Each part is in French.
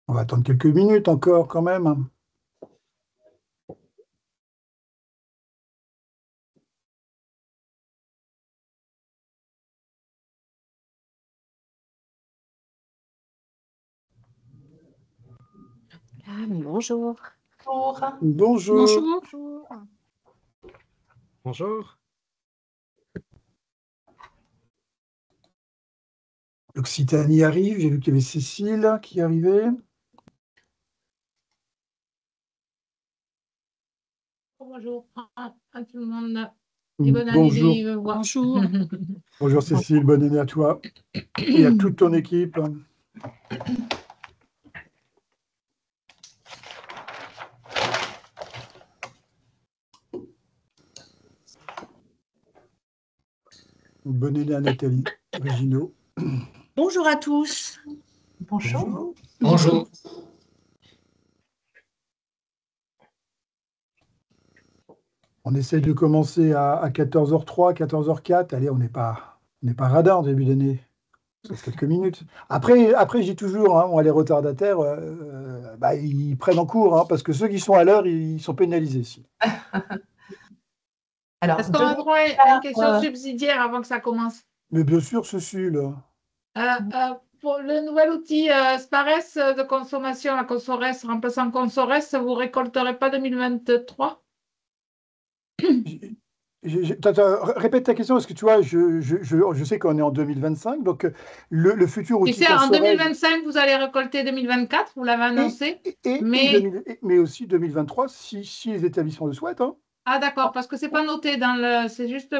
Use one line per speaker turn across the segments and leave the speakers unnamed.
On va attendre quelques minutes encore quand même.
Ah, bonjour.
Bonjour.
Bonjour.
Bonjour.
Bonjour.
L'Occitanie arrive. J'ai vu qu'il y avait Cécile qui arrivait.
Bonjour à tout le monde. Et bonne année
Bonjour.
de vive voix.
Bonjour.
Bonjour Cécile, bonne année à toi et à toute ton équipe. Bonne année à Nathalie Réginaud.
Bonjour à tous.
Bonjour.
Bonjour.
On essaye de commencer à 14h03, 14h04. Allez, on n'est pas radin en début d'année. Ça reste quelques minutes. Après j'ai toujours, moi, les retardataires, ils prennent en cours, parce que ceux qui sont à l'heure, ils sont pénalisés. Si.
Alors, est-ce qu'on a droit à une question subsidiaire avant que ça commence?
Mais bien sûr, Cécile.
Pour le nouvel outil Spares de consommation, la Consores, remplaçant Consores, vous ne récolterez pas 2023?
Répète ta question, parce que tu vois, je sais qu'on est en 2025, donc le futur outil
En
Consores
2025, vous allez récolter 2024, vous l'avez annoncé,
mais aussi 2023, si les établissements le souhaitent.
Ah d'accord, parce que c'est pas noté dans le... C'est juste...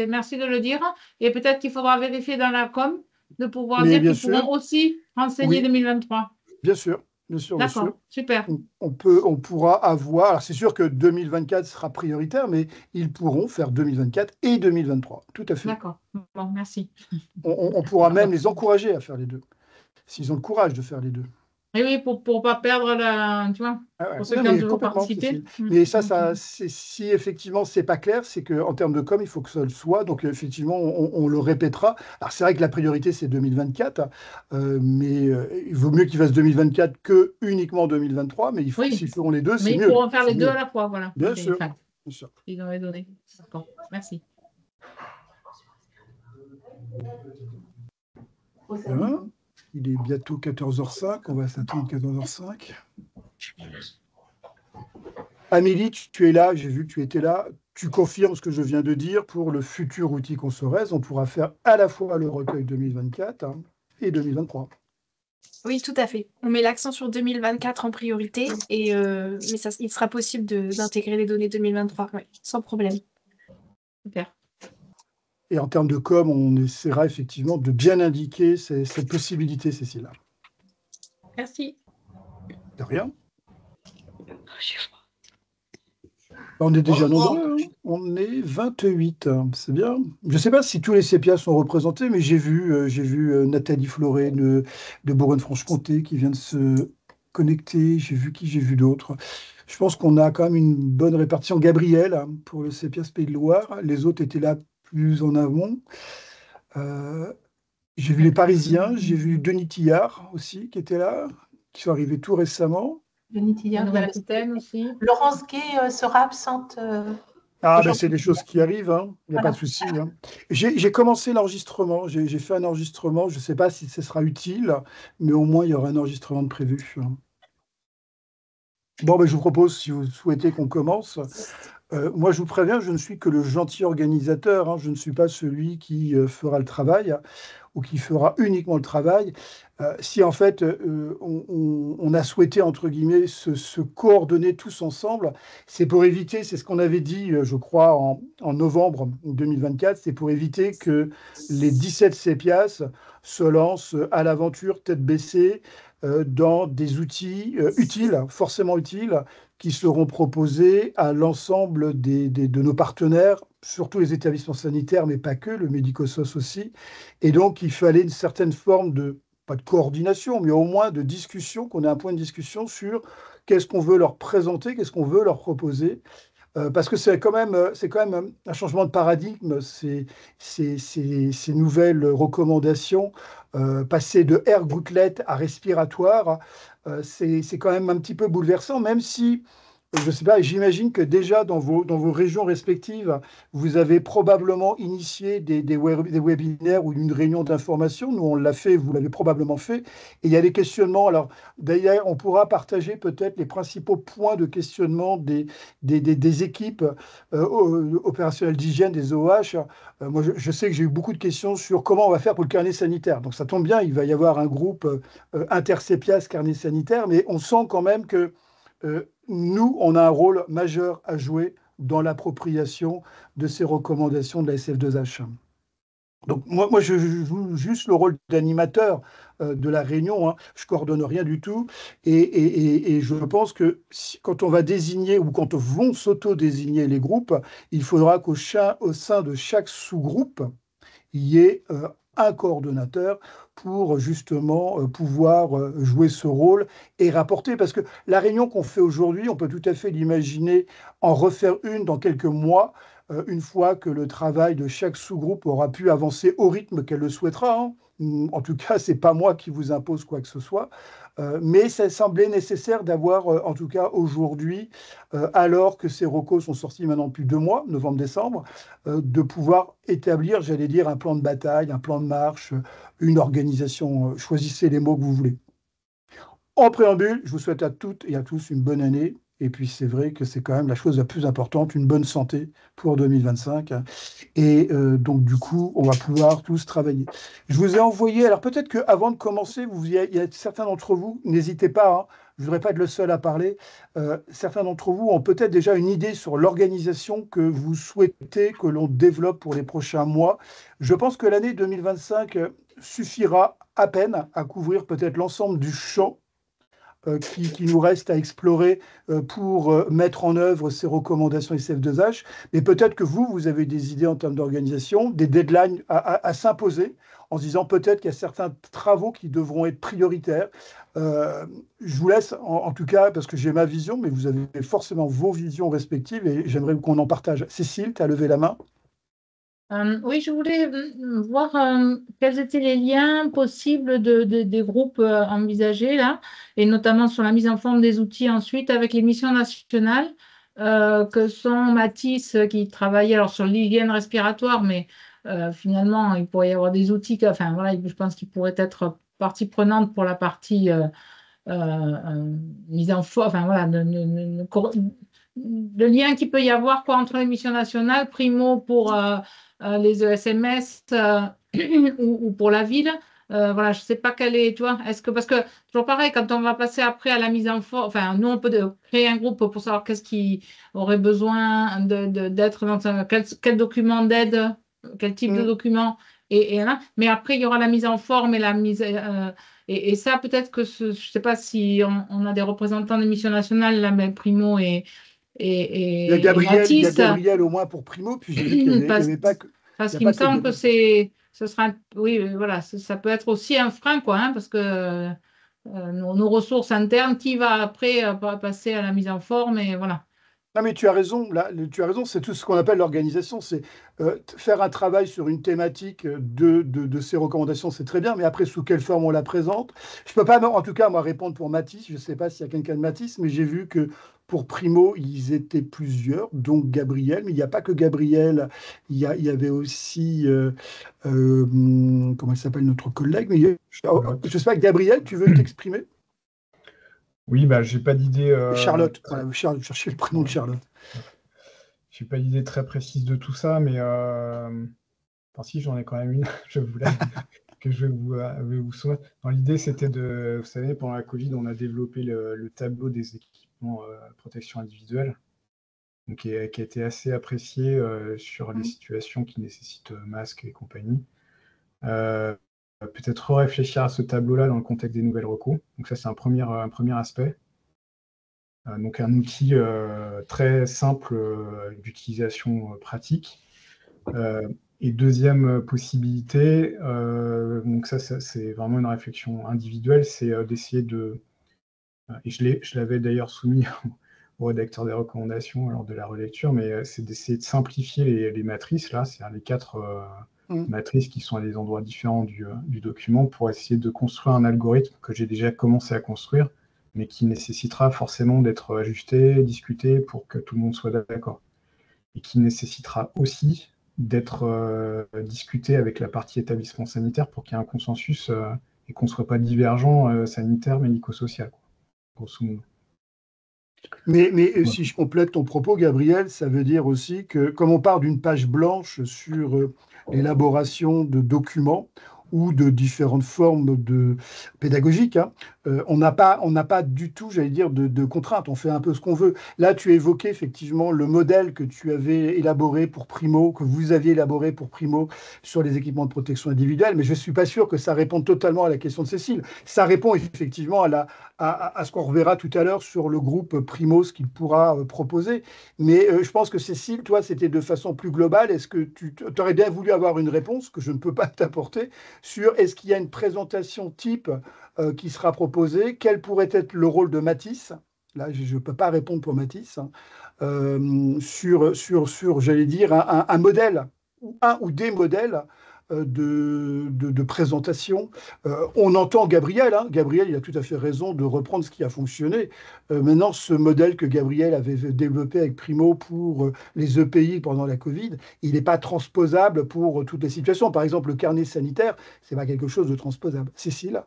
merci de le dire. Et peut-être qu'il faudra vérifier dans la com de pouvoir
Mais
dire
bien
qu'ils pourront
sûr,
aussi renseigner
oui,
2023.
bien sûr, bien sûr.
D'accord, super.
On pourra avoir... Alors c'est sûr que 2024 sera prioritaire, mais ils pourront faire 2024 et 2023, tout à fait.
D'accord, bon, merci.
On pourra même les encourager à faire les deux, s'ils ont le courage de faire les deux.
Et oui, pour ne pas perdre la... Tu vois, pour ceux qui ont toujours participé.
Mais si effectivement c'est pas clair, c'est qu'en termes de com, il faut que ça le soit. Donc effectivement, on le répétera. Alors c'est vrai que la priorité c'est 2024, mais il vaut mieux qu'ils fassent 2024 que uniquement 2023. Mais s'ils feront les deux, c'est mieux.
Mais ils pourront faire les deux à la fois, voilà.
Bien sûr.
Ils auraient donné. D'accord, merci.
Bien. Il est bientôt 14h05, on va s'attendre 14h05. Amélie, tu es là, j'ai vu que tu étais là. Tu confirmes ce que je viens de dire pour le futur outil Consores. On pourra faire à la fois le recueil 2024 et 2023.
Oui, tout à fait. On met l'accent sur 2024 en priorité, mais il sera possible d'intégrer les données 2023, sans problème.
Super.
Et en termes de com, on essaiera effectivement de bien indiquer cette possibilité, Cécile.
Merci.
De rien. On est déjà nombreux, on est 28, c'est bien. Je ne sais pas si tous les CEPIA sont représentés, mais j'ai vu Nathalie Floré de Bourgogne-Franche-Comté qui vient de se connecter, j'ai vu d'autres. Je pense qu'on a quand même une bonne répartition. Gabriel, pour le CEPIAS Pays de Loire, les autres étaient là plus en amont. J'ai vu les Parisiens, j'ai vu Denis Tillard aussi qui était là, qui sont arrivés tout récemment.
Denis Tillard, Nouvelle-Aquitaine aussi.
Laurence Gay sera absente.
C'est des choses qui arrivent, il n'y a pas de souci. J'ai commencé l'enregistrement, j'ai fait un enregistrement, je ne sais pas si ce sera utile, mais au moins il y aura un enregistrement de prévu. Bon, je vous propose, si vous souhaitez qu'on commence, moi je vous préviens, je ne suis que le gentil organisateur, je ne suis pas celui qui fera le travail ou qui fera uniquement le travail. Si en fait on a souhaité, entre guillemets, se coordonner tous ensemble, c'est pour éviter, c'est ce qu'on avait dit, je crois, en novembre 2024, c'est pour éviter que les 17 CEPIAS se lancent à l'aventure tête baissée dans des outils utiles, forcément utiles, qui seront proposés à l'ensemble de nos partenaires, surtout les établissements sanitaires, mais pas que, le médico-soc aussi. Et donc, il fallait une certaine forme de, pas de coordination, mais au moins de discussion, qu'on ait un point de discussion sur qu'est-ce qu'on veut leur présenter, qu'est-ce qu'on veut leur proposer. parce que c'est quand même un changement de paradigme, ces nouvelles recommandations, passer de air gouttelette à respiratoire, c'est quand même un petit peu bouleversant, même si je ne sais pas, j'imagine que déjà dans vos régions respectives, vous avez probablement initié des webinaires ou une réunion d'information. Nous, on l'a fait, vous l'avez probablement fait. Et il y a des questionnements. Alors, d'ailleurs, on pourra partager peut-être les principaux points de questionnement des équipes opérationnelles d'hygiène, des OH. Moi, je sais que j'ai eu beaucoup de questions sur comment on va faire pour le carnet sanitaire. Donc, ça tombe bien, il va y avoir un groupe intercepias carnet sanitaire, mais on sent quand même que nous, on a un rôle majeur à jouer dans l'appropriation de ces recommandations de la SF2H. Donc moi je joue juste le rôle d'animateur de la réunion, hein. Je coordonne rien du tout. Et je pense que quand on va désigner ou quand vont s'auto-désigner les groupes, il faudra qu'au sein de chaque sous-groupe, il y ait un coordonnateur pour justement pouvoir jouer ce rôle et rapporter. Parce que la réunion qu'on fait aujourd'hui, on peut tout à fait l'imaginer en refaire une dans quelques mois, une fois que le travail de chaque sous-groupe aura pu avancer au rythme qu'elle le souhaitera, hein. En tout cas, ce n'est pas moi qui vous impose quoi que ce soit. Mais ça semblait nécessaire d'avoir, en tout cas aujourd'hui, alors que ces recos sont sortis maintenant depuis 2 mois, novembre-décembre, de pouvoir établir, j'allais dire, un plan de bataille, un plan de marche, une organisation. Choisissez les mots que vous voulez. En préambule, je vous souhaite à toutes et à tous une bonne année. Et puis c'est vrai que c'est quand même la chose la plus importante, une bonne santé pour 2025. Et donc du coup, on va pouvoir tous travailler. Je vous ai envoyé, alors peut-être qu'avant de commencer, il y a certains d'entre vous, n'hésitez pas, hein, je ne voudrais pas être le seul à parler, certains d'entre vous ont peut-être déjà une idée sur l'organisation que vous souhaitez que l'on développe pour les prochains mois. Je pense que l'année 2025 suffira à peine à couvrir peut-être l'ensemble du champ qui nous reste à explorer pour mettre en œuvre ces recommandations SF2H. Mais peut-être que vous avez des idées en termes d'organisation, des deadlines à s'imposer, en se disant peut-être qu'il y a certains travaux qui devront être prioritaires. Je vous laisse, en tout cas, parce que j'ai ma vision, mais vous avez forcément vos visions respectives et j'aimerais qu'on en partage. Cécile, tu as levé la main.
Oui, je voulais voir quels étaient les liens possibles des groupes envisagés là, et notamment sur la mise en forme des outils ensuite avec les missions nationales que sont Mathis qui travaillait alors sur l'hygiène respiratoire, mais finalement il pourrait y avoir des outils, enfin voilà, je pense qu'il pourrait être partie prenante pour la partie mise en forme, enfin voilà, le lien qu'il peut y avoir quoi, entre les missions nationales, primo pour les ESMS ou pour la ville. Voilà, je ne sais pas quel est, tu vois, est-ce que, parce que toujours pareil, quand on va passer après à la mise en forme, enfin, nous, on peut créer un groupe pour savoir qu'est-ce qui aurait besoin d'être dans quel document d'aide, quel type de document, et là, mais après, il y aura la mise en forme et la mise. Et ça, peut-être que je ne sais pas si on a des représentants des missions nationales, là, mais Primo
Il y a
et
Gabriel,
Mathis,
au moins pour Primo, puis j'ai vu qu'il n'y avait pas que.
parce
Il y a
qu'il me
pas que
semble que
Gabriel.
ce sera, oui, voilà, ça peut être aussi un frein, quoi, hein, parce que nos ressources internes, qui va après passer à la mise en forme, et voilà.
Non, mais tu as raison, là, tu as raison, c'est tout ce qu'on appelle l'organisation, c'est faire un travail sur une thématique de ces recommandations, c'est très bien, mais après, sous quelle forme on la présente? Je ne peux pas, en tout cas, moi, répondre pour Mathis, je ne sais pas s'il y a quelqu'un de Mathis, mais j'ai vu que pour Primo, ils étaient plusieurs, donc Gabriel, mais il n'y a pas que Gabriel, il y avait aussi, comment il s'appelle notre collègue, mais je ne sais pas, Gabriel, tu veux t'exprimer?
Oui, bah, j'ai pas d'idée.
Charlotte, voilà, Charlotte, cherchez le prénom de Charlotte.
J'ai pas d'idée très précise de tout ça, mais enfin, si, j'en ai quand même une, je voulais que je vais vous soumettre. L'idée, c'était vous savez, pendant la Covid, on a développé le tableau des équipements protection individuelle, donc, qui a été assez apprécié sur les situations qui nécessitent masques et compagnie. Peut-être réfléchir à ce tableau-là dans le contexte des nouvelles recos. Donc ça, c'est un premier aspect. Donc un outil très simple d'utilisation pratique. Et deuxième possibilité, donc ça c'est vraiment une réflexion individuelle, c'est d'essayer de, et je l'avais d'ailleurs soumis au rédacteur des recommandations lors de la relecture, mais c'est d'essayer de simplifier les matrices, là, c'est-à-dire les 4 matrices qui sont à des endroits différents du document pour essayer de construire un algorithme que j'ai déjà commencé à construire, mais qui nécessitera forcément d'être ajusté, discuté pour que tout le monde soit d'accord. Et qui nécessitera aussi d'être discuté avec la partie établissement sanitaire pour qu'il y ait un consensus et qu'on ne soit pas divergent sanitaire, médico-social, grosso modo.
Mais si je complète ton propos, Gabriel, ça veut dire aussi que comme on part d'une page blanche sur l'élaboration de documents ou de différentes formes pédagogiques, hein, on n'a pas du tout, j'allais dire, de contraintes. On fait un peu ce qu'on veut. Là, tu évoquais effectivement le modèle que tu avais élaboré pour Primo, que vous aviez élaboré pour Primo sur les équipements de protection individuelle, mais je ne suis pas sûr que ça réponde totalement à la question de Cécile. Ça répond effectivement à ce qu'on reverra tout à l'heure sur le groupe Primo, ce qu'il pourra proposer. Mais je pense que Cécile, toi, c'était de façon plus globale. Est-ce que tu aurais bien voulu avoir une réponse que je ne peux pas t'apporter sur est-ce qu'il y a une présentation type qui sera proposée? Quel pourrait être le rôle de Matisse? Là, je ne peux pas répondre pour Matisse. Hein, sur j'allais dire, un modèle, un ou des modèles de présentation. On entend Gabriel, hein. Gabriel, il a tout à fait raison de reprendre ce qui a fonctionné. Maintenant, ce modèle que Gabriel avait développé avec Primo pour les EPI pendant la Covid, il n'est pas transposable pour toutes les situations. Par exemple, le carnet sanitaire, ce n'est pas quelque chose de transposable. Cécile?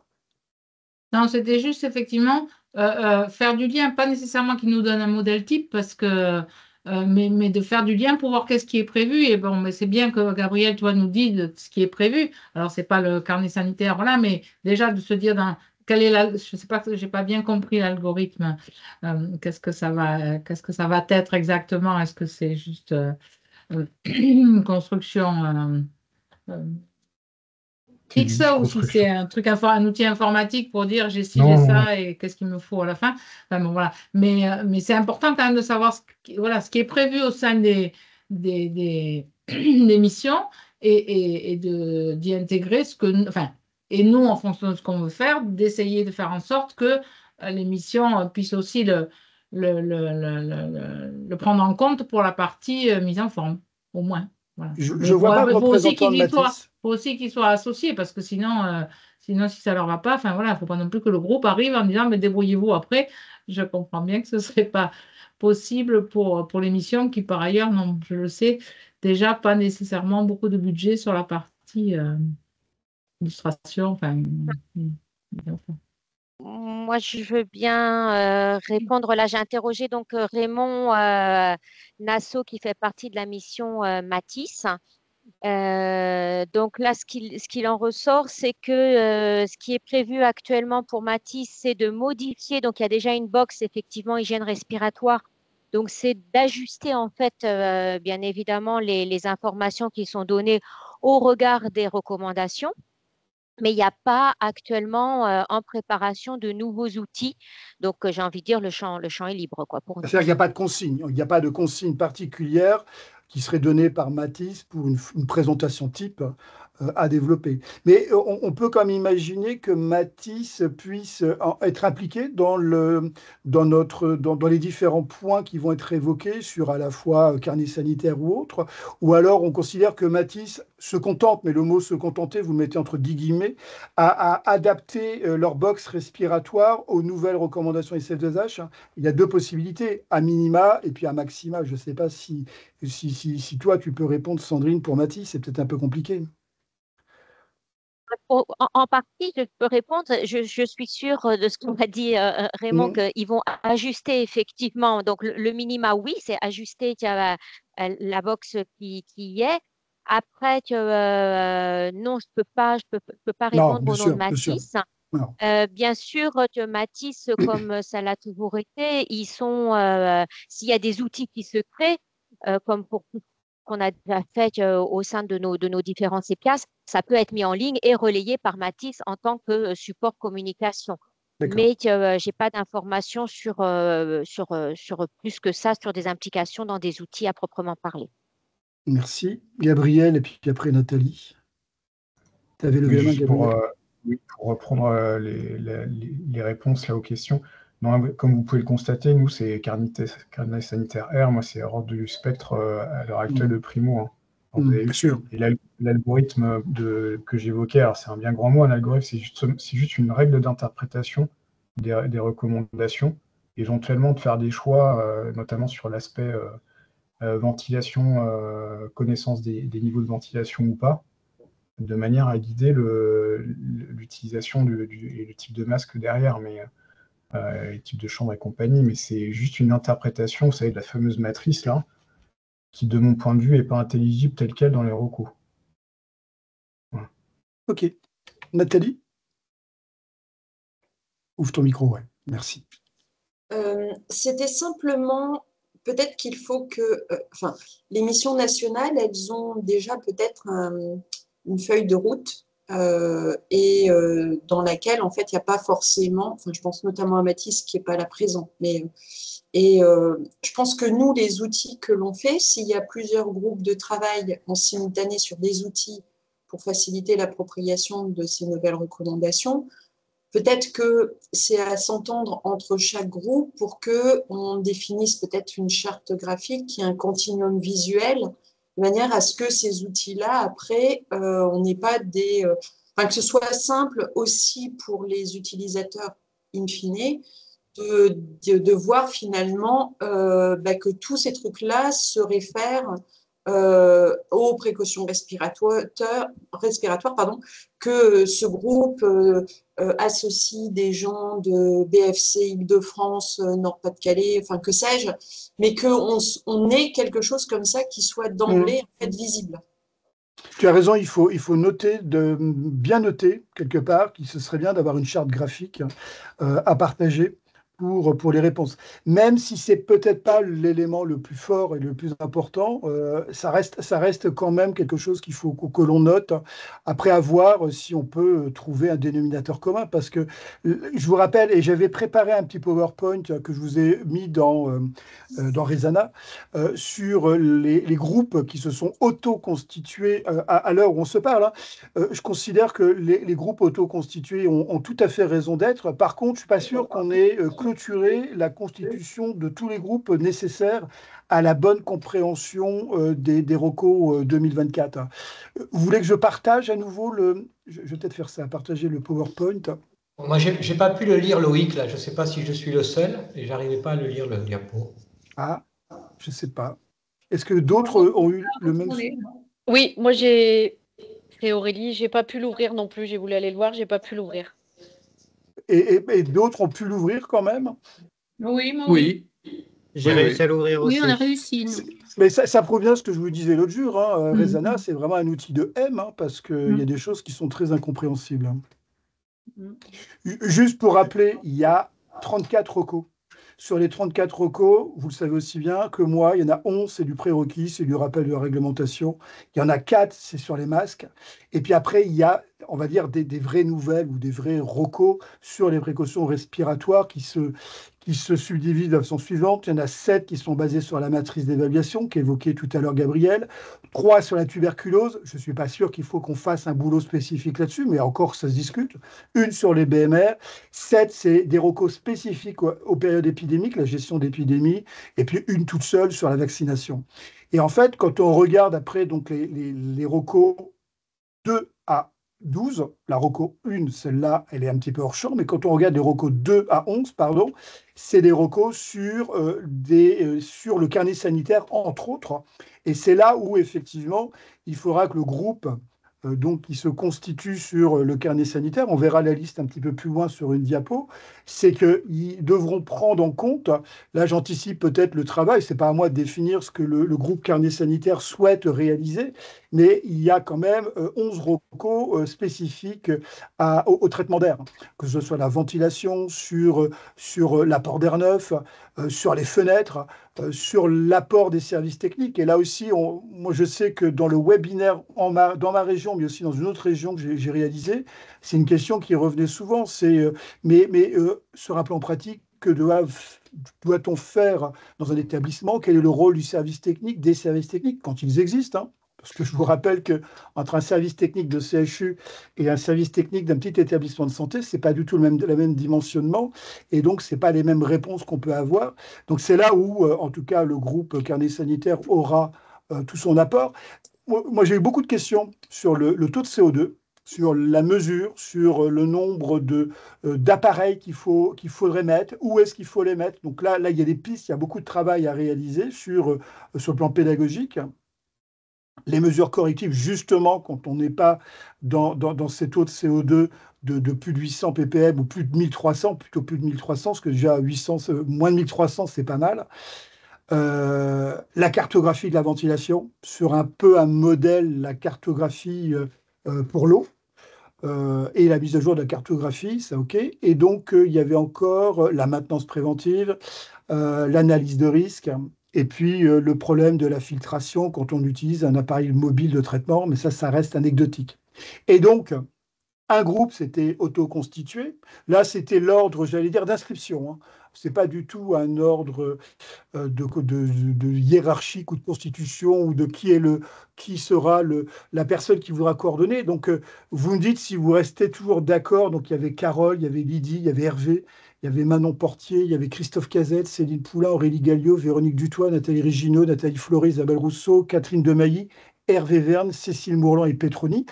Non, c'était juste effectivement faire du lien, pas nécessairement qu'il nous donne un modèle type, parce que, mais de faire du lien pour voir qu'est-ce qui est prévu. Et bon, mais c'est bien que Gabriel, toi, nous dit de ce qui est prévu. Alors, c'est pas le carnet sanitaire, voilà, mais déjà de se dire quel est je sais pas, j'ai pas bien compris l'algorithme. Qu'est-ce que ça va être exactement? Est-ce que c'est juste une construction fixe ou si c'est un truc, un outil informatique pour dire j'ai ci, j'ai ça et qu'est-ce qu'il me faut à la fin. Enfin, bon, voilà. Mais c'est important quand même de savoir ce qui est prévu au sein des missions et d'y intégrer et nous, en fonction de ce qu'on veut faire, d'essayer de faire en sorte que les missions puissent aussi le prendre en compte pour la partie mise en forme, au moins. Voilà.
Je ne vois pas de représentant de Matisse.
Il faut aussi qu'ils soient associés parce que sinon, si ça ne leur va pas, enfin voilà, il ne faut pas non plus que le groupe arrive en disant mais débrouillez-vous après. Je comprends bien que ce ne serait pas possible pour les missions qui, par ailleurs, n'ont, je le sais, déjà pas nécessairement beaucoup de budget sur la partie illustration. Enfin,
Moi, je veux bien répondre. Là, j'ai interrogé donc Raymond Nassau qui fait partie de la mission Matisse. Donc là, ce qu'il en ressort, c'est que ce qui est prévu actuellement pour Matisse, c'est de modifier. Donc, il y a déjà une box, effectivement, hygiène respiratoire. Donc, c'est d'ajuster, en fait, bien évidemment, les informations qui sont données au regard des recommandations. Mais il n'y a pas actuellement en préparation de nouveaux outils. Donc, j'ai envie de dire, le champ est libre, quoi, pour nous.
C'est-à-dire qu'il n'y a pas de consigne. Il n'y a pas de consigne particulière qui serait donnée par Matisse pour une présentation type à développer. Mais on peut quand même imaginer que Matisse puisse être impliqué dans les différents points qui vont être évoqués sur à la fois carnet sanitaire ou autre, ou alors on considère que Matisse se contente, mais le mot se contenter, vous le mettez entre 10 guillemets, à adapter leur box respiratoire aux nouvelles recommandations SF2H. Il y a deux possibilités, à minima et puis à maxima. Je ne sais pas si toi, tu peux répondre, Sandrine, pour Matisse, c'est peut-être un peu compliqué.
En partie, je peux répondre. Je suis sûre de ce qu'on m'a dit Raymond, qu'ils vont ajuster effectivement. Donc, le minima, oui, c'est ajuster la box qui y est. Après, non, je peux pas répondre au nom de Matisse. Bien sûr, Matisse, comme ça l'a toujours été, ils sont, s'il y a des outils qui se créent, comme pour tout qu'on a déjà fait au sein de nos différents CPIAS, ça peut être mis en ligne et relayé par Matisse en tant que support communication. Mais je n'ai pas d'informations sur plus que ça, sur des implications dans des outils à proprement parler.
Merci. Gabriel, et puis après Nathalie. Tu avais levé la main, Gabriel.
Pour reprendre les réponses là, aux questions, comme vous pouvez le constater, nous, c'est carnet sanitaire R. Moi, c'est hors du spectre à l'heure actuelle de Primo. Hein. Donc, vous avez
Bien sûr.
et l'algorithme que j'évoquais, alors c'est un bien grand mot, un algorithme, c'est juste une règle d'interprétation des recommandations, éventuellement de faire des choix, notamment sur l'aspect ventilation, connaissance des niveaux de ventilation ou pas, de manière à guider l'utilisation et le type de masque derrière, les types de chambres et compagnie, mais c'est juste une interprétation, vous savez, de la fameuse matrice, là, qui, de mon point de vue, n'est pas intelligible telle qu'elle dans les recos. Voilà.
Ok. Nathalie? Ouvre ton micro, ouais. Merci.
C'était simplement, peut-être qu'il faut que, les missions nationales, elles ont déjà peut-être une feuille de route dans laquelle, en fait, il n'y a pas forcément, je pense notamment à Mathis qui n'est pas là présent, je pense que nous, les outils que l'on fait, s'il y a plusieurs groupes de travail en simultané sur des outils pour faciliter l'appropriation de ces nouvelles recommandations, peut-être que c'est à s'entendre entre chaque groupe pour qu'on définisse peut-être une charte graphique qui a un continuum visuel, de manière à ce que ces outils-là, après, on n'ait pas que ce soit simple aussi pour les utilisateurs in fine, de voir finalement que tous ces trucs-là se réfèrent aux précautions respiratoires, que ce groupe associe des gens de BFC Île-de-France, Nord-Pas-de-Calais, que sais-je, mais qu'on ait quelque chose comme ça qui soit d'emblée en fait visible.
Tu as raison, il faut bien noter quelque part qu'il ce serait bien d'avoir une charte graphique à partager pour les réponses. Même si c'est peut-être pas l'élément le plus fort et le plus important, ça reste quand même quelque chose qu'il faut que l'on note, après avoir si on peut trouver un dénominateur commun. Parce que je vous rappelle, et j'avais préparé un petit PowerPoint que je vous ai mis dans Rezana, sur les groupes qui se sont auto-constitués à l'heure où on se parle. Je considère que les groupes auto-constitués ont tout à fait raison d'être. Par contre, je ne suis pas sûr qu'on ait clôturé la constitution de tous les groupes nécessaires à la bonne compréhension des recos 2024. Vous voulez que je partage à nouveau je vais peut-être faire ça, partager le PowerPoint.
Moi, j'ai pas pu le lire, Loïc, là. Je ne sais pas si je suis le seul et j'arrivais pas à le lire, le diapo.
Ah, je ne sais pas. Est-ce que d'autres ont eu le même...
Oui, moi c'est Aurélie, j'ai pas pu l'ouvrir non plus. J'ai voulu aller le voir, j'ai pas pu l'ouvrir.
Et d'autres ont pu l'ouvrir quand même?
Oui, moi,
Oui. J'ai réussi à l'ouvrir aussi.
Oui, on a réussi.
Mais ça provient de ce que je vous disais l'autre jour. Rezana, c'est vraiment un outil de M, parce qu'il y a des choses qui sont très incompréhensibles. Juste pour rappeler, il y a 34 recos. Sur les 34 recos, vous le savez aussi bien que moi, il y en a 11, c'est du prérequis, c'est du rappel de la réglementation. Il y en a 4, c'est sur les masques. Et puis après, il y a, on va dire, des vraies nouvelles ou des vrais recos sur les précautions respiratoires qui se subdivisent de la façon suivante. Il y en a 7 qui sont basés sur la matrice d'évaluation qu'évoquait tout à l'heure Gabriel, 3 sur la tuberculose. Je ne suis pas sûr qu'il faut qu'on fasse un boulot spécifique là-dessus, mais encore, ça se discute. 1 sur les BMR, 7, c'est des recos spécifiques aux périodes épidémiques, la gestion d'épidémie, et puis 1 toute seule sur la vaccination. Et en fait, quand on regarde après donc les recos 2 à 12, la reco 1, celle-là, elle est un petit peu hors champ, mais quand on regarde les recos 2 à 11, pardon, c'est des recos sur le carnet sanitaire, entre autres. Et c'est là où, effectivement, il faudra que le groupe qui se constitue sur le carnet sanitaire, on verra la liste un petit peu plus loin sur une diapo, c'est qu'ils devront prendre en compte, là j'anticipe peut-être le travail, c'est pas à moi de définir ce que le groupe carnet sanitaire souhaite réaliser, mais il y a quand même 11 recos spécifiques au traitement d'air, que ce soit la ventilation, sur l'apport d'air neuf, sur les fenêtres, sur l'apport des services techniques. Et là aussi, moi je sais que dans le webinaire dans ma région, mais aussi dans une autre région que j'ai réalisée, c'est une question qui revenait souvent, c'est sur un plan pratique, que doit-on faire dans un établissement? Quel est le rôle du service technique, des services techniques, quand ils existent, Parce que je vous rappelle qu'entre un service technique de CHU et un service technique d'un petit établissement de santé, ce n'est pas du tout le même dimensionnement. Et donc, ce n'est pas les mêmes réponses qu'on peut avoir. Donc, c'est là où, en tout cas, le groupe Carnet Sanitaire aura tout son apport. Moi, j'ai eu beaucoup de questions sur le taux de CO2, sur la mesure, sur le nombre d'appareils qu'il faudrait mettre, où est-ce qu'il faut les mettre. Donc là, il y a des pistes, il y a beaucoup de travail à réaliser sur le plan pédagogique. Les mesures correctives, justement, quand on n'est pas dans ces taux de CO2 de plus de 800 ppm ou plus de 1300, plutôt plus de 1300, parce que déjà 800, moins de 1300, c'est pas mal. La cartographie de la ventilation, sur un peu un modèle, la cartographie pour l'eau, et la mise à jour de la cartographie, ça ok. Et donc, il y avait encore la maintenance préventive, l'analyse de risque, et puis le problème de la filtration quand on utilise un appareil mobile de traitement, mais ça reste anecdotique. Et donc, un groupe s'était auto-constitué. Là, c'était l'ordre, j'allais dire, d'inscription. Ce n'est pas du tout un ordre de hiérarchique ou de constitution ou de qui sera la personne qui voudra coordonner. Donc, vous me dites si vous restez toujours d'accord. Donc, il y avait Carole, il y avait Lydie, il y avait Hervé, il y avait Manon Portier, il y avait Christophe Cazette, Céline Poulain, Aurélie Galliot, Véronique Dutoit, Nathalie Riginot, Nathalie Fleury, Isabelle Rousseau, Catherine Demailly, Hervé Verne, Cécile Mourlan et Petroni,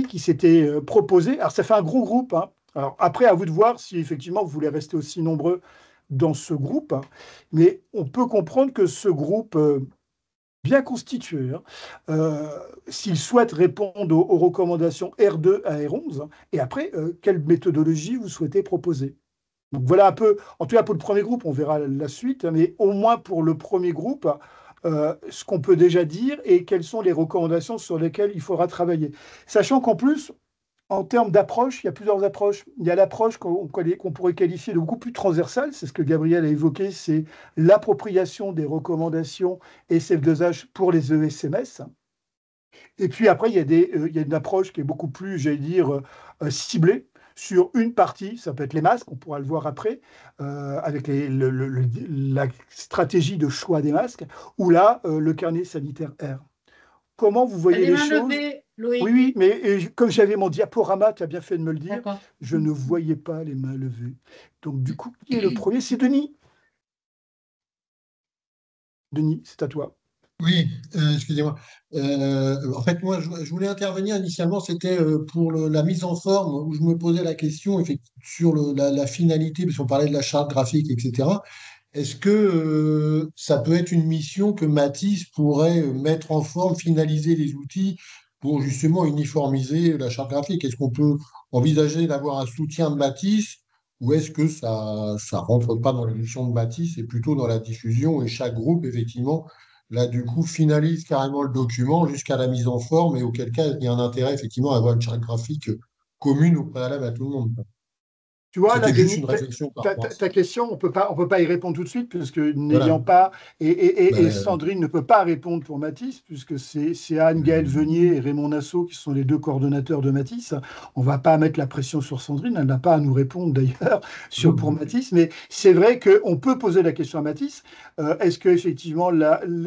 qui s'étaient proposés. Alors, ça fait un gros groupe. Alors, après, à vous de voir si effectivement vous voulez rester aussi nombreux dans ce groupe. Mais on peut comprendre que ce groupe bien constitué, s'il souhaite répondre aux recommandations R2 à R11, et après, quelle méthodologie vous souhaitez proposer. Donc voilà un peu, en tout cas pour le premier groupe, on verra la suite, mais au moins pour le premier groupe, ce qu'on peut déjà dire et quelles sont les recommandations sur lesquelles il faudra travailler. Sachant qu'en plus, en termes d'approche, il y a plusieurs approches. Il y a l'approche qu'on pourrait qualifier de beaucoup plus transversale, c'est ce que Gabriel a évoqué, c'est l'appropriation des recommandations SF2H pour les ESMS. Et puis après, il y a une approche qui est beaucoup plus, j'allais dire, ciblée sur une partie, ça peut être les masques, on pourra le voir après, avec la stratégie de choix des masques, ou là, le carnet sanitaire R. Comment vous voyez les choses?
Loïc.
Oui, mais comme j'avais mon diaporama, tu as bien fait de me le dire, je ne voyais pas les mains levées. Donc du coup, qui est le premier? C'est Denis. Denis, c'est à toi.
Oui, excusez-moi. En fait, moi, je voulais intervenir initialement, c'était pour la mise en forme, où je me posais la question sur la finalité, parce qu'on parlait de la charte graphique, etc. Est-ce que ça peut être une mission que Mathis pourrait mettre en forme, finaliser les outils pour justement uniformiser la charte graphique? Est-ce qu'on peut envisager d'avoir un soutien de Mathis ou est-ce que ça rentre pas dans la mission de Mathis et plutôt dans la diffusion et chaque groupe, effectivement, là, du coup, finalise carrément le document jusqu'à la mise en forme et auquel cas il y a un intérêt, effectivement, à avoir une charte graphique commune au préalable à tout le monde.
Tu vois, là,
C'était juste
Denis,
une réflexion par rapport à ça.
ta question, on peut pas y répondre tout de suite, puisque n'ayant
Voilà.
pas, et Sandrine ne peut pas répondre pour Mathis, puisque c'est Anne-Gaëlle Venier et Raymond Nassau qui sont les deux coordonnateurs de Mathis. On ne va pas mettre la pression sur Sandrine, elle n'a pas à nous répondre d'ailleurs pour Mathis, mais c'est vrai qu'on peut poser la question à Mathis. Est-ce qu'effectivement,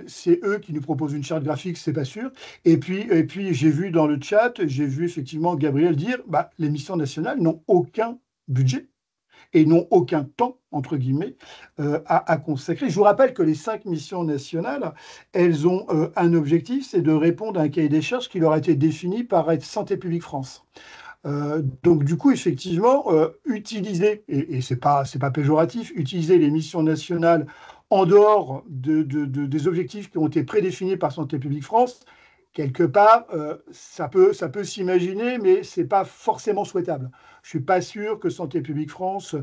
c'est eux qui nous proposent une charte graphique? C'est pas sûr. Et puis j'ai vu dans le chat, j'ai vu effectivement Gabriel dire, les missions nationales n'ont aucun budget et n'ont aucun temps, entre guillemets, à consacrer. Je vous rappelle que les 5 missions nationales, elles ont un objectif, c'est de répondre à un cahier des charges qui leur a été défini par Santé publique France. Donc du coup, effectivement, utiliser, et c'est pas péjoratif, utiliser les missions nationales en dehors des objectifs qui ont été prédéfinis par Santé publique France, quelque part, ça peut s'imaginer, mais ce n'est pas forcément souhaitable. Je ne suis pas sûr que Santé publique France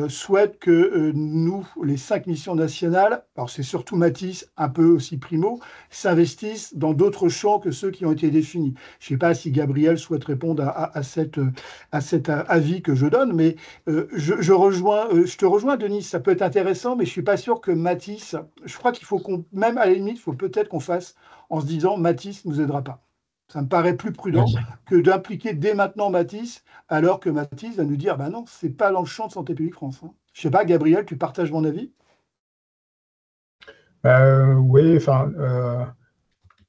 souhaite que nous, les 5 missions nationales, alors c'est surtout Mathis, un peu aussi Primo, s'investissent dans d'autres champs que ceux qui ont été définis. Je ne sais pas si Gabriel souhaite répondre à cet avis que je donne, mais je te rejoins, Denis, ça peut être intéressant, mais je ne suis pas sûr que Mathis, je crois qu'il faut même à la limite, il faut peut-être qu'on fasse en se disant Mathis ne nous aidera pas. Ça me paraît plus prudent que d'impliquer dès maintenant Mathis, alors que Mathis va nous dire non, ce n'est pas dans le champ de Santé publique France. Je ne sais pas, Gabriel, tu partages mon avis?
Oui, enfin,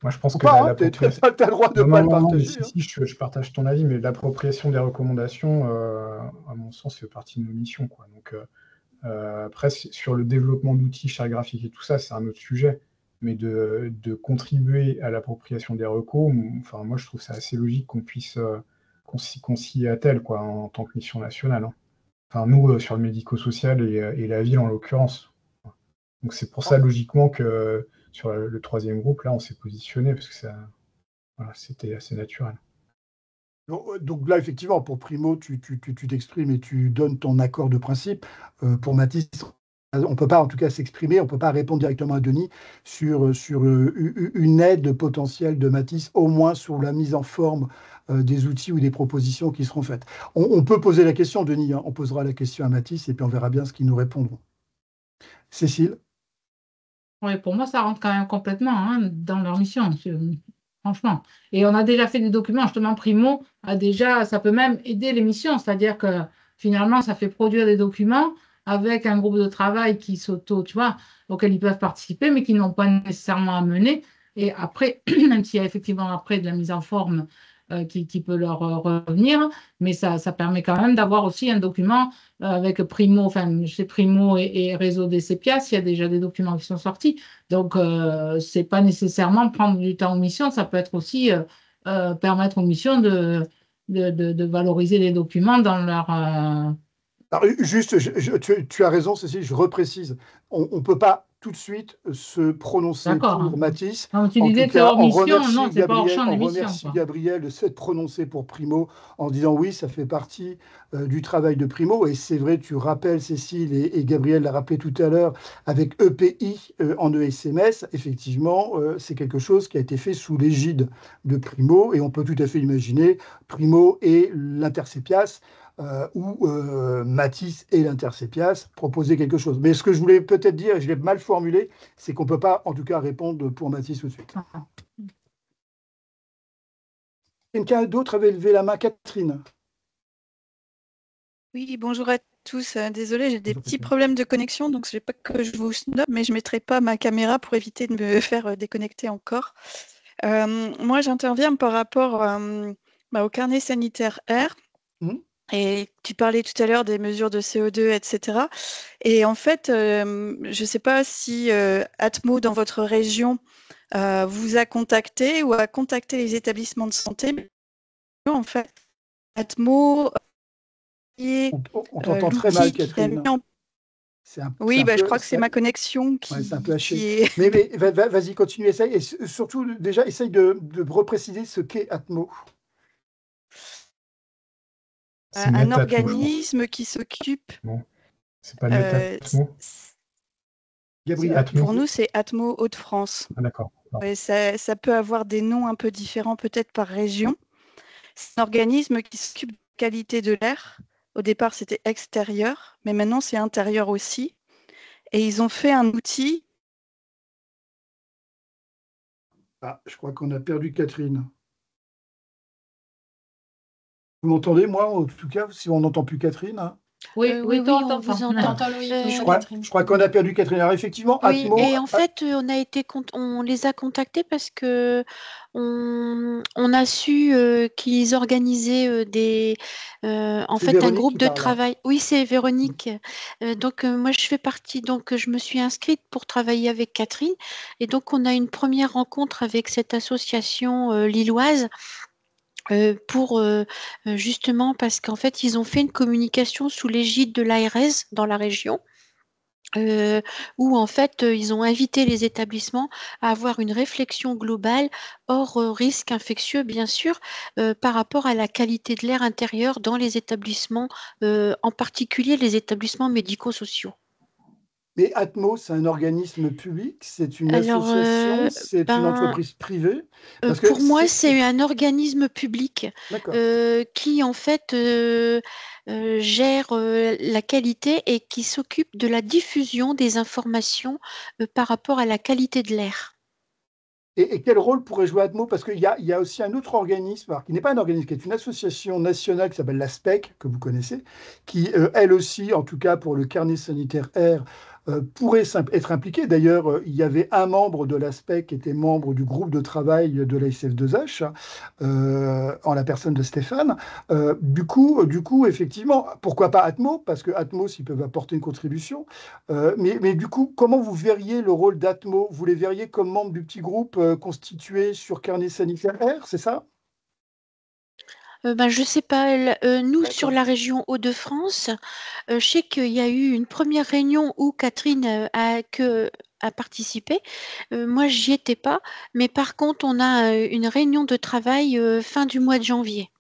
Moi, je pense
Ou
que
pas, hein, tu as le droit de ne pas le
mais
partager.
si, je partage ton avis, mais l'appropriation des recommandations, à mon sens, fait partie de nos missions, quoi. Donc, après, sur le développement d'outils chartographiques et tout ça, c'est un autre sujet. Mais de contribuer à l'appropriation des recos, enfin, moi, je trouve ça assez logique qu'on s'y attelle, quoi, en tant que mission nationale, hein. Enfin, nous, sur le médico-social et la ville, en l'occurrence. Donc, c'est pour ça, logiquement, que sur le troisième groupe, là, on s'est positionné, parce que voilà, c'était assez naturel.
Donc là, effectivement, pour Primo, tu t'exprimes et tu donnes ton accord de principe. Pour Mathis, on ne peut pas en tout cas s'exprimer, on ne peut pas répondre directement à Denis sur une aide potentielle de Mathis, au moins sur la mise en forme des outils ou des propositions qui seront faites. On peut poser la question, Denis, hein, on posera la question à Mathis et puis on verra bien ce qu'ils nous répondront. Cécile?
Oui, pour moi, ça rentre quand même complètement, hein, dans leur mission, franchement. Et on a déjà fait des documents, justement, Primo ça peut même aider les missions, c'est-à-dire que finalement, ça fait produire des documents avec un groupe de travail qui tu vois, auquel ils peuvent participer, mais qui n'ont pas nécessairement à mener. Et après, même s'il y a effectivement après de la mise en forme qui peut leur revenir, mais ça permet quand même d'avoir aussi un document avec Primo, enfin, chez Primo et Réseau des CEPIAS, il y a déjà des documents qui sont sortis. Donc, ce n'est pas nécessairement prendre du temps aux missions, ça peut être aussi permettre aux missions de valoriser les documents dans leur...
Alors, juste, tu as raison, Cécile, je reprécise. On ne peut pas tout de suite se prononcer
D'accord,
pour
hein.
Mathis.
Non, tu
En
disais
tout
que c'est
cas,
hors
on
mission,
remercie
non, c'est pas hors champ
Gabriel,
des
on
missions,
remercie
quoi.
Gabriel de s'être prononcé pour Primo en disant oui, ça fait partie du travail de Primo. Et c'est vrai, tu rappelles, Cécile, et Gabriel l'a rappelé tout à l'heure, avec EPI en ESMS, effectivement, c'est quelque chose qui a été fait sous l'égide de Primo. Et on peut tout à fait imaginer Primo et l'Intercepias où Mathis et l'Intercepias proposaient quelque chose. Mais ce que je voulais peut-être dire, et je l'ai mal formulé, c'est qu'on ne peut pas, en tout cas, répondre pour Mathis tout de suite. Quelqu'un d'autre avait levé la main? Catherine.
Oui, bonjour à tous. Désolée, j'ai des petits problèmes de connexion, donc je ne vais pas que je vous snob, mais je ne mettrai pas ma caméra pour éviter de me faire déconnecter encore. Moi, j'interviens par rapport au carnet sanitaire R. Et tu parlais tout à l'heure des mesures de CO2, etc. Et en fait, je ne sais pas si Atmo, dans votre région, vous a contacté ou a contacté les établissements de santé. Mais en fait, Atmo...
On t'entend très mal, Catherine.
Oui, je crois que c'est ma connexion qui,
c'est un peu haché.
qui est...
Mais vas-y, continue, essaye. Et surtout, déjà, essaye de repréciser ce qu'est Atmo.
Un organisme qui s'occupe...
Non, c'est pas Netatmo.
Gabriel.
Pour nous, c'est Atmo Hauts-de-France.
Ah, d'accord.
Ça peut avoir des noms un peu différents, peut-être par région. C'est un organisme qui s'occupe de la qualité de l'air. Au départ, c'était extérieur, mais maintenant, c'est intérieur aussi. Et ils ont fait un outil.
Ah, je crois qu'on a perdu Catherine. Vous m'entendez, moi, en tout cas, si on n'entend plus Catherine, hein.
Oui,
on vous entend.
Je crois qu'on a perdu Catherine. Alors effectivement,
Oui,
Atmo,
et en fait, on les a contactés parce que on a su qu'ils organisaient en fait un
Véronique
groupe
qui
de
parle, hein.
travail. Oui, c'est Véronique. Donc moi, je fais partie, donc je me suis inscrite pour travailler avec Catherine. Et donc, on a une première rencontre avec cette association lilloise. Pour justement parce qu'en fait, ils ont fait une communication sous l'égide de l'ARS dans la région. Où en fait, ils ont invité les établissements à avoir une réflexion globale hors risque infectieux, bien sûr, par rapport à la qualité de l'air intérieur dans les établissements, en particulier les établissements médico-sociaux.
Mais Atmo, c'est un organisme public, c'est une association, c'est une entreprise privée? Parce que
pour moi, c'est un organisme public qui, en fait, gère la qualité et qui s'occupe de la diffusion des informations par rapport à la qualité de l'air.
Et quel rôle pourrait jouer Atmo? Parce qu'il y a aussi un autre organisme, alors, qui n'est pas un organisme, qui est une association nationale qui s'appelle l'ASPEC, que vous connaissez, qui, elle aussi, en tout cas pour le carnet sanitaire R, pourrait être impliqué. D'ailleurs, il y avait un membre de l'ASPEC qui était membre du groupe de travail de la SF2H, en la personne de Stéphane. Du coup, effectivement, pourquoi pas Atmo, parce que Atmos, ils peuvent apporter une contribution. Mais du coup, comment vous verriez le rôle d'Atmo? Vous les verriez comme membres du petit groupe constitué sur carnet sanitaire R, c'est ça?
Je sais pas, nous sur
D'accord.
la région Hauts-de-France, je sais qu'il y a eu une première réunion où Catherine a participé. Moi, j'y étais pas, mais par contre, on a une réunion de travail fin du mois de janvier.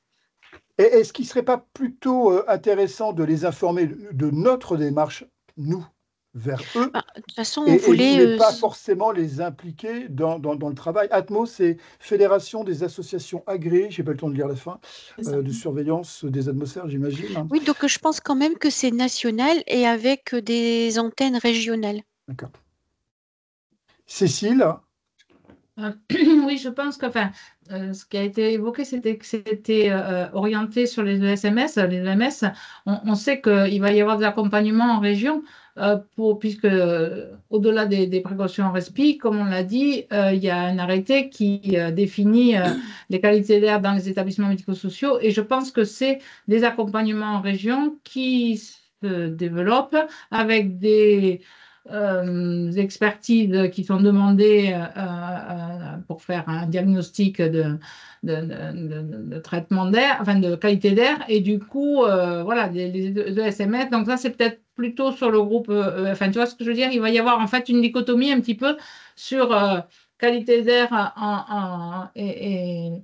Et est-ce qu'il ne serait pas plutôt intéressant de les informer de notre démarche, nous, vers eux,
De toute façon, on
et
voulait.
pas forcément les impliquer dans le travail? Atmo, c'est Fédération des associations agréées, je n'ai pas le temps de lire la fin, de surveillance des atmosphères, j'imagine.
Oui, donc je pense quand même que c'est national et avec des antennes régionales.
D'accord. Cécile?
Oui, je pense que ce qui a été évoqué, c'était que c'était orienté sur les ESMS, les EMS. On sait qu'il va y avoir des accompagnements en région, puisque au-delà des précautions en respi, comme on l'a dit, il y a un arrêté qui définit les qualités d'air dans les établissements médico-sociaux. Et je pense que c'est des accompagnements en région qui se développent avec des expertises qui sont demandées pour faire un diagnostic de traitement d'air, enfin de qualité d'air, et du coup, voilà, les ESMS. Donc ça, c'est peut-être plutôt sur le groupe, enfin, tu vois ce que je veux dire? Il va y avoir en fait une dichotomie un petit peu sur qualité d'air et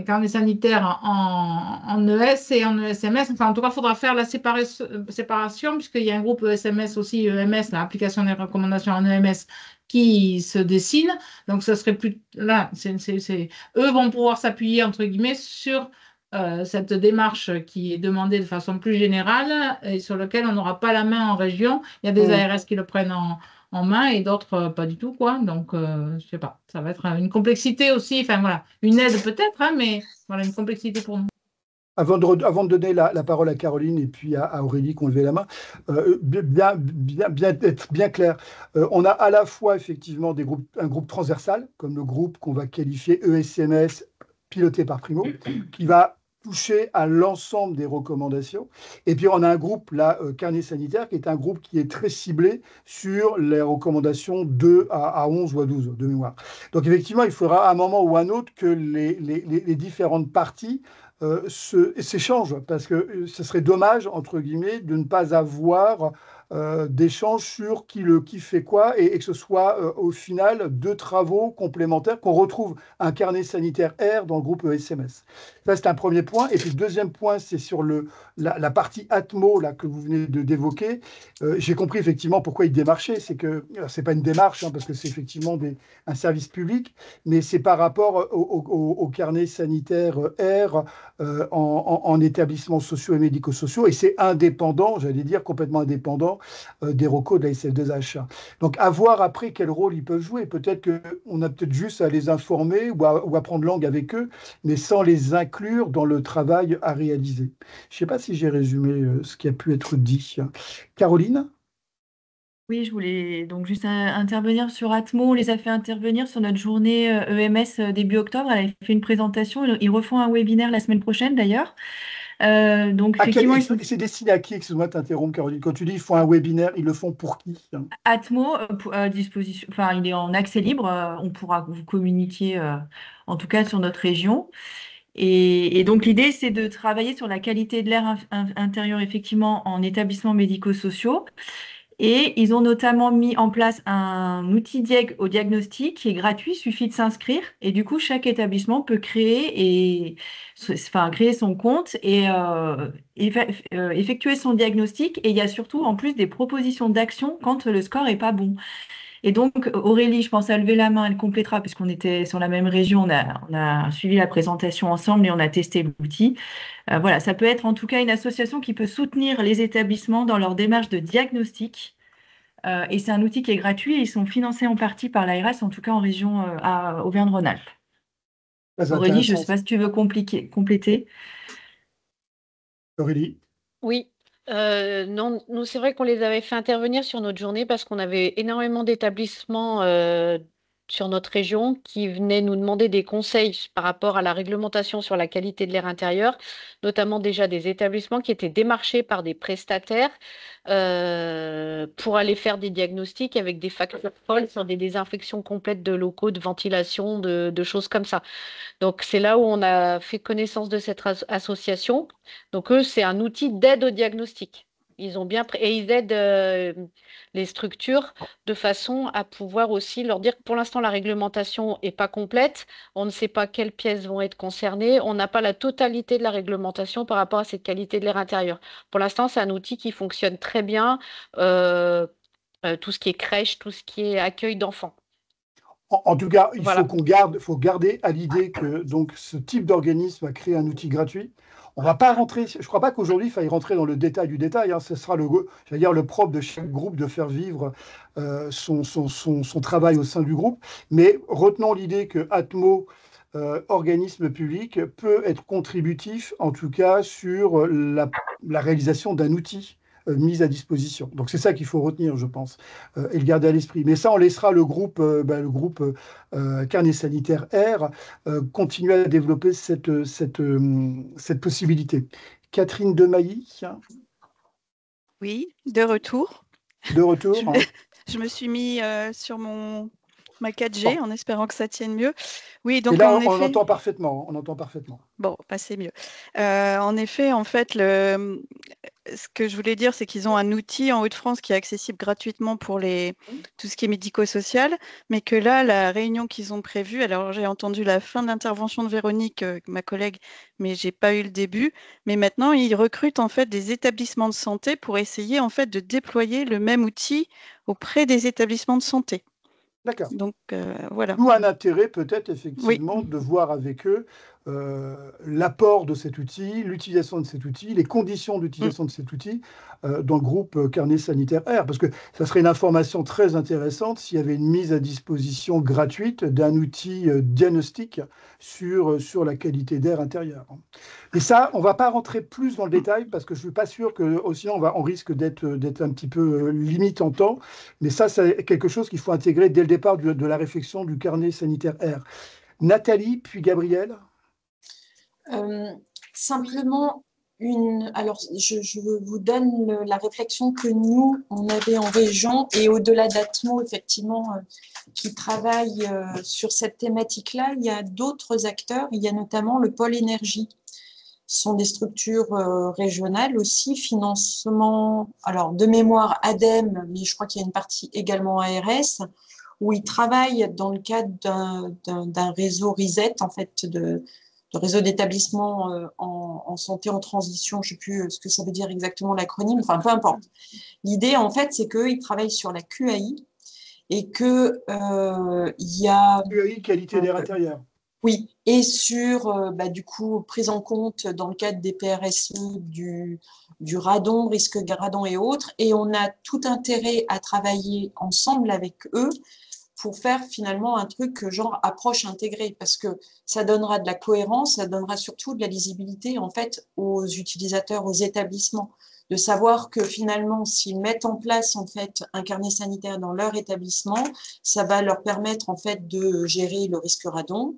carnet sanitaire en ES et en ESMS. Enfin, en tout cas, il faudra faire la séparation, puisqu'il y a un groupe ESMS aussi, EMS, l'application des recommandations en EMS, qui se dessine. Donc, ce serait plus là, eux vont pouvoir s'appuyer, entre guillemets, sur cette démarche qui est demandée de façon plus générale et sur laquelle on n'aura pas la main en région. Il y a des ARS qui le prennent en main et d'autres pas du tout, quoi. Donc, je sais pas, ça va être une complexité aussi, enfin voilà, une aide peut-être, hein, mais voilà, une complexité pour nous.
Avant de donner la parole à Caroline et puis à Aurélie qui ont levé la main, être bien clair, on a à la fois effectivement un groupe transversal, comme le groupe qu'on va qualifier ESMS, piloté par Primo, qui va toucher à l'ensemble des recommandations. Et puis on a un groupe, là, carnet sanitaire, qui est un groupe qui est très ciblé sur les recommandations 2 à 11 ou à 12 de mémoire. Donc effectivement, il faudra à un moment ou à un autre que les différentes parties s'échangent, parce que ce serait dommage, entre guillemets, de ne pas avoir d'échanges sur qui fait quoi et que ce soit au final deux travaux complémentaires, qu'on retrouve un carnet sanitaire R dans le groupe ESMS. Ça, c'est un premier point. Et puis le deuxième point, c'est sur la partie Atmo là, que vous venez d'évoquer. J'ai compris effectivement pourquoi ils démarchaient. C'est que c'est pas une démarche, hein, parce que c'est effectivement un service public, mais c'est par rapport au carnet sanitaire R en établissements sociaux et médico-sociaux, et c'est indépendant, j'allais dire complètement indépendant des recos de la SF2H. Donc à voir après quel rôle ils peuvent jouer. Peut-être qu'on a peut-être juste à les informer ou à prendre langue avec eux, mais sans les inclure dans le travail à réaliser. Je ne sais pas si j'ai résumé ce qui a pu être dit. Caroline?
Oui, je voulais donc juste intervenir sur Atmo. On les a fait intervenir sur notre journée EMS début octobre. Elle avait fait une présentation. Ils refont un webinaire la semaine prochaine d'ailleurs. Donc effectivement,
c'est destiné à qui? Excuse-moi de t'interrompre, Caroline. Quand tu dis ils font un webinaire, ils le font pour qui?
Atmo à disposition. Enfin, il est en accès libre. On pourra vous communiquer, en tout cas sur notre région. Et donc l'idée, c'est de travailler sur la qualité de l'air intérieur effectivement en établissements médico-sociaux. Et ils ont notamment mis en place un outil au diagnostic qui est gratuit, il suffit de s'inscrire. Et du coup, chaque établissement peut créer son compte et effectuer son diagnostic. Et il y a surtout en plus des propositions d'action quand le score n'est pas bon. Et donc, Aurélie, je pense, a levé la main, elle complétera, puisqu'on était sur la même région, on a suivi la présentation ensemble et on a testé l'outil. Voilà, ça peut être en tout cas une association qui peut soutenir les établissements dans leur démarche de diagnostic. Et c'est un outil qui est gratuit et ils sont financés en partie par l'ARS, en tout cas en région à Auvergne-Rhône-Alpes. Aurélie, je ne sais pas si tu veux compléter.
Aurélie?
Oui.
Non, nous, c'est vrai qu'on les avait fait intervenir sur notre journée parce qu'on avait énormément d'établissements sur notre région qui venaient nous demander des conseils par rapport à la réglementation sur la qualité de l'air intérieur, notamment déjà des établissements qui étaient démarchés par des prestataires pour aller faire des diagnostics avec des factures folles sur des désinfections complètes de locaux, de ventilation, de choses comme ça. Donc, c'est là où on a fait connaissance de cette association. Donc, eux, c'est un outil d'aide au diagnostic. Ils ont bien et ils aident les structures de façon à pouvoir aussi leur dire que pour l'instant, la réglementation n'est pas complète. On ne sait pas quelles pièces vont être concernées. On n'a pas la totalité de la réglementation par rapport à cette qualité de l'air intérieur. Pour l'instant, c'est un outil qui fonctionne très bien. euh, tout ce qui est crèche, tout ce qui est accueil d'enfants.
En tout cas, il
Voilà.
faut garder à l'idée que donc, ce type d'organisme a créé un outil gratuit. On va pas rentrer, je ne crois pas qu'aujourd'hui, il faille rentrer dans le détail du détail. Hein. Ce sera j'allais dire, le propre de chaque groupe de faire vivre son travail au sein du groupe. Mais retenons l'idée que Atmo, organisme public, peut être contributif, en tout cas, sur la réalisation d'un outil mis à disposition. Donc c'est ça qu'il faut retenir, je pense, et le garder à l'esprit. Mais ça, on laissera le groupe Carnet Sanitaire R continuer à développer cette possibilité. Catherine Demailly,
Oui, de retour.
de retour.
Je me suis mis sur ma 4G en espérant que ça tienne mieux. Oui, donc
Et là,
en
on
effet.
entend parfaitement. On entend parfaitement.
Bon, bah, c'est mieux. En effet, en fait, ce que je voulais dire, c'est qu'ils ont un outil en Hauts-de-France qui est accessible gratuitement pour tout ce qui est médico-social, mais que là, la réunion qu'ils ont prévue, alors j'ai entendu la fin de l'intervention de Véronique, ma collègue, mais j'ai pas eu le début. Mais maintenant, ils recrutent en fait des établissements de santé pour essayer en fait de déployer le même outil auprès des établissements de santé.
D'accord.
Donc voilà.
D'où un intérêt peut-être
Oui.
effectivement de voir avec eux l'apport de cet outil, l'utilisation de cet outil, les conditions d'utilisation de cet outil dans le groupe Carnet Sanitaire R. Parce que ça serait une information très intéressante s'il y avait une mise à disposition gratuite d'un outil diagnostic sur la qualité d'air intérieur. Et ça, on ne va pas rentrer plus dans le détail parce que je ne suis pas sûr que sinon on risque d'être un petit peu limite en temps. Mais ça, c'est quelque chose qu'il faut intégrer dès le départ de la réflexion du Carnet Sanitaire R. Nathalie, puis Gabriel.
Simplement, alors je vous donne la réflexion que nous, on avait en région et au-delà d'Atmo, effectivement, qui travaille sur cette thématique-là, il y a d'autres acteurs, il y a notamment le pôle énergie. Ce sont des structures régionales aussi, financement, alors de mémoire ADEME, mais je crois qu'il y a une partie également ARS, où ils travaillent dans le cadre d'un réseau RISET, en fait, de réseau d'établissements en santé en transition, je ne sais plus ce que ça veut dire exactement l'acronyme, enfin peu importe. L'idée, en fait, c'est qu'ils travaillent sur la QAI et qu'il y a…
QAI, qualité d'air intérieur.
Oui, et sur, du coup, prise en compte dans le cadre des PRSE du radon, risque radon et autres, et on a tout intérêt à travailler ensemble avec eux pour faire finalement un truc genre approche intégrée, parce que ça donnera de la cohérence, ça donnera surtout de la lisibilité en fait aux utilisateurs, aux établissements, de savoir que finalement s'ils mettent en place en fait un carnet sanitaire dans leur établissement, ça va leur permettre en fait de gérer le risque radon,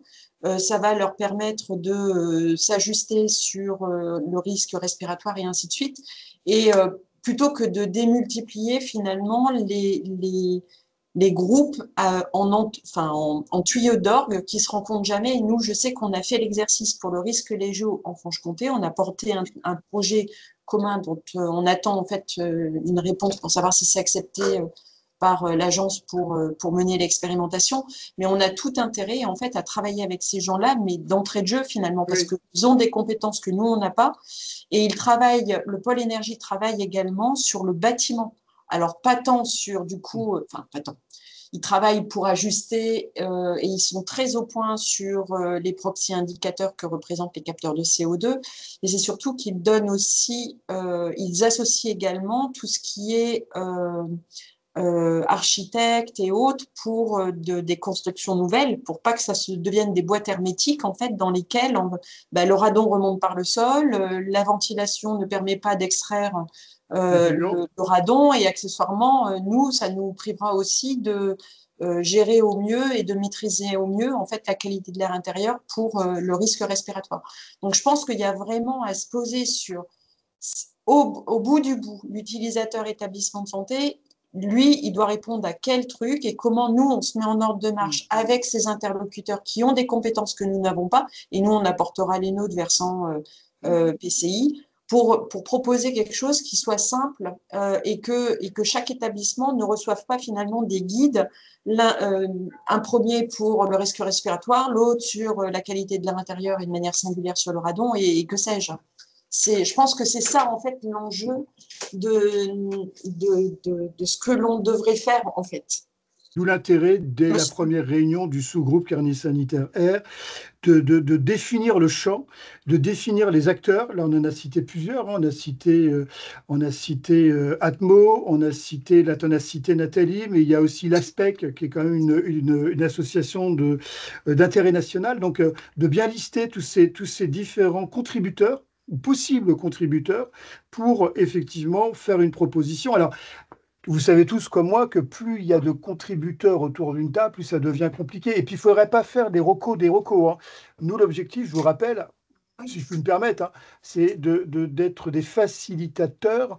ça va leur permettre de s'ajuster sur le risque respiratoire et ainsi de suite, et plutôt que de démultiplier finalement les groupes en tuyaux d'orgue qui se rencontrent jamais. Et nous, je sais qu'on a fait l'exercice pour le risque léger en Franche-Comté. On a porté un projet commun dont on attend en fait une réponse pour savoir si c'est accepté par l'agence pour mener l'expérimentation. Mais on a tout intérêt en fait à travailler avec ces gens-là, mais d'entrée de jeu finalement, parce qu'ils ont des compétences que nous, on n'a pas. Et le pôle énergie travaille également sur le bâtiment. Alors, pas tant sur, du coup, pas tant. Ils travaillent pour ajuster et ils sont très au point sur les proxy indicateurs que représentent les capteurs de CO2. Et c'est surtout qu'ils donnent aussi, ils associent également tout ce qui est architectes et autres pour des constructions nouvelles, pour pas que ça se devienne des boîtes hermétiques en fait dans lesquelles le radon remonte par le sol, la ventilation ne permet pas d'extraire le radon et accessoirement nous ça nous privera aussi de gérer au mieux et de maîtriser au mieux en fait la qualité de l'air intérieur pour le risque respiratoire. Donc je pense qu'il y a vraiment à se poser sur au bout du bout, l'utilisateur établissement de santé, lui, il doit répondre à quel truc et comment nous, on se met en ordre de marche avec ces interlocuteurs qui ont des compétences que nous n'avons pas, et nous, on apportera les nôtres versant PCI, pour proposer quelque chose qui soit simple et que chaque établissement ne reçoive pas finalement des guides, un premier pour le risque respiratoire, l'autre sur la qualité de l'air intérieur et de manière singulière sur le radon, et que sais-je. Je pense que c'est ça, en fait, l'enjeu de ce que l'on devrait faire, en fait.
D'où l'intérêt, dès la première réunion du sous-groupe Carnet Sanitaire Air, de définir le champ, de définir les acteurs. Là, on en a cité plusieurs. Hein. On a cité Atmo, on a cité Nathalie, mais il y a aussi l'ASPEC, qui est quand même une association d'intérêt national. Donc, de bien lister tous ces différents contributeurs, ou possibles contributeurs, pour effectivement faire une proposition. Alors, vous savez tous comme moi que plus il y a de contributeurs autour d'une table, plus ça devient compliqué. Et puis, il ne faudrait pas faire des recos. Hein. Nous, l'objectif, je vous rappelle, si je peux me permettre, hein, c'est d'être des facilitateurs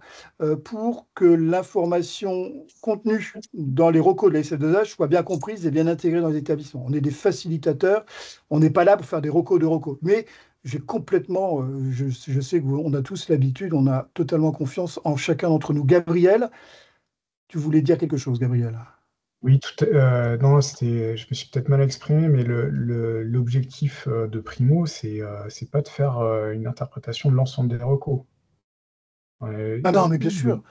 pour que l'information contenue dans les recos de la SF2H soit bien comprise et bien intégrée dans les établissements. On est des facilitateurs, on n'est pas là pour faire des recos de recos. Mais j'ai complètement, je sais qu'on a tous l'habitude, on a totalement confiance en chacun d'entre nous. Gabriel, tu voulais dire quelque chose, Gabriel?
Oui, non, je me suis peut-être mal exprimé, mais l'objectif de Primo, c'est pas de faire une interprétation de l'ensemble des recos.
Non, mais bien sûr.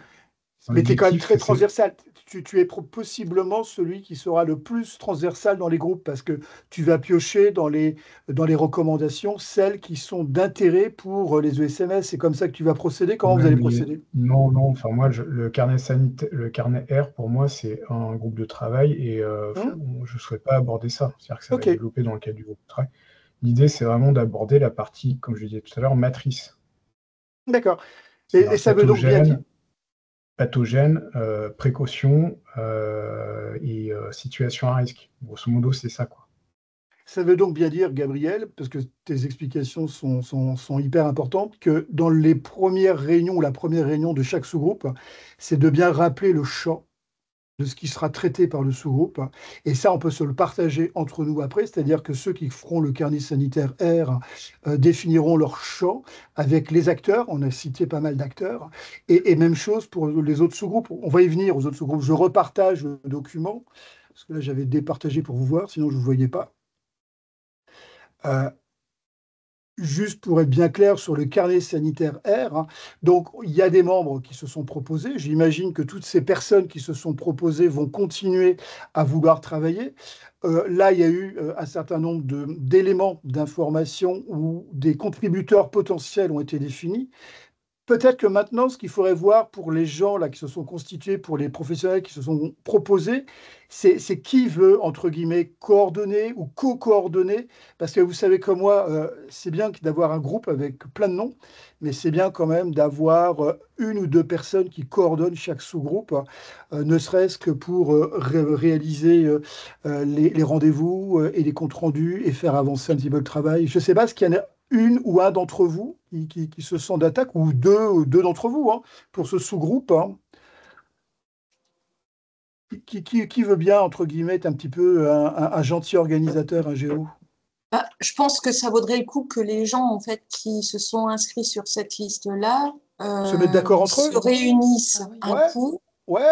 Mais tu es quand même très transversal. Tu es possiblement celui qui sera le plus transversal dans les groupes parce que tu vas piocher dans les recommandations celles qui sont d'intérêt pour les ESMS. C'est comme ça que tu vas procéder. Comment vous allez procéder?
Non. Enfin, moi, le carnet sanitaire, le carnet R, pour moi, c'est un groupe de travail et je ne souhaite pas aborder ça. C'est-à-dire que ça va être développé dans le cadre du groupe de travail. L'idée, c'est vraiment d'aborder la partie, comme je le disais tout à l'heure, matrice.
D'accord. Et ça veut donc bien dire...
Pathogène, précaution et situation à risque. Grosso modo, c'est ça, quoi.
Ça veut donc bien dire, Gabriel, parce que tes explications sont hyper importantes, que dans les premières réunions ou la première réunion de chaque sous-groupe, c'est de bien rappeler le champ de ce qui sera traité par le sous-groupe. Et ça, on peut se le partager entre nous après, c'est-à-dire que ceux qui feront le carnet sanitaire R définiront leur champ avec les acteurs. On a cité pas mal d'acteurs. Et même chose pour les autres sous-groupes. On va y venir aux autres sous-groupes. Je repartage le document, parce que là, j'avais départagé pour vous voir, sinon je ne vous voyais pas. Juste pour être bien clair sur le carnet sanitaire R, hein, donc il y a des membres qui se sont proposés. J'imagine que toutes ces personnes qui se sont proposées vont continuer à vouloir travailler. Là, il y a eu un certain nombre d'éléments d'information où des contributeurs potentiels ont été définis. Peut-être que maintenant, ce qu'il faudrait voir pour les gens là, qui se sont constitués, pour les professionnels qui se sont proposés, c'est qui veut, entre guillemets, coordonner ou co-coordonner. Parce que vous savez comme moi, c'est bien d'avoir un groupe avec plein de noms, mais c'est bien quand même d'avoir une ou deux personnes qui coordonnent chaque sous-groupe, ne serait-ce que pour réaliser les rendez-vous et les comptes rendus et faire avancer un petit peu le travail. Je ne sais pas ce qu'il y en a une ou un d'entre vous qui se sent d'attaque, ou deux d'entre vous, hein, pour ce sous-groupe. Hein. Qui veut bien, entre guillemets, être un petit peu un gentil organisateur, un géo?
Je pense que ça vaudrait le coup que les gens, en fait, qui se sont inscrits sur cette liste-là
se mettent d'accord entre eux,
se réunissent un coup.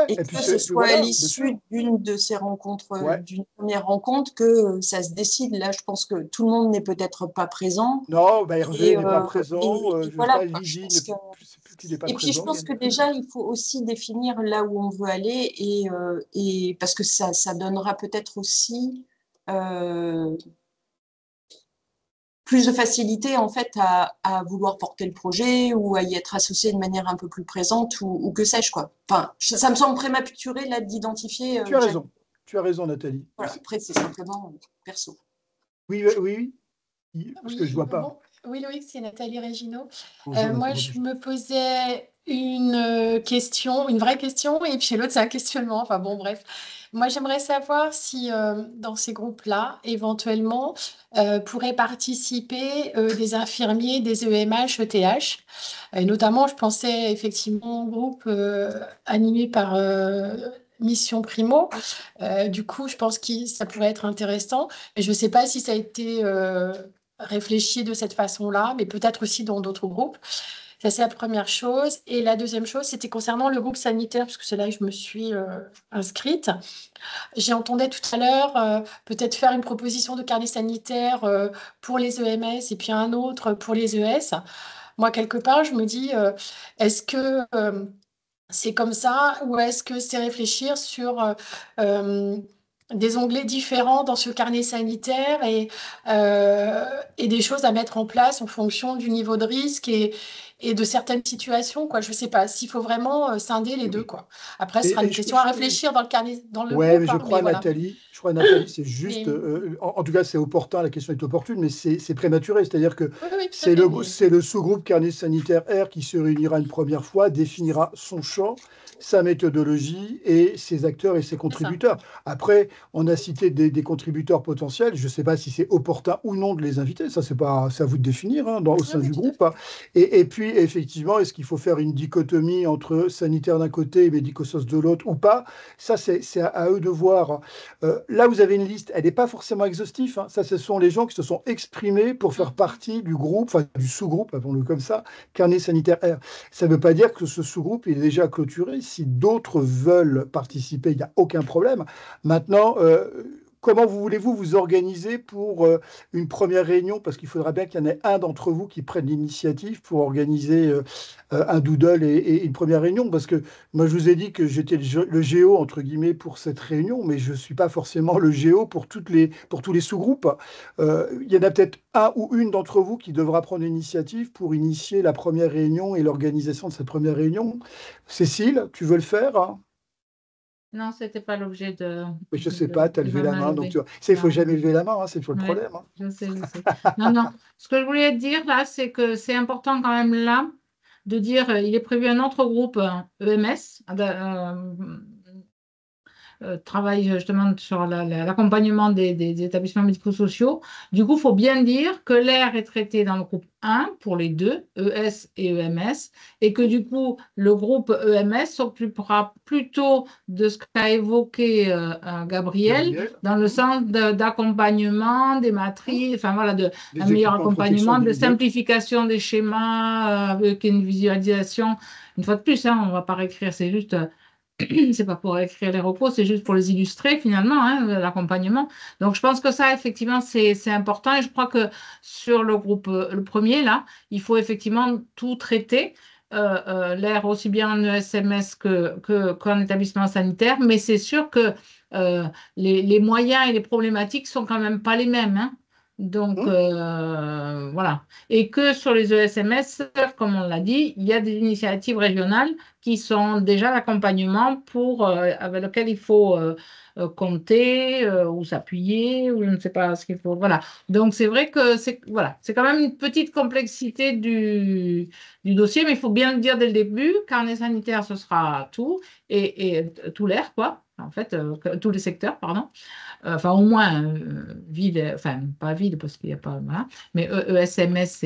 Et
que ce soit à l'issue d'une de ces rencontres, d'une première rencontre, que ça se décide. Là, je pense que tout le monde n'est peut-être pas présent.
Non, Hervé n'est pas présent.
Et puis, je pense que déjà, il faut aussi définir là où on veut aller, et parce que ça donnera peut-être aussi plus de facilité en fait à vouloir porter le projet ou à y être associé de manière un peu plus présente ou que sais-je quoi. Enfin, ça me semble prématuré là d'identifier.
Tu as raison. Tu as raison, Nathalie.
Voilà, après, c'est simplement perso.
Oui, parce que je vois pas.
Oui, Loïc, c'est Nathalie Réginaud.
Bonjour,
Moi,
Nathalie.
je me posais une question, une vraie question, et puis l'autre, c'est un questionnement. Enfin bon, bref. Moi, j'aimerais savoir si dans ces groupes-là, éventuellement, pourraient participer des infirmiers, des EMH, ETH. Notamment, je pensais effectivement au groupe animé par Mission Primo. Du coup, je pense que ça pourrait être intéressant. Mais je ne sais pas si ça a été réfléchi de cette façon-là, mais peut-être aussi dans d'autres groupes. Ça, c'est la première chose. Et la deuxième chose, c'était concernant le groupe sanitaire, puisque c'est là que je me suis inscrite. J'ai entendu tout à l'heure peut-être faire une proposition de carnet sanitaire pour les EMS et puis un autre pour les ES. Moi, quelque part, je me dis, est-ce que c'est comme ça ou est-ce que c'est réfléchir sur des onglets différents dans ce carnet sanitaire et des choses à mettre en place en fonction du niveau de risque et de certaines situations, quoi. Je ne sais pas s'il faut vraiment scinder les deux, quoi. Après, ce sera une question à réfléchir dans le carnet, dans le
Ouais,
groupe,
mais je
hein,
crois,
mais voilà.
Nathalie, c'est juste,
Mais-
en tout cas, c'est opportun, la question est opportune, mais c'est prématuré. C'est-à-dire que
Oui, oui, tout à
c'est
fait, mais-
c'est le sous-groupe carnet sanitaire R qui se réunira une première fois, définira son champ, sa méthodologie et ses acteurs et ses contributeurs. Après, on a cité des contributeurs potentiels. Je ne sais pas si c'est opportun ou non de les inviter. Ça, c'est à vous de définir hein, au sein du groupe. Hein. Et puis, effectivement, est-ce qu'il faut faire une dichotomie entre sanitaire d'un côté et médico-sos de l'autre ou pas? Ça, c'est à eux de voir. Là, vous avez une liste, elle n'est pas forcément exhaustive. Hein. Ça, ce sont les gens qui se sont exprimés pour faire partie du groupe, enfin du sous-groupe, appelons-le comme ça, carnet sanitaire R. Ça ne veut pas dire que ce sous-groupe est déjà clôturé. Si d'autres veulent participer, il n'y a aucun problème. Maintenant, comment voulez-vous vous organiser pour une première réunion? Parce qu'il faudra bien qu'il y en ait un d'entre vous qui prenne l'initiative pour organiser un doodle et une première réunion. Parce que moi, je vous ai dit que j'étais le géo, entre guillemets, pour cette réunion, mais je ne suis pas forcément le géo pour tous les sous-groupes. Il y en a peut-être un ou une d'entre vous qui devra prendre l'initiative pour initier la première réunion et l'organisation de cette première réunion. Cécile, tu veux le faire? Hein?
Non, ce n'était pas l'objet de.
Mais je ne sais pas, tu as
de
levé
ma
la main, donc
levée.
tu vois. Ça, il ne faut
Non.
jamais lever la main, hein, c'est toujours le
Ouais,
problème. Hein.
je sais. Non, non. Ce que je voulais dire là, c'est que c'est important quand même là de dire il est prévu un autre groupe EMS, travaille justement sur l'accompagnement des établissements médico-sociaux. Du coup, il faut bien dire que l'air est traité dans le groupe 1 pour les deux, ES et EMS, et que du coup, le groupe EMS s'occupera plutôt de ce qu'a évoqué Gabriel, dans le sens d'accompagnement des matrices, enfin voilà, un meilleur accompagnement, de simplification des schémas avec une visualisation. Une fois de plus, hein, on ne va pas réécrire, c'est juste c'est pas pour écrire les recours, c'est juste pour les illustrer finalement, hein, l'accompagnement. Donc je pense que ça, effectivement, c'est important. Et je crois que sur le groupe, le premier, là, il faut effectivement tout traiter. L'air aussi bien en ESMS qu'en établissement sanitaire, mais c'est sûr que les moyens et les problématiques sont quand même pas les mêmes. Hein. Donc voilà. Et que sur les ESMS, comme on l'a dit, il y a des initiatives régionales qui sont déjà l'accompagnement avec lequel il faut compter ou s'appuyer ou je ne sais pas ce qu'il faut. Voilà. Donc c'est vrai que c'est quand même une petite complexité du dossier, mais il faut bien le dire dès le début. Carnet sanitaire, ce sera tout et tout l'air, quoi. En fait, tous les secteurs, pardon. Enfin, au moins, ville, enfin, pas ville parce qu'il n'y a pas, voilà, mais ESMS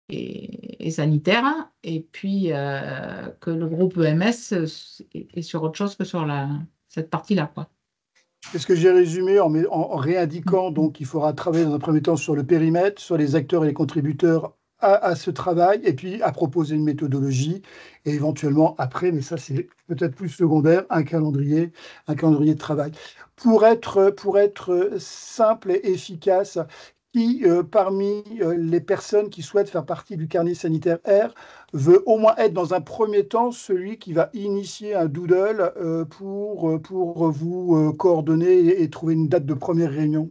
et sanitaire, hein, et puis que le groupe EMS est sur autre chose que sur cette partie-là, quoi.
C'est ce que j'ai résumé en réindiquant donc qu'il faudra travailler dans un premier temps sur le périmètre, sur les acteurs et les contributeurs à ce travail, et puis à proposer une méthodologie, et éventuellement après, mais ça c'est peut-être plus secondaire, un calendrier de travail. Pour être simple et efficace, qui parmi les personnes qui souhaitent faire partie du carnet sanitaire R veut au moins être dans un premier temps celui qui va initier un doodle pour vous coordonner et trouver une date de première réunion?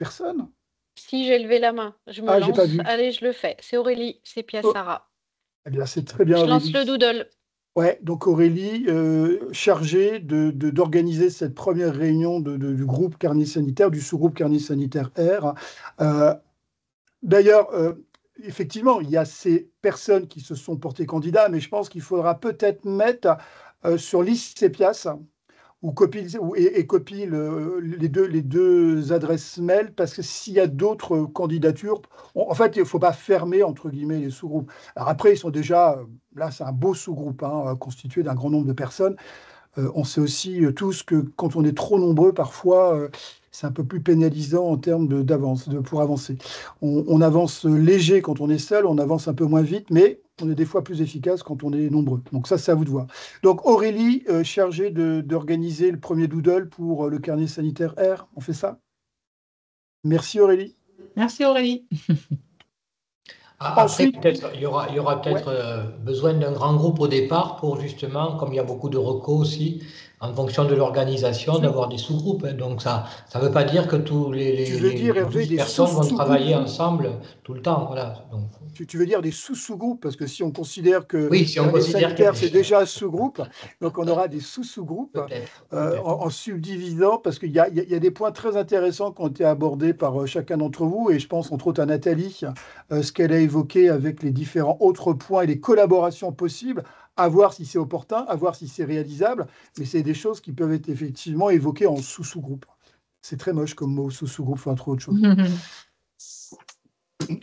Personne?
Si j'ai levé la main, je me
Ah, j'ai pas
lance.
vu.
Allez, je le fais. C'est Aurélie, c'est
Oh,
Piassara.
eh bien, c'est très bien,
Je lance
Aurélie.
le doodle.
Ouais, donc Aurélie, chargée d'organiser cette première réunion du groupe carnet sanitaire, du sous-groupe carnet sanitaire R. Euh, D'ailleurs, effectivement, il y a ces personnes qui se sont portées candidats, mais je pense qu'il faudra peut-être mettre sur liste CEPIAS ou copie, et copie les deux adresses mail, parce que s'il y a d'autres candidatures, en fait, il ne faut pas fermer, entre guillemets, les sous-groupes. Alors après, ils sont déjà, là, c'est un beau sous-groupe, hein, constitué d'un grand nombre de personnes. On sait aussi tous que quand on est trop nombreux, parfois, c'est un peu plus pénalisant en termes d'avance, pour avancer. On avance léger quand on est seul, on avance un peu moins vite, mais on est des fois plus efficace quand on est nombreux. Donc ça, c'est à vous de voir. Donc Aurélie, chargée d'organiser le premier doodle pour le carnet sanitaire R, on fait ça? Merci Aurélie.
Merci Aurélie.
Après,
Ensuite,
peut-être, il y aura peut-être besoin d'un grand groupe au départ pour justement, comme il y a beaucoup de recos aussi, en fonction de l'organisation, d'avoir des sous-groupes, hein. Donc ça ne veut pas dire que tous
tu veux dire,
les
Hervé,
12
des
personnes vont travailler
sous-groupes?
ensemble tout le temps. Voilà. Donc,
Tu veux dire des sous-sous-groupes, parce que si on considère que
oui, si on
carnet
considère que
sanitaire, c'est déjà un sous-groupe, donc on aura des sous-sous-groupes
peut-être.
en subdivisant, parce qu'il y a des points très intéressants qui ont été abordés par chacun d'entre vous, et je pense entre autres à Nathalie, ce qu'elle a évoqué avec les différents autres points et les collaborations possibles, à voir si c'est opportun, à voir si c'est réalisable, mais c'est des choses qui peuvent être effectivement évoquées en sous-sous-groupe. C'est très moche comme mot, sous-sous-groupe, faut trouver autre chose.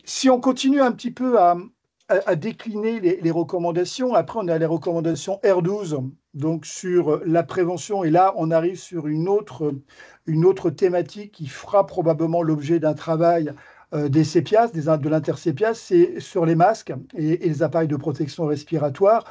Si on continue un petit peu à décliner les recommandations, après on a les recommandations R12, donc sur la prévention, et là on arrive sur une autre thématique qui fera probablement l'objet d'un travail des CEPIAS, de l'inter-CEPIAS, c'est sur les masques et les appareils de protection respiratoire,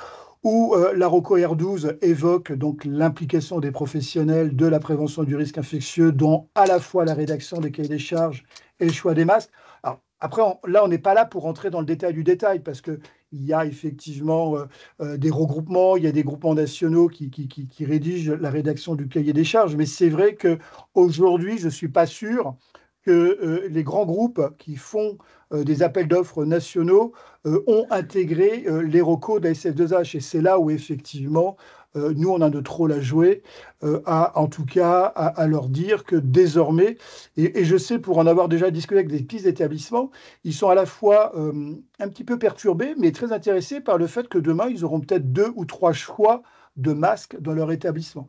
où la ROCO R12 évoque donc l'implication des professionnels de la prévention du risque infectieux dans à la fois la rédaction des cahiers des charges et le choix des masques. Alors, après, là, on n'est pas là pour rentrer dans le détail du détail, parce qu'il y a effectivement des regroupements, il y a des groupements nationaux qui rédigent la rédaction du cahier des charges, mais c'est vrai qu'aujourd'hui, je ne suis pas sûr que les grands groupes qui font des appels d'offres nationaux ont intégré les recos de la SF2H. Et c'est là où, effectivement, nous, on a notre rôle à jouer, en tout cas, à leur dire que désormais, et je sais pour en avoir déjà discuté avec des petits établissements, ils sont à la fois un petit peu perturbés, mais très intéressés par le fait que demain, ils auront peut-être 2 ou 3 choix de masques dans leur établissement.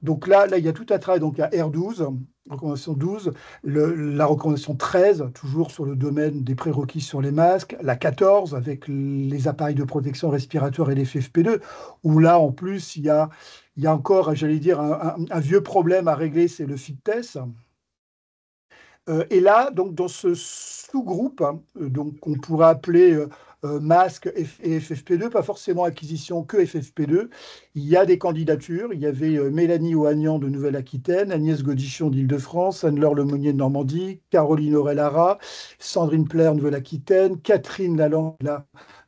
Donc là, il y a tout un travail. Donc, il y a R12, recommandation 12, la recommandation 13, toujours sur le domaine des prérequis sur les masques, la 14, avec les appareils de protection respiratoire et les FFP2, où là, en plus, il y a encore, j'allais dire, un vieux problème à régler, c'est le fit test. Et là, donc, dans ce sous-groupe, donc, qu'on pourrait appeler masque et FFP2, pas forcément acquisition que FFP2, il y a des candidatures. Il y avait Mélanie Oagnan de Nouvelle-Aquitaine, Agnès Godichon d'Île-de-France, Anne-Laure Lemonnier de Normandie, Caroline Aurel-Lara, Sandrine Plaire, Nouvelle-Aquitaine, Catherine Lalande,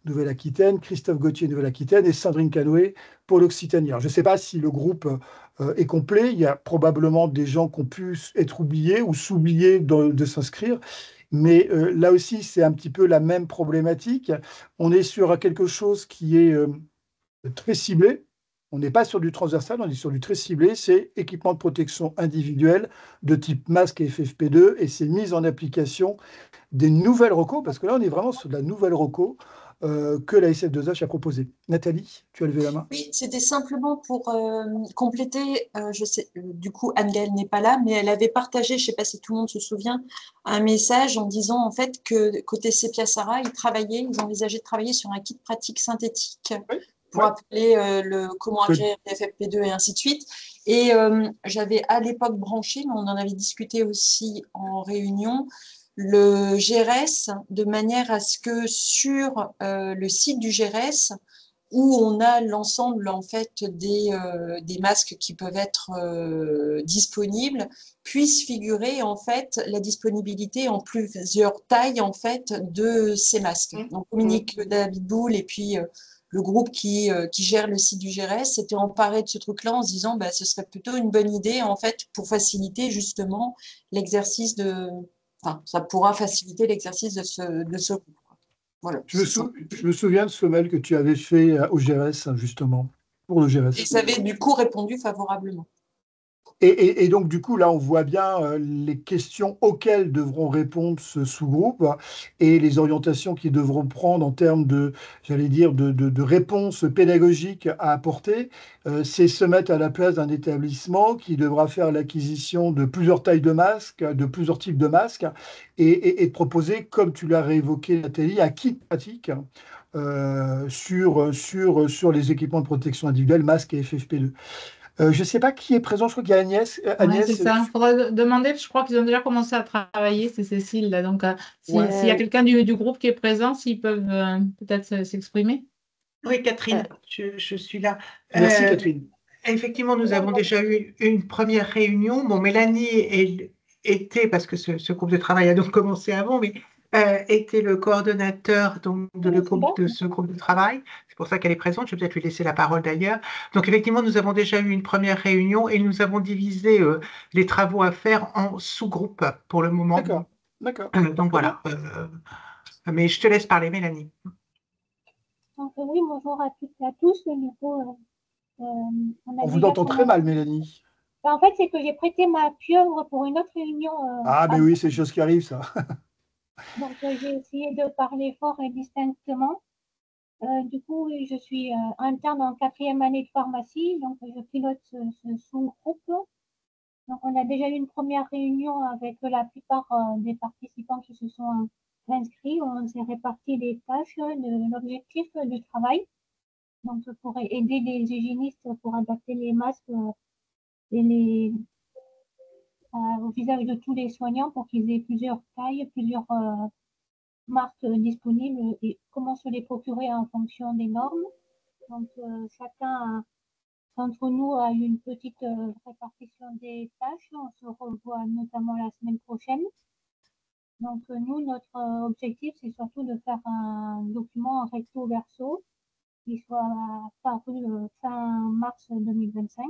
Nouvelle-Aquitaine, Christophe Gauthier, Nouvelle-Aquitaine, et Sandrine Canoë pour l'Occitanie. Alors, je ne sais pas si le groupe est complet. Il y a probablement des gens qui ont pu être oubliés ou s'oublier de s'inscrire. Mais là aussi, c'est un petit peu la même problématique. On est sur quelque chose qui est très ciblé. On n'est pas sur du transversal, on est sur du très ciblé. C'est équipement de protection individuel de type masque et FFP2, et c'est mise en application des nouvelles recos, parce que là, on est vraiment sur de la nouvelle reco que la SF2H a proposée. Nathalie, tu as levé la main.
Oui, c'était simplement pour compléter, je sais, du coup, Anne-Gaëlle n'est pas là, mais elle avait partagé, je ne sais pas si tout le monde se souvient, un message en disant en fait que côté Sepia-Sara, ils envisageaient de travailler sur un kit pratique synthétique pour appeler comment agir FFP2 et ainsi de suite. Et j'avais à l'époque branché, mais on en avait discuté aussi en réunion, le GRS, de manière à ce que sur le site du GRS, où on a l'ensemble en fait des masques qui peuvent être disponibles, puisse figurer en fait la disponibilité en plusieurs tailles en fait de ces masques. Donc Dominique David Boule et puis le groupe qui gère le site du GRS s'était emparé de ce truc-là en se disant ce serait plutôt une bonne idée en fait pour faciliter justement l'exercice de enfin, ça pourra faciliter l'exercice de ce groupe. Voilà.
Je me souviens de ce mail que tu avais fait au GRS, justement, pour le GRS.
Et ça avait du coup répondu favorablement.
Et donc, du coup, là, on voit bien les questions auxquelles devront répondre ce sous-groupe et les orientations qu'ils devront prendre en termes de, j'allais dire, de réponses pédagogiques à apporter. C'est se mettre à la place d'un établissement qui devra faire l'acquisition de plusieurs tailles de masques, de plusieurs types de masques, et proposer, comme tu l'as réévoqué, Nathalie, un kit pratique sur les équipements de protection individuelle, masques et FFP2. Je ne sais pas qui est présent, je crois qu'il y a Agnès.
Ouais,
Agnès,
c'est ça. Il faudrait demander, je crois qu'ils ont déjà commencé à travailler, c'est Cécile, là. Donc, s'il y a
Ouais.
quelqu'un du groupe qui est présent, s'ils peuvent peut-être s'exprimer.
Oui, Catherine, je suis là.
Merci, Catherine.
Effectivement, nous avons déjà eu une première réunion. Bon, Mélanie était, parce que ce groupe de travail a donc commencé avant, mais était le coordonnateur donc, de ce groupe de travail. C'est pour ça qu'elle est présente. Je vais peut-être lui laisser la parole d'ailleurs. Donc, effectivement, nous avons déjà eu une première réunion et nous avons divisé les travaux à faire en sous-groupes pour le moment.
D'accord.
Donc, voilà. Mais je te laisse parler, Mélanie.
Donc, oui, bonjour à toutes et à tous. Du coup,
On vous entend très mal, Mélanie.
Ben, en fait, c'est que j'ai prêté ma pieuvre pour une autre réunion.
Mais oui, c'est des choses qui arrivent, ça.
Donc, j'ai essayé de parler fort et distinctement. Du coup, oui, je suis interne en 4e année de pharmacie, donc je pilote ce sous-groupe. Donc, on a déjà eu une première réunion avec la plupart des participants qui se sont inscrits. On s'est réparti les tâches de l'objectif du travail. Donc, pour aider les hygiénistes pour adapter les masques et au visage de tous les soignants pour qu'ils aient plusieurs tailles, plusieurs marques disponibles et comment se les procurer en fonction des normes. Donc, chacun d'entre nous a eu une petite répartition des tâches. On se revoit notamment la semaine prochaine. Donc, nous, notre objectif, c'est surtout de faire un document recto verso qui soit paru fin mars 2025.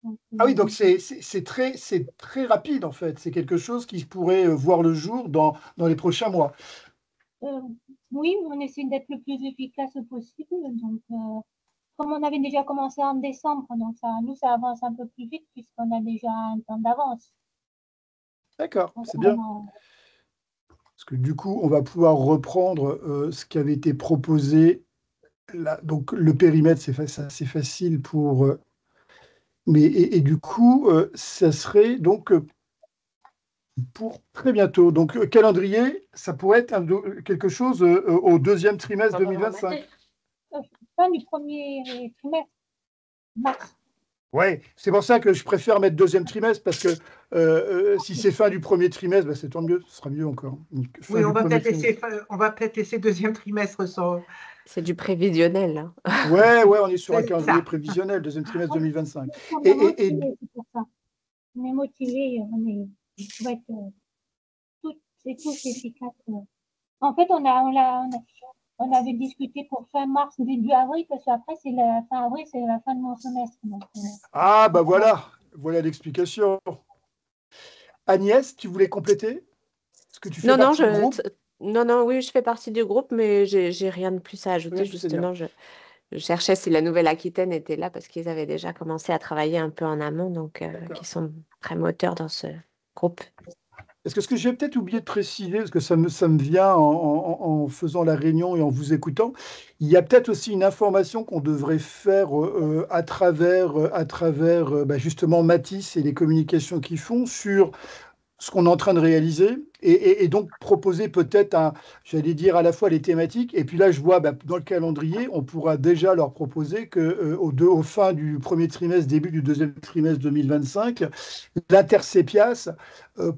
Donc,
ah oui, donc c'est très rapide, en fait. C'est quelque chose qui pourrait voir le jour dans les prochains mois.
Oui, on essaie d'être le plus efficace possible. Donc, comme on avait déjà commencé en décembre, donc ça avance un peu plus vite puisqu'on a déjà un temps d'avance.
D'accord, c'est bien. Parce que du coup, on va pouvoir reprendre ce qui avait été proposé. Là, donc, le périmètre, c'est assez facile pour... mais, et du coup, ça serait donc pour très bientôt. Donc, calendrier, ça pourrait être quelque chose au deuxième trimestre 2025.
Fin du premier trimestre, mars.
Ouais, c'est pour ça que je préfère mettre deuxième trimestre, parce que si c'est fin du premier trimestre, bah, c'est tant mieux, ce sera mieux encore. Donc,
oui, on va peut-être laisser deuxième trimestre sans...
C'est du prévisionnel. Hein.
Ouais, on est sur un calendrier prévisionnel, deuxième trimestre 2025.
On est motivé, c'est pour ça. On est motivé, on va être tous efficaces. En fait, on avait discuté pour fin mars, début avril, parce qu'après, c'est la fin avril, c'est la fin de mon semestre. Donc,
voilà l'explication. Agnès, tu voulais compléter ce que tu fais partie du groupe?
Non, oui, je fais partie du groupe, mais j'ai rien de plus à ajouter. Justement, je cherchais si la Nouvelle-Aquitaine était là parce qu'ils avaient déjà commencé à travailler un peu en amont, donc qui sont très moteurs dans ce groupe.
Est-ce que ce que j'ai peut-être oublié de préciser, parce que ça me vient en faisant la réunion et en vous écoutant, il y a peut-être aussi une information qu'on devrait faire à travers justement Matisse et les communications qu'ils font sur ce qu'on est en train de réaliser et donc proposer peut-être, j'allais dire, à la fois les thématiques. Et puis là, je vois dans le calendrier, on pourra déjà leur proposer qu'au fin du premier trimestre, début du deuxième trimestre 2025, l'Intercepias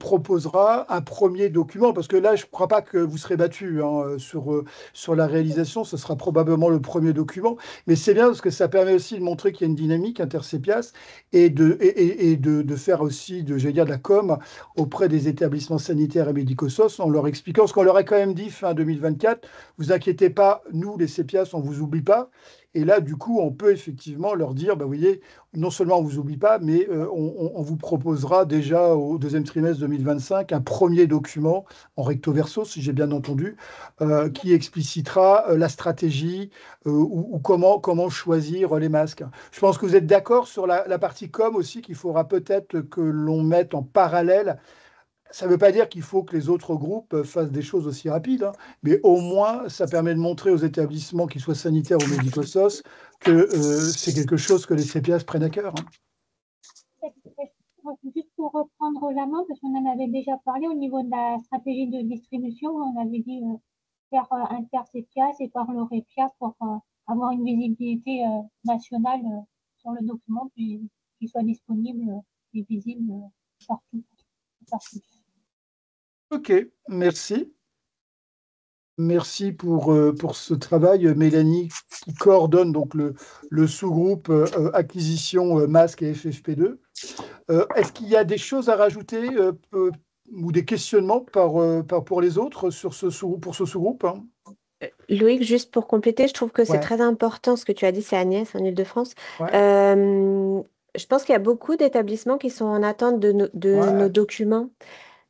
proposera un premier document, parce que là, je ne crois pas que vous serez battus sur la réalisation, ce sera probablement le premier document, mais c'est bien parce que ça permet aussi de montrer qu'il y a une dynamique Intercepias et de faire aussi, j'allais dire, de la com auprès des établissements sanitaires et médico-sociaux en leur expliquant ce qu'on leur a quand même dit fin 2024. Vous inquiétez pas, nous, les CEPIAS, on ne vous oublie pas. Et là, du coup, on peut effectivement leur dire, vous voyez, non seulement on ne vous oublie pas, mais on vous proposera déjà au deuxième trimestre 2025 un premier document en recto verso, si j'ai bien entendu, qui explicitera la stratégie ou comment choisir les masques. Je pense que vous êtes d'accord sur la partie com aussi, qu'il faudra peut-être que l'on mette en parallèle. Ça ne veut pas dire qu'il faut que les autres groupes fassent des choses aussi rapides, hein, mais au moins, ça permet de montrer aux établissements, qu'ils soient sanitaires ou médico-soc, que c'est quelque chose que les CPAS prennent à cœur. Hein.
Juste pour reprendre la main, parce qu'on en avait déjà parlé au niveau de la stratégie de distribution, on avait dit faire inter-CPAS et par le REPIA pour avoir une visibilité nationale sur le document, puis qu'il soit disponible et visible partout.
Ok, merci. Merci pour ce travail, Mélanie, qui coordonne donc le sous-groupe acquisition masque et FFP2. Est-ce qu'il y a des choses à rajouter ou des questionnements pour les autres pour ce sous-groupe, hein?
Loïc, juste pour compléter, je trouve que c'est
Ouais.
très important ce que tu as dit, c'est Agnès en Île-de-France.
Ouais.
Je pense qu'il y a beaucoup d'établissements qui sont en attente de nos documents.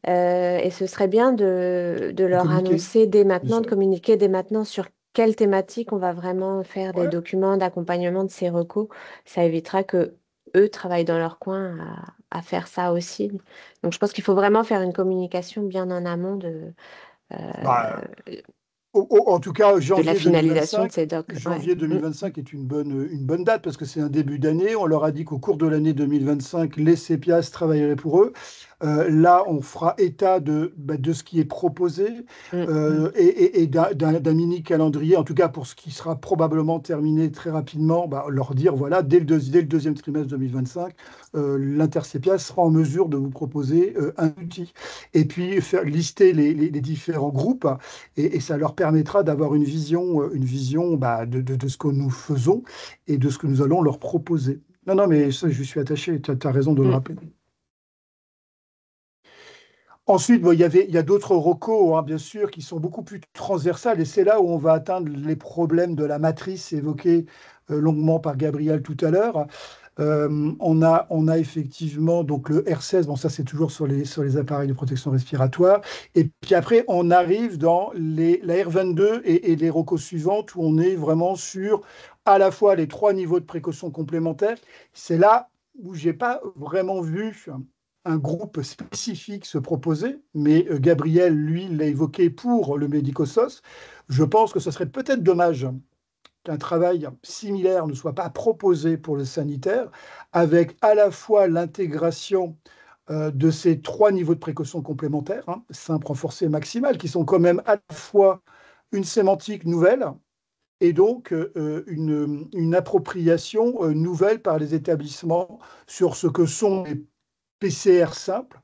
Et ce serait bien de leur annoncer dès maintenant, de communiquer dès maintenant sur quelle thématique on va vraiment faire des documents d'accompagnement de ces recos. Ça évitera que eux travaillent dans leur coin à faire ça aussi. Donc je pense qu'il faut vraiment faire une communication bien en amont
En tout cas,
de
janvier
la finalisation
2025,
de ces docs.
janvier 2025 est une bonne date parce que c'est un début d'année. On leur a dit qu'au cours de l'année 2025, les CPAS travailleraient pour eux. Là, on fera état de ce qui est proposé et d'un mini calendrier, en tout cas pour ce qui sera probablement terminé très rapidement, leur dire, voilà, dès le deuxième trimestre 2025, l'Inter-CPAS sera en mesure de vous proposer un outil. Et puis, faire lister les différents groupes et ça leur permettra d'avoir une vision de ce que nous faisons et de ce que nous allons leur proposer. Non, mais ça, je suis attaché, tu as raison de le rappeler. Ensuite, il y a d'autres recos, hein, bien sûr, qui sont beaucoup plus transversales, et c'est là où on va atteindre les problèmes de la matrice évoquée longuement par Gabriel tout à l'heure. On a effectivement donc le R16, bon ça c'est toujours sur les appareils de protection respiratoire, et puis après on arrive dans la R22 et les recos suivantes où on est vraiment sur à la fois les 3 niveaux de précaution complémentaires. C'est là où j'ai pas vraiment vu un groupe spécifique se proposer, mais Gabriel, lui, l'a évoqué pour le médico-soc. Je pense que ce serait peut-être dommage qu'un travail similaire ne soit pas proposé pour le sanitaire, avec à la fois l'intégration de ces 3 niveaux de précaution complémentaires, hein, simple, renforcé, maximal, qui sont quand même à la fois une sémantique nouvelle et donc une appropriation nouvelle par les établissements sur ce que sont les PCR simples,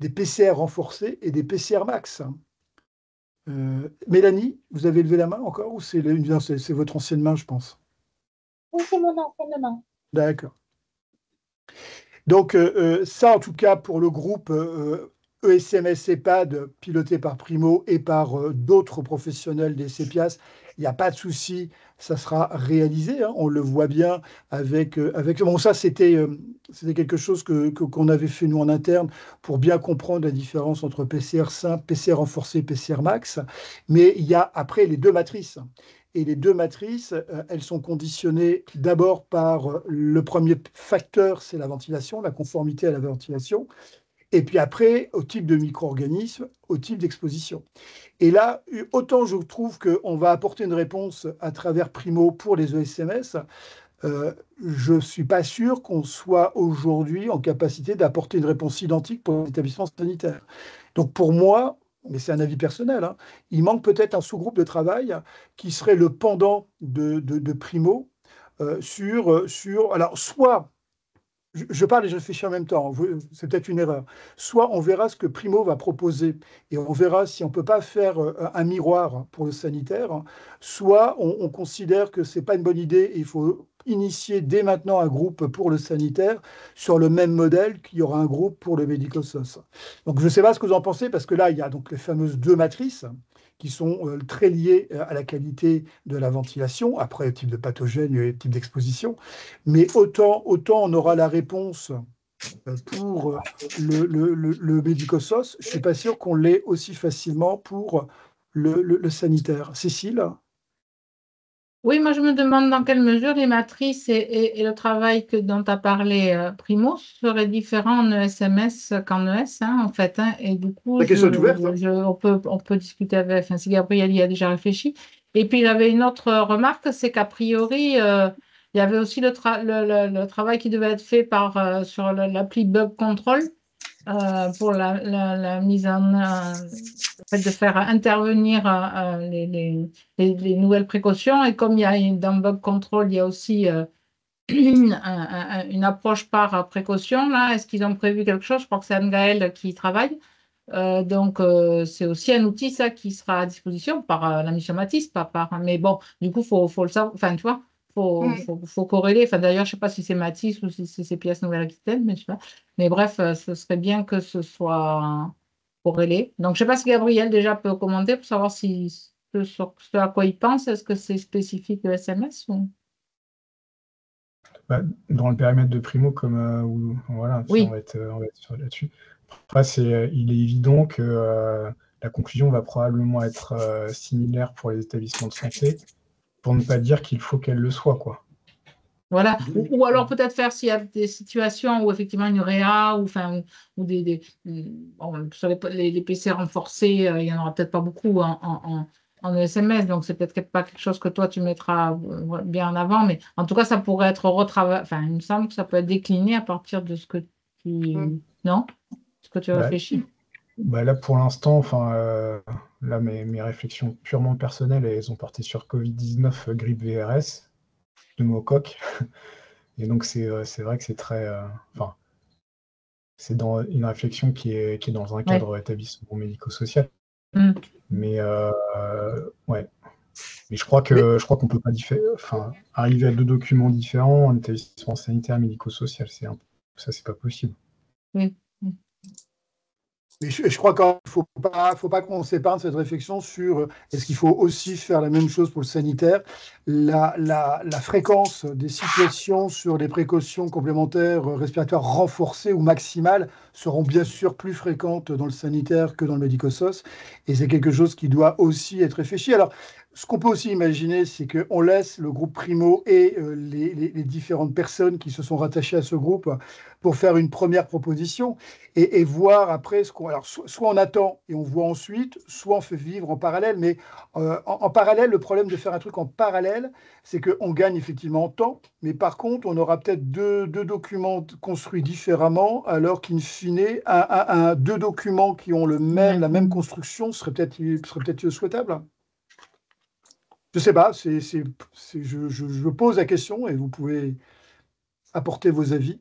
des PCR renforcés et des PCR max. Mélanie, vous avez levé la main encore ou c'est votre ancienne main, je pense?
Oui, c'est mon ancienne main.
D'accord. Donc ça, en tout cas, pour le groupe ESMS EHPAD, piloté par Primo et par d'autres professionnels des CPIAS, il n'y a pas de souci, ça sera réalisé, hein, on le voit bien avec... Bon, ça, c'était quelque chose qu'on avait fait, nous, en interne, pour bien comprendre la différence entre PCR simple, PCR renforcé, PCR max. Mais il y a après les 2 matrices. Et les 2 matrices, elles sont conditionnées d'abord par le premier facteur, c'est la ventilation, la conformité à la ventilation. Et puis après, au type de micro-organisme, au type d'exposition. Et là, autant je trouve qu'on va apporter une réponse à travers Primo pour les ESMS, je ne suis pas sûr qu'on soit aujourd'hui en capacité d'apporter une réponse identique pour les établissements sanitaires. Donc pour moi, mais c'est un avis personnel, hein, il manque peut-être un sous-groupe de travail qui serait le pendant de Primo sur... Alors, soit... Je parle et je réfléchis en même temps, c'est peut-être une erreur. Soit on verra ce que Primo va proposer et on verra si on ne peut pas faire un miroir pour le sanitaire, soit on considère que ce n'est pas une bonne idée et il faut initier dès maintenant un groupe pour le sanitaire sur le même modèle qu'il y aura un groupe pour le médico-soc. Donc je ne sais pas ce que vous en pensez parce que là, il y a donc les fameuses 2 matrices qui sont très liées à la qualité de la ventilation, après type de pathogène et type d'exposition. Mais autant on aura la réponse pour le médico-sos, je ne suis pas sûr qu'on l'ait aussi facilement pour le sanitaire. Cécile?
Oui, moi je me demande dans quelle mesure les matrices et le travail dont tu as parlé, Primo, seraient différents en ESMS qu'en ES, en fait. Et du coup,
La question est ouverte.
on peut discuter avec, enfin, si Gabriel y a déjà réfléchi. Et puis, j'avais une autre remarque, c'est qu'a priori, il y avait aussi le travail qui devait être fait sur l'appli Bug Control pour la mise le fait de faire intervenir les nouvelles précautions. Et comme il y a dans Bug Control, il y a aussi une approche par précaution. Là, est-ce qu'ils ont prévu quelque chose? Je crois que c'est Anne-Gaëlle qui y travaille. Donc, c'est aussi un outil, ça, qui sera à disposition par la mission Matisse, pas par. Mais bon, du coup, faut le savoir. Enfin, tu vois, faut corréler. Enfin, d'ailleurs, je ne sais pas si c'est Matisse ou si c'est PS Nouvelle-Aquitaine, mais je sais pas. Mais bref, ce serait bien que ce soit corrélé. Donc, je ne sais pas si Gabriel déjà peut commenter pour savoir ce à quoi il pense. Est-ce que c'est spécifique de SMS ou...
Dans le périmètre de Primo, comme voilà,
Oui.
on va être là-dessus. Après, il est évident que la conclusion va probablement être similaire pour les établissements de santé, pour ne pas dire qu'il faut qu'elle le soit, quoi.
Voilà. Ou alors peut-être faire s'il y a des situations où effectivement une réa ou bon, sur les PC renforcés, il n'y en aura peut-être pas beaucoup en ESMS, donc c'est peut-être pas quelque chose que toi tu mettras bien en avant, mais en tout cas ça pourrait être retravaillé, enfin il me semble que ça peut être décliné à partir de ce que tu... Non? Ce que tu réfléchis.
Là pour l'instant, là mes réflexions purement personnelles, elles ont porté sur Covid-19, grippe VRS, pneumocoque. Et donc, c'est vrai que c'est très. C'est dans une réflexion qui est dans un cadre établissement médico-social. Mais ouais. Mais je crois qu'on peut pas arriver à deux documents différents en établissement sanitaire et médico-social. Ça, c'est pas possible.
Oui.
Mais je crois qu'il ne faut pas qu'on s'épargne cette réflexion sur est-ce qu'il faut aussi faire la même chose pour le sanitaire. La fréquence des situations sur les précautions complémentaires respiratoires renforcées ou maximales seront bien sûr plus fréquentes dans le sanitaire que dans le médico-sos. Et c'est quelque chose qui doit aussi être réfléchi. Alors, ce qu'on peut aussi imaginer, c'est qu'on laisse le groupe Primo et les différentes personnes qui se sont rattachées à ce groupe pour faire une première proposition et voir après ce qu'on... Alors, soit on attend et on voit ensuite, soit on fait vivre en parallèle. Mais en parallèle, le problème de faire un truc en parallèle, c'est qu'on gagne effectivement en temps, mais par contre, on aura peut-être deux documents construits différemment, alors qu'in fine, deux documents qui ont la même construction serait peut-être souhaitable. Je ne sais pas, je pose la question et vous pouvez apporter vos avis.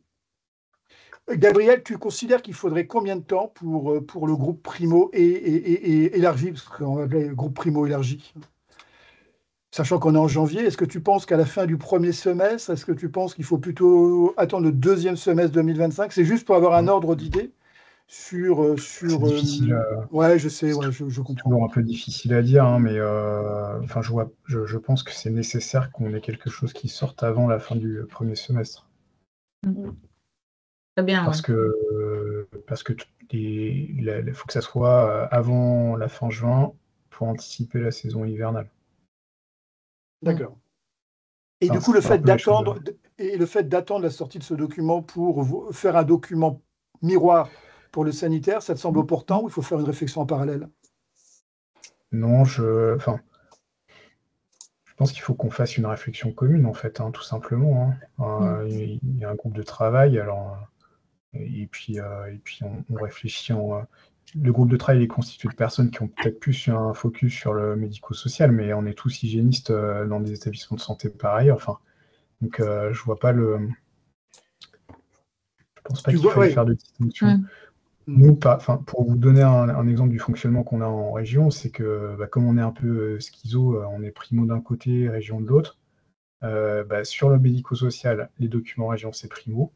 Gabriel, tu considères qu'il faudrait combien de temps pour le groupe Primo et élargi, parce qu'on va appeler le groupe Primo élargi? Sachant qu'on est en janvier, est-ce que tu penses qu'à la fin du premier semestre, est-ce que tu penses qu'il faut plutôt attendre le deuxième semestre 2025? C'est juste pour avoir un ordre d'idée sur
c'est difficile.
Ouais, je sais, ouais, je comprends.
C'est toujours un peu difficile à dire, hein, mais je pense que c'est nécessaire qu'on ait quelque chose qui sorte avant la fin du premier semestre.
Très bien.
Parce que il faut que ça soit avant la fin juin pour anticiper la saison hivernale.
D'accord. Et du coup, le fait d'attendre la sortie de ce document pour faire un document miroir pour le sanitaire, ça te semble opportun ou il faut faire une réflexion en parallèle?
Non, je pense qu'il faut qu'on fasse une réflexion commune, en fait, tout simplement. Il y a un groupe de travail, et puis on réfléchit. Le groupe de travail est constitué de personnes qui ont peut-être plus un focus sur le médico-social, mais on est tous hygiénistes dans des établissements de santé par ailleurs. Donc, je vois pas je pense pas qu'il faille faire de distinction. Nous, pour vous donner un exemple du fonctionnement qu'on a en région, c'est que comme on est un peu schizo, on est Primo d'un côté, région de l'autre. Sur le médico-social, les documents région, c'est Primo.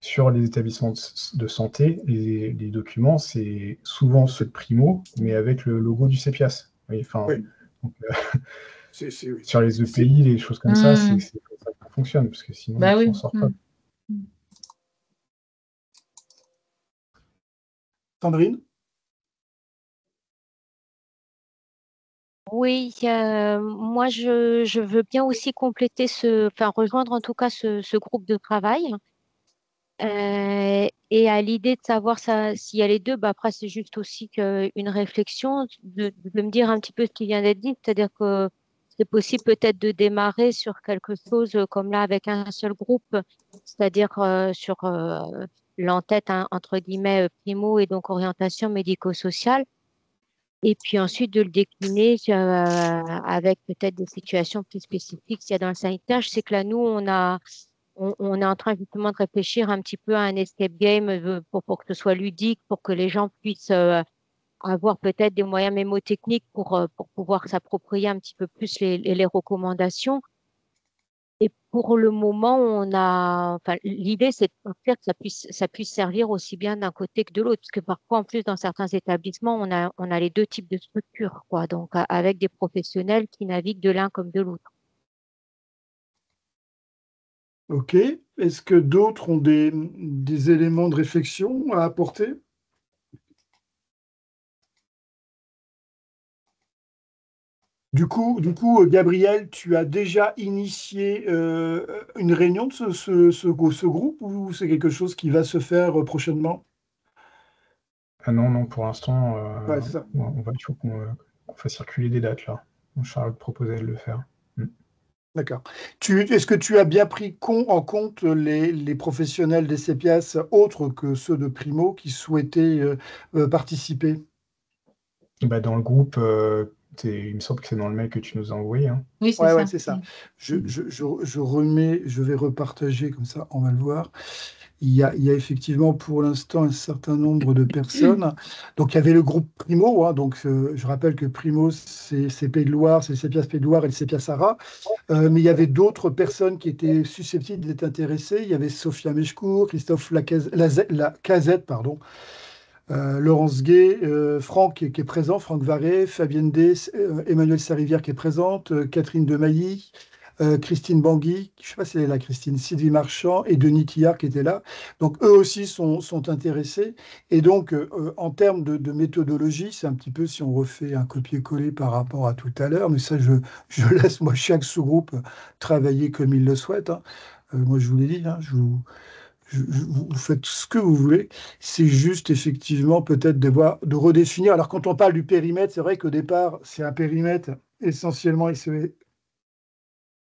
Sur les établissements de santé, les documents, c'est souvent ceux de Primo, mais avec le logo du CEPIAS. Oui, enfin,
Oui.
donc,
Oui.
sur les EPI, les choses comme ça, c'est comme ça que ça fonctionne, parce que sinon,
Bah
on
oui.
s'en sort pas.
Sandrine?
Oui, moi je veux bien aussi compléter enfin rejoindre en tout cas ce groupe de travail. Et à l'idée de savoir ça, s'il y a les deux, bah après c'est juste aussi une réflexion de me dire un petit peu ce qui vient d'être dit, c'est-à-dire que c'est possible peut-être de démarrer sur quelque chose comme là avec un seul groupe, c'est-à-dire sur l'entête entre guillemets primo et donc orientation médico-sociale. Et puis ensuite de le décliner avec peut-être des situations plus spécifiques qu'il y a dans le sanitaire. Je sais que là, nous, on est en train justement de réfléchir un petit peu à un escape game pour que ce soit ludique, pour que les gens puissent avoir peut-être des moyens mémotechniques pour pouvoir s'approprier un petit peu plus les recommandations. Et pour le moment, enfin, l'idée, c'est de faire que ça puisse servir aussi bien d'un côté que de l'autre, parce que parfois, en plus, dans certains établissements, on a les deux types de structures, quoi, donc avec des professionnels qui naviguent de l'un comme de l'autre.
Ok. Est-ce que d'autres ont des éléments de réflexion à apporter? Du coup, Gabriel, tu as déjà initié une réunion de ce groupe ou c'est quelque chose qui va se faire prochainement?
Ah non, non, pour l'instant,
Ouais, c'est ça.
il faut qu'on fasse circuler des dates, là. Charlotte proposait de le faire.
D'accord. Est-ce que tu as bien pris en compte les professionnels des CEPIAS autres que ceux de Primo qui souhaitaient participer?
Bah, dans le groupe, il me semble que c'est dans le mail que tu nous as envoyé. Hein.
Oui, c'est
Ouais,
ça.
ouais, c'est ça. Je remets, je vais repartager comme ça, on va le voir. Il y a effectivement pour l'instant un certain nombre de personnes. Donc il y avait le groupe Primo, hein, donc je rappelle que Primo, c'est Pays de Loire, c'est le CEPIAS Pays de Loire et le CEPIAS Arras. Mais il y avait d'autres personnes qui étaient susceptibles d'être intéressées. Il y avait Sophia Mechcourt, Christophe Lacazette, pardon, Laurence Gay, Franck qui est présent, Franck Varé, Fabienne Dess, Emmanuel Sarivière qui est présente, Catherine Demailly, Christine Bangui, je ne sais pas si elle est là, Christine, Sylvie Marchand et Denis Tillard qui étaient là. Donc eux aussi sont intéressés. Et donc en termes de méthodologie, c'est un petit peu si on refait un copier-coller par rapport à tout à l'heure, mais ça je laisse moi chaque sous-groupe travailler comme il le souhaite. Hein. Moi je vous l'ai dit, hein, vous faites ce que vous voulez. C'est juste effectivement peut-être de redéfinir. Alors quand on parle du périmètre, c'est vrai qu'au départ, c'est un périmètre essentiellement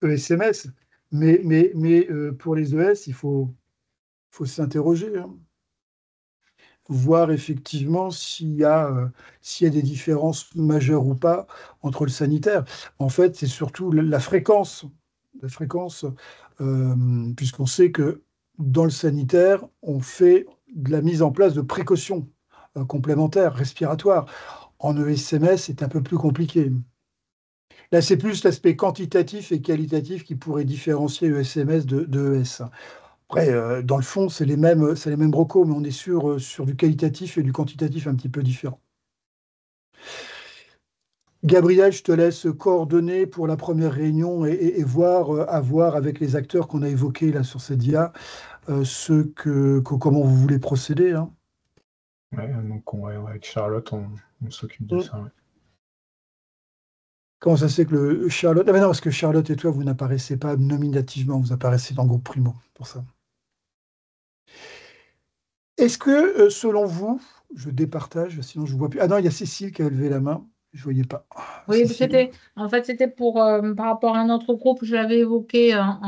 ESMS, mais pour les ES, il faut s'interroger, hein. Voir effectivement s'il y a des différences majeures ou pas entre le sanitaire. En fait, c'est surtout la fréquence, puisqu'on sait que dans le sanitaire, on fait de la mise en place de précautions complémentaires, respiratoires. En ESMS, c'est un peu plus compliqué. Là, c'est plus l'aspect quantitatif et qualitatif qui pourrait différencier ESMS de ES. Après, dans le fond, c'est les mêmes brocos, mais on est sur du qualitatif et du quantitatif un petit peu différent. Gabriel, je te laisse coordonner pour la première réunion et voir avec les acteurs qu'on a évoqués là sur cette dia, comment vous voulez procéder. Hein.
Ouais, donc avec Charlotte, on s'occupe de ça. Ouais.
Comment ça se fait que Charlotte... Ah mais non, parce que Charlotte et toi, vous n'apparaissez pas nominativement, vous apparaissez dans le groupe Primo, pour ça. Est-ce que, selon vous, je départage, sinon je ne vous vois plus. Ah non, il y a Cécile qui a levé la main. Je ne voyais pas.
Oui,
Cécile.
c'était pour, par rapport à un autre groupe, je l'avais évoqué à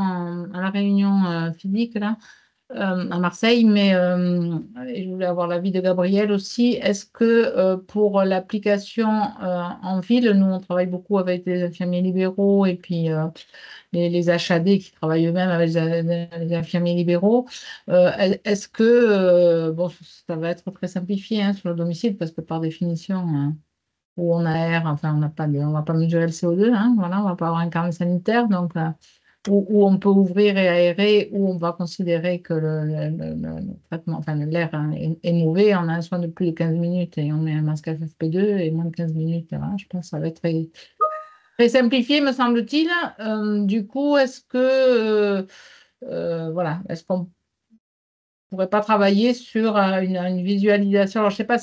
la réunion physique là, à Marseille, mais et je voulais avoir l'avis de Gabriel aussi. Est-ce que pour l'application en ville, nous on travaille beaucoup avec les infirmiers libéraux et puis les HAD qui travaillent eux-mêmes avec les infirmiers libéraux. Est-ce que, bon, ça va être très simplifié hein, sur le domicile parce que par définition, où on aère, enfin on va pas mesurer le CO2, hein, voilà, on va pas avoir un carnet sanitaire, donc où on peut ouvrir et aérer, où on va considérer que le traitement, enfin l'air est mauvais, on a un soin de plus de 15 minutes et on met un masque FFP2 et moins de 15 minutes, voilà, je pense que ça va être très, très simplifié, me semble-t-il. Du coup, est-ce que, voilà, est-ce qu'on pourrait pas travailler sur une visualisation? Alors, je sais pas,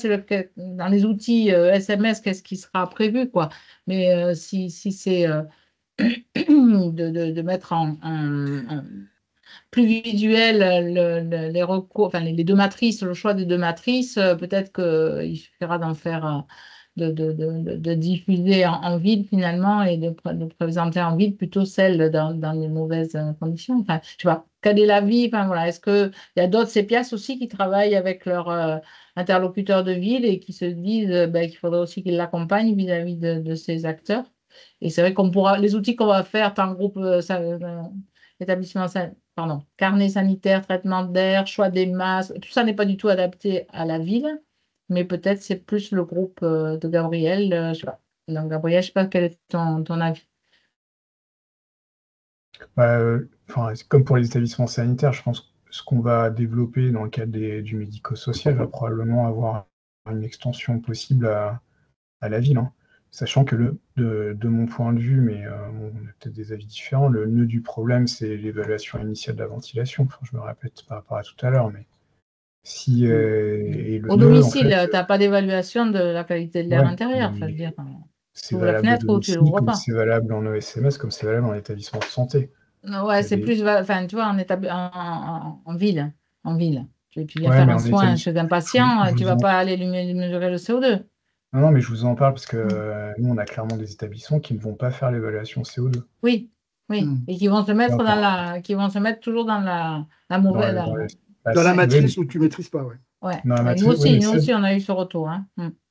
dans les outils SMS, qu'est-ce qui sera prévu, quoi. Mais si c'est de mettre en plus visuel les recours, enfin les deux matrices, le choix des deux matrices, peut-être qu'il suffira d'en faire, de diffuser en ville finalement et de présenter en ville plutôt celle dans les mauvaises conditions. Enfin, je sais pas, quelle est la vie? Enfin, voilà, est-ce qu'il y a d'autres CPS aussi qui travaillent avec leurs interlocuteurs de ville et qui se disent ben, qu'il faudrait aussi qu'ils l'accompagnent vis-à-vis de ces acteurs? Et c'est vrai qu'on pourra, les outils qu'on va faire par groupe, établissement, pardon, carnet sanitaire, traitement d'air, choix des masques, tout ça n'est pas du tout adapté à la ville, mais peut-être c'est plus le groupe de Gabriel, je sais pas. Donc, Gabriel, je sais pas quel est ton avis.
C'est comme pour les établissements sanitaires, je pense que ce qu'on va développer dans le cadre du médico-social va probablement avoir une extension possible à la ville, hein. Sachant que de mon point de vue, mais on a peut-être des avis différents, le nœud du problème, c'est l'évaluation initiale de la ventilation. Enfin, je me répète par rapport à tout à l'heure, mais si
au domicile, tu n'as pas d'évaluation de la qualité de l'air intérieur. Enfin, je veux dire,
c'est
la fenêtre ou tu l'ouvres pas.
C'est valable en ESMS comme c'est valable en établissement de santé.
Ouais, c'est plus, enfin, tu vois, en ville. Tu viens faire un soin chez un patient, tu ne vas pas aller lui mesurer le CO2.
Non, mais je vous en parle parce que nous, on a clairement des établissements qui ne vont pas faire l'évaluation CO2.
Oui, et qui vont se mettre toujours dans la mauvaise.
Dans la matrice où tu ne maîtrises pas,
ouais. Nous aussi, on a eu ce retour. Hein.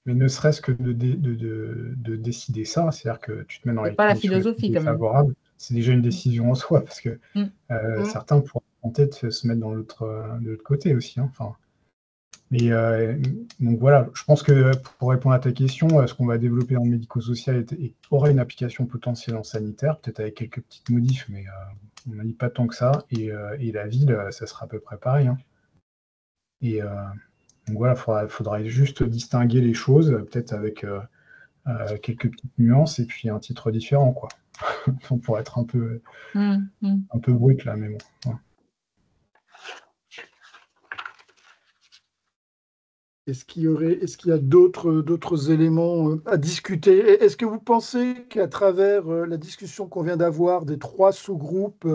Mais ne serait-ce que de décider ça, c'est-à-dire que tu te mets dans les
conditions
défavorables, c'est déjà une décision en soi, parce que certains pourraient tenter de se mettre de l'autre côté aussi. Hein. Enfin, donc voilà, je pense que pour répondre à ta question, ce qu'on va développer dans le médico-social aura une application potentielle en sanitaire, peut-être avec quelques petites modifs, mais on n'a dit pas tant que ça. Et la ville, ça sera à peu près pareil. Hein. Donc voilà, il faudra juste distinguer les choses, peut-être avec quelques petites nuances et puis un titre différent, quoi. On pourrait être un peu brut là, mais bon. Ouais.
Est-ce qu'il y a d'autres éléments à discuter? Est-ce que vous pensez qu'à travers la discussion qu'on vient d'avoir des 3 sous-groupes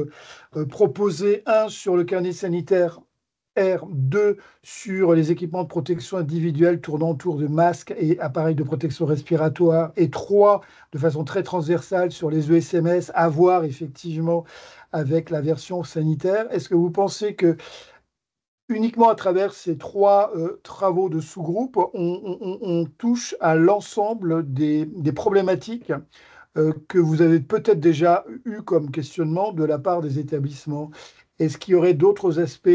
proposés, 1 sur le carnet sanitaire R, 2 sur les équipements de protection individuelle tournant autour de masques et appareils de protection respiratoire, et 3 de façon très transversale sur les ESMS, à voir effectivement avec la version sanitaire, est-ce que vous pensez que uniquement à travers ces 3 travaux de sous-groupe, on touche à l'ensemble des problématiques que vous avez peut-être déjà eu comme questionnement de la part des établissements? Est-ce qu'il y aurait d'autres aspects,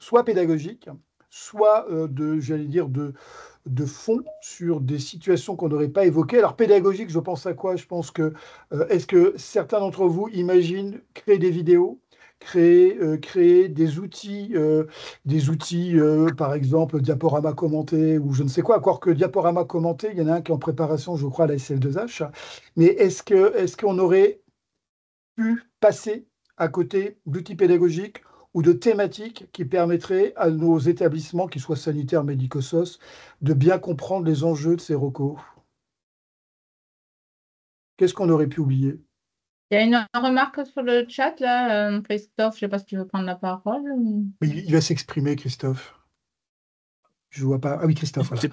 soit pédagogiques, soit de fond sur des situations qu'on n'aurait pas évoquées? Alors pédagogique, je pense à quoi? Je pense que est-ce que certains d'entre vous imaginent créer des vidéos, créer des outils, par exemple diaporama commenté ou je ne sais quoi, quoique diaporama commenté, il y en a un qui est en préparation, je crois, à la SL2H. Mais est-ce qu'on aurait pu passer à côté d'outils pédagogiques ou de thématiques qui permettraient à nos établissements, qu'ils soient sanitaires, médico-soc, de bien comprendre les enjeux de ces recos? Qu'est-ce qu'on aurait pu oublier?
Il y a une remarque sur le chat, là, Christophe, je ne sais pas si tu veux prendre la parole.
Il va s'exprimer, Christophe. Je ne vois pas. Ah oui, Christophe, voilà.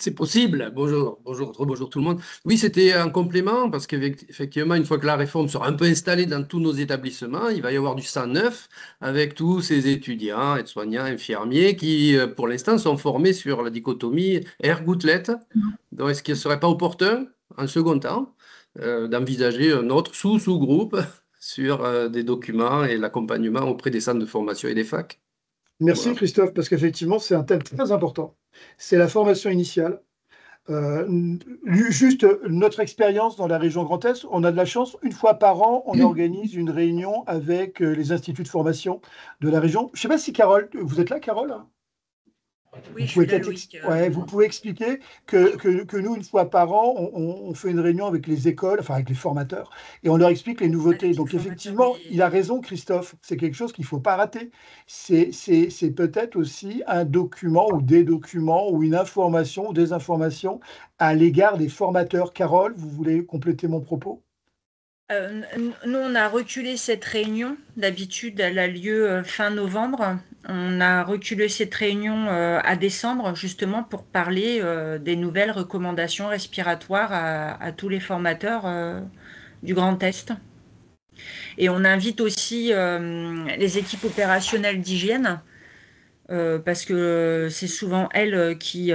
C'est possible. Bonjour tout le monde. Oui, c'était un complément parce qu'effectivement, une fois que la réforme sera un peu installée dans tous nos établissements, il va y avoir du sang neuf avec tous ces étudiants, aides-soignants, infirmiers qui, pour l'instant, sont formés sur la dichotomie air-gouttelette. Donc, est-ce qu'il ne serait pas opportun, en second temps, d'envisager un autre sous-groupe sur des documents et l'accompagnement auprès des centres de formation et des facs?
Merci Christophe, parce qu'effectivement, c'est un thème très important. C'est la formation initiale. Juste notre expérience dans la région Grand Est, on a de la chance, une fois par an, on organise une réunion avec les instituts de formation de la région. Je ne sais pas si Carole, vous êtes là, Carole?
Oui, je suis là, Loïc.
Ouais, vous pouvez expliquer que nous, une fois par an, on fait une réunion avec les écoles, enfin avec les formateurs, et on leur explique les nouveautés.
Avec les
Donc
formateurs,
effectivement,
oui.
il a raison, Christophe, c'est quelque chose qu'il ne faut pas rater. C'est peut-être aussi un document ou des documents ou une information ou des informations à l'égard des formateurs. Carole, vous voulez compléter mon propos?
Nous, on a reculé cette réunion. D'habitude, elle a lieu fin novembre. On a reculé cette réunion à décembre, justement pour parler des nouvelles recommandations respiratoires à tous les formateurs du Grand Est. Et on invite aussi les équipes opérationnelles d'hygiène, parce que c'est souvent elles qui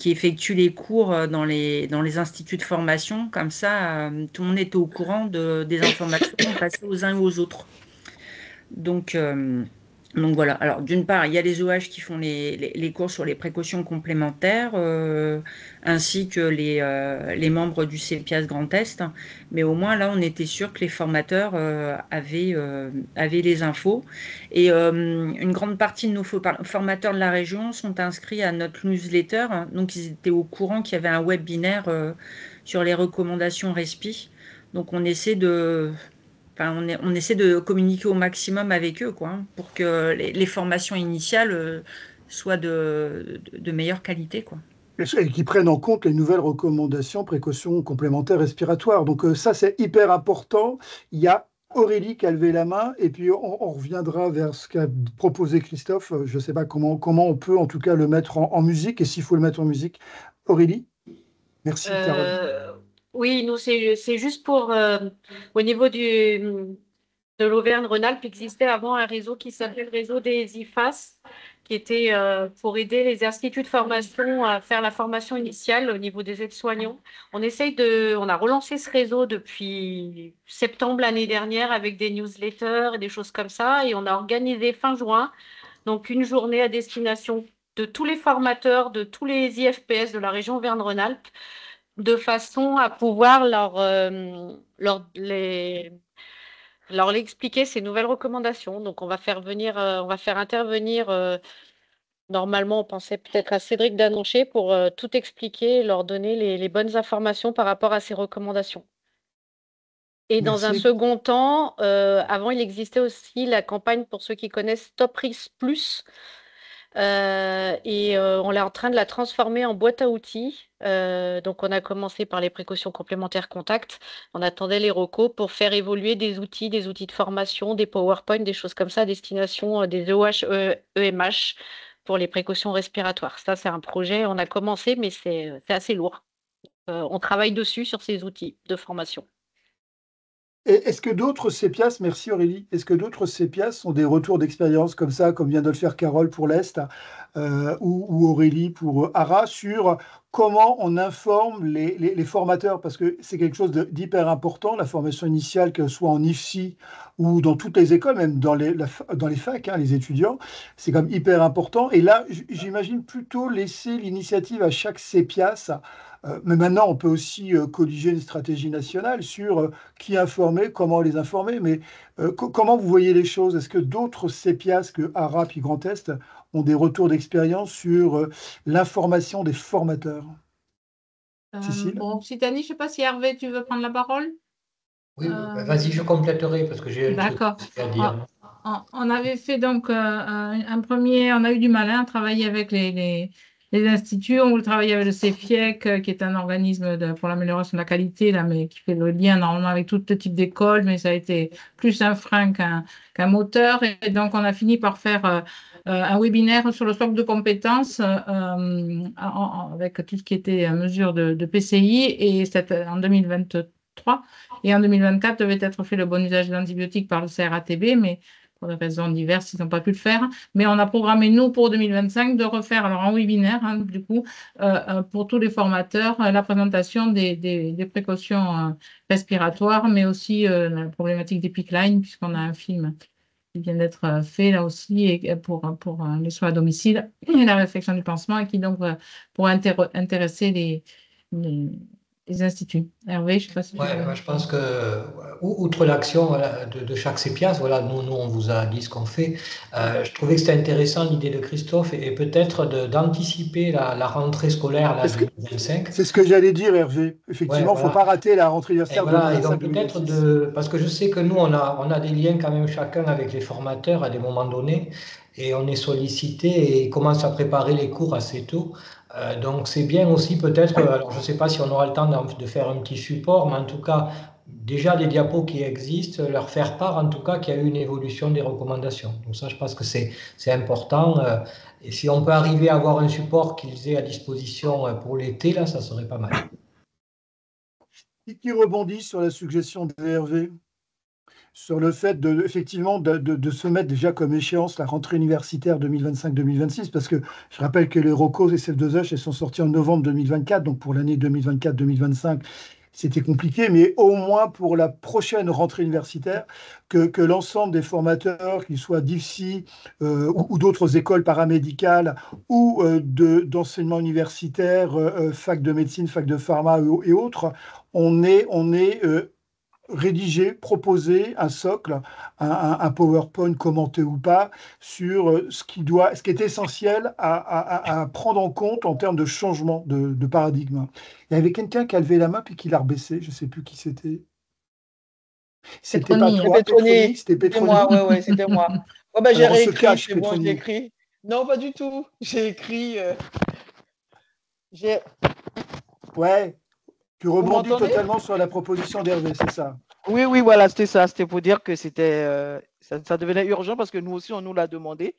effectuent les cours dans les instituts de formation. Comme ça, tout le monde est au courant des informations passées aux uns et aux autres. Donc voilà. Alors d'une part, il y a les OH qui font les cours sur les précautions complémentaires, ainsi que les membres du CEPIAS Grand Est. Mais au moins là, on était sûr que les formateurs avaient les infos. Et une grande partie de nos formateurs de la région sont inscrits à notre newsletter. Donc ils étaient au courant qu'il y avait un webinaire sur les recommandations RESPI. Donc on essaie de communiquer au maximum avec eux, quoi, pour que les formations initiales soient de meilleure qualité, quoi.
Et qui prennent en compte les nouvelles recommandations, précautions complémentaires respiratoires. Donc ça, c'est hyper important. Il y a Aurélie qui a levé la main, et puis on reviendra vers ce qu'a proposé Christophe. Je ne sais pas comment on peut en tout cas le mettre en musique, et s'il faut le mettre en musique. Aurélie? Merci, Carole.
Oui, nous, c'est juste pour, au niveau de l'Auvergne-Rhône-Alpes, existait avant un réseau qui s'appelait le réseau des IFAS, qui était pour aider les instituts de formation à faire la formation initiale au niveau des aides-soignants. On a relancé ce réseau depuis septembre l'année dernière avec des newsletters et des choses comme ça, et on a organisé fin juin, donc une journée à destination de tous les formateurs, de tous les IFPS de la région Auvergne-Rhône-Alpes, de façon à pouvoir leur expliquer ces nouvelles recommandations. Donc, on va faire intervenir, normalement, on pensait peut-être à Cédric Danonché pour tout expliquer, leur donner les bonnes informations par rapport à ces recommandations. Et dans un second temps, avant, il existait aussi la campagne, pour ceux qui connaissent, Stop Risk Plus. On est en train de la transformer en boîte à outils. Donc, on a commencé par les précautions complémentaires contact. On attendait les recos pour faire évoluer des outils de formation, des PowerPoint, des choses comme ça, à destination des OH, EMH pour les précautions respiratoires. Ça, c'est un projet, on a commencé, mais c'est assez lourd. On travaille dessus sur ces outils de formation.
Est-ce que d'autres CEPIAS, merci Aurélie, est-ce que d'autres CEPIAS ont des retours d'expérience comme ça, comme vient de le faire Carole pour l'Est ou Aurélie pour ARA, sur comment on informe les formateurs? Parce que c'est quelque chose d'hyper important, la formation initiale, que ce soit en IFSI ou dans toutes les écoles, même dans les facs, hein, les étudiants, c'est quand même hyper important. Et là, j'imagine plutôt laisser l'initiative à chaque CEPIAS. Mais maintenant, on peut aussi colliger une stratégie nationale sur qui informer, comment les informer. Mais comment vous voyez les choses? Est-ce que d'autres CEPIAS que ARA puis Grand Est ont des retours d'expérience sur l'information des formateurs? Cécile?
Bon, Citani, je ne sais pas si Hervé, tu veux prendre la parole?
Oui, vas-y, je compléterai parce que j'ai un truc à dire.
On avait fait donc un premier, on a eu du mal à travailler avec les instituts. On travaillait avec le CEFIEC, qui est un organisme pour l'amélioration de la qualité, là, mais qui fait le lien normalement avec tout type d'école, mais ça a été plus un frein qu'un moteur. Et donc, on a fini par faire un webinaire sur le socle de compétences avec tout ce qui était mesure de PCI, et c'était en 2023. Et en 2024, devait être fait le bon usage d'antibiotiques par le CRATB, mais pour des raisons diverses, ils n'ont pas pu le faire. Mais on a programmé, nous, pour 2025, de refaire alors un webinaire, hein, du coup, pour tous les formateurs, la présentation des précautions respiratoires, mais aussi la problématique des pick lines, puisqu'on a un film vient d'être fait là aussi et pour les soins à domicile et la réflexion du pansement et qui donc pourra intéresser les instituts. Hervé, je ne sais pas si tu
Ouais,
veux-
moi, je pense que, outre l'action voilà, de chaque CEPIAS, voilà, nous, on vous a dit ce qu'on fait. Je trouvais que c'était intéressant l'idée de Christophe et peut-être d'anticiper la rentrée scolaire là,
Est-ce que
2025.
c'est ce que j'allais dire, Hervé.
Ouais,
Effectivement, il ne faut
voilà.
pas rater la rentrée
Et
universitaire
voilà, et donc
2025-2026.
peut-être parce que je sais que nous, on a des liens quand même chacun avec les formateurs à des moments donnés, et on est sollicité et commence à préparer les cours assez tôt. Donc c'est bien aussi peut-être, alors je ne sais pas si on aura le temps de faire un petit support, mais en tout cas, déjà des diapos qui existent, leur faire part en tout cas qu'il y a eu une évolution des recommandations. Donc ça, je pense que c'est important. Et si on peut arriver à avoir un support qu'ils aient à disposition pour l'été, là, ça serait pas mal.
Qui rebondit sur la suggestion de Hervé, sur le fait effectivement de se mettre déjà comme échéance la rentrée universitaire 2025-2026, parce que je rappelle que les ROCO et CF2H, elles sont sorties en novembre 2024, donc pour l'année 2024-2025, c'était compliqué, mais au moins pour la prochaine rentrée universitaire, que l'ensemble des formateurs, qu'ils soient d'IFSI ou d'autres écoles paramédicales ou d'enseignement universitaire, fac de médecine, fac de pharma et autres, on est rédiger, proposer un socle, un PowerPoint commenté ou pas, sur ce qui est essentiel à prendre en compte en termes de changement de paradigme. Il y avait quelqu'un qui a levé la main puis qui l'a rebaissé, je ne sais plus qui c'était. C'était pas
Petroni,
toi,
Petroni,
c'était
c'était
Petroni.
moi, ouais, c'était moi. Ouais, bah, j'ai
Alors on se
réécrit,
cache,
c'est bon, j'ai
Petroni.
écrit. Non, pas du tout. J'ai écrit. J'ai...
Ouais, tu
Vous
rebondis
m'entendez?
totalement sur la proposition d'Hervé, c'est ça.
Oui, oui, voilà, c'était ça. C'était pour dire que ça devenait urgent parce que nous aussi, on nous l'a demandé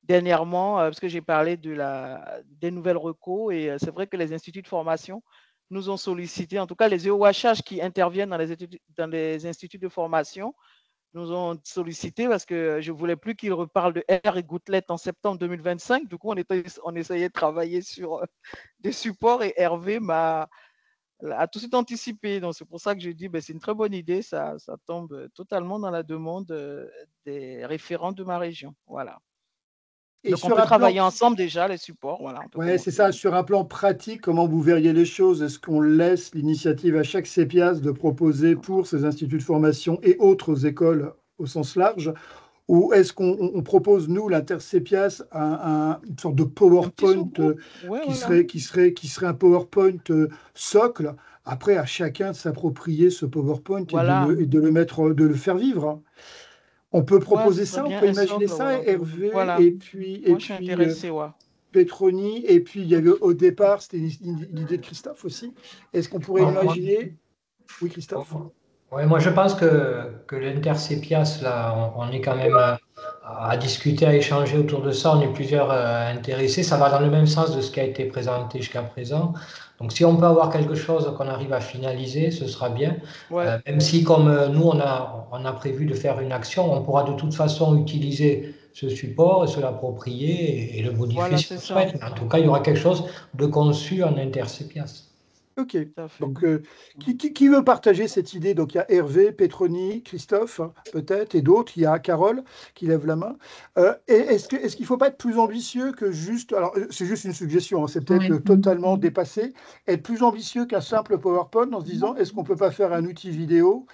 dernièrement, parce que j'ai parlé des nouvelles recos et c'est vrai que les instituts de formation nous ont sollicité, en tout cas les EOHH qui interviennent dans les instituts de formation nous ont sollicité parce que je ne voulais plus qu'ils reparlent de R et gouttelette en septembre 2025. Du coup, on essayait de travailler sur des supports et Hervé a tout de suite anticipé. Donc, c'est pour ça que je dis, c'est une très bonne idée. Ça tombe totalement dans la demande des référents de ma région. Voilà.
Et
donc, on peut travailler ensemble déjà, les supports. Voilà,
oui, c'est ça. Sur un plan pratique, comment vous verriez les choses? Est-ce qu'on laisse l'initiative à chaque CEPIAS de proposer pour ces instituts de formation et autres écoles au sens large? Ou est-ce qu'on propose, nous, l'inter-CEPIAS, une sorte de PowerPoint qui serait un PowerPoint socle? Après, à chacun de s'approprier ce PowerPoint et de le faire vivre. On peut proposer ça, on peut imaginer ça, Hervé,
voilà.
et puis
Moi, je suis intéressée,
Petroni, et puis il y avait au départ, c'était l'idée de Christophe aussi. Est-ce qu'on pourrait imaginer... Oui, Christophe.
Oui, moi je pense que l'Inter-CEPIAS, là, on est quand même à discuter, à échanger autour de ça. On est plusieurs intéressés. Ça va dans le même sens de ce qui a été présenté jusqu'à présent. Donc si on peut avoir quelque chose qu'on arrive à finaliser, ce sera bien.
Ouais.
Même si comme nous, on a prévu de faire une action, on pourra de toute façon utiliser ce support et se l'approprier et le modifier si on souhaite. Mais en tout cas, il y aura quelque chose de conçu en Inter-CEPIAS.
Ok, donc qui veut partager cette idée? Donc il y a Hervé, Petroni, Christophe, peut-être, et d'autres. Il y a Carole qui lève la main. Est-ce qu'il ne faut pas être plus ambitieux que juste... Alors, c'est juste une suggestion, c'est peut-être totalement dépassé. Être plus ambitieux qu'un simple PowerPoint en se disant, est-ce qu'on ne peut pas faire un outil vidéo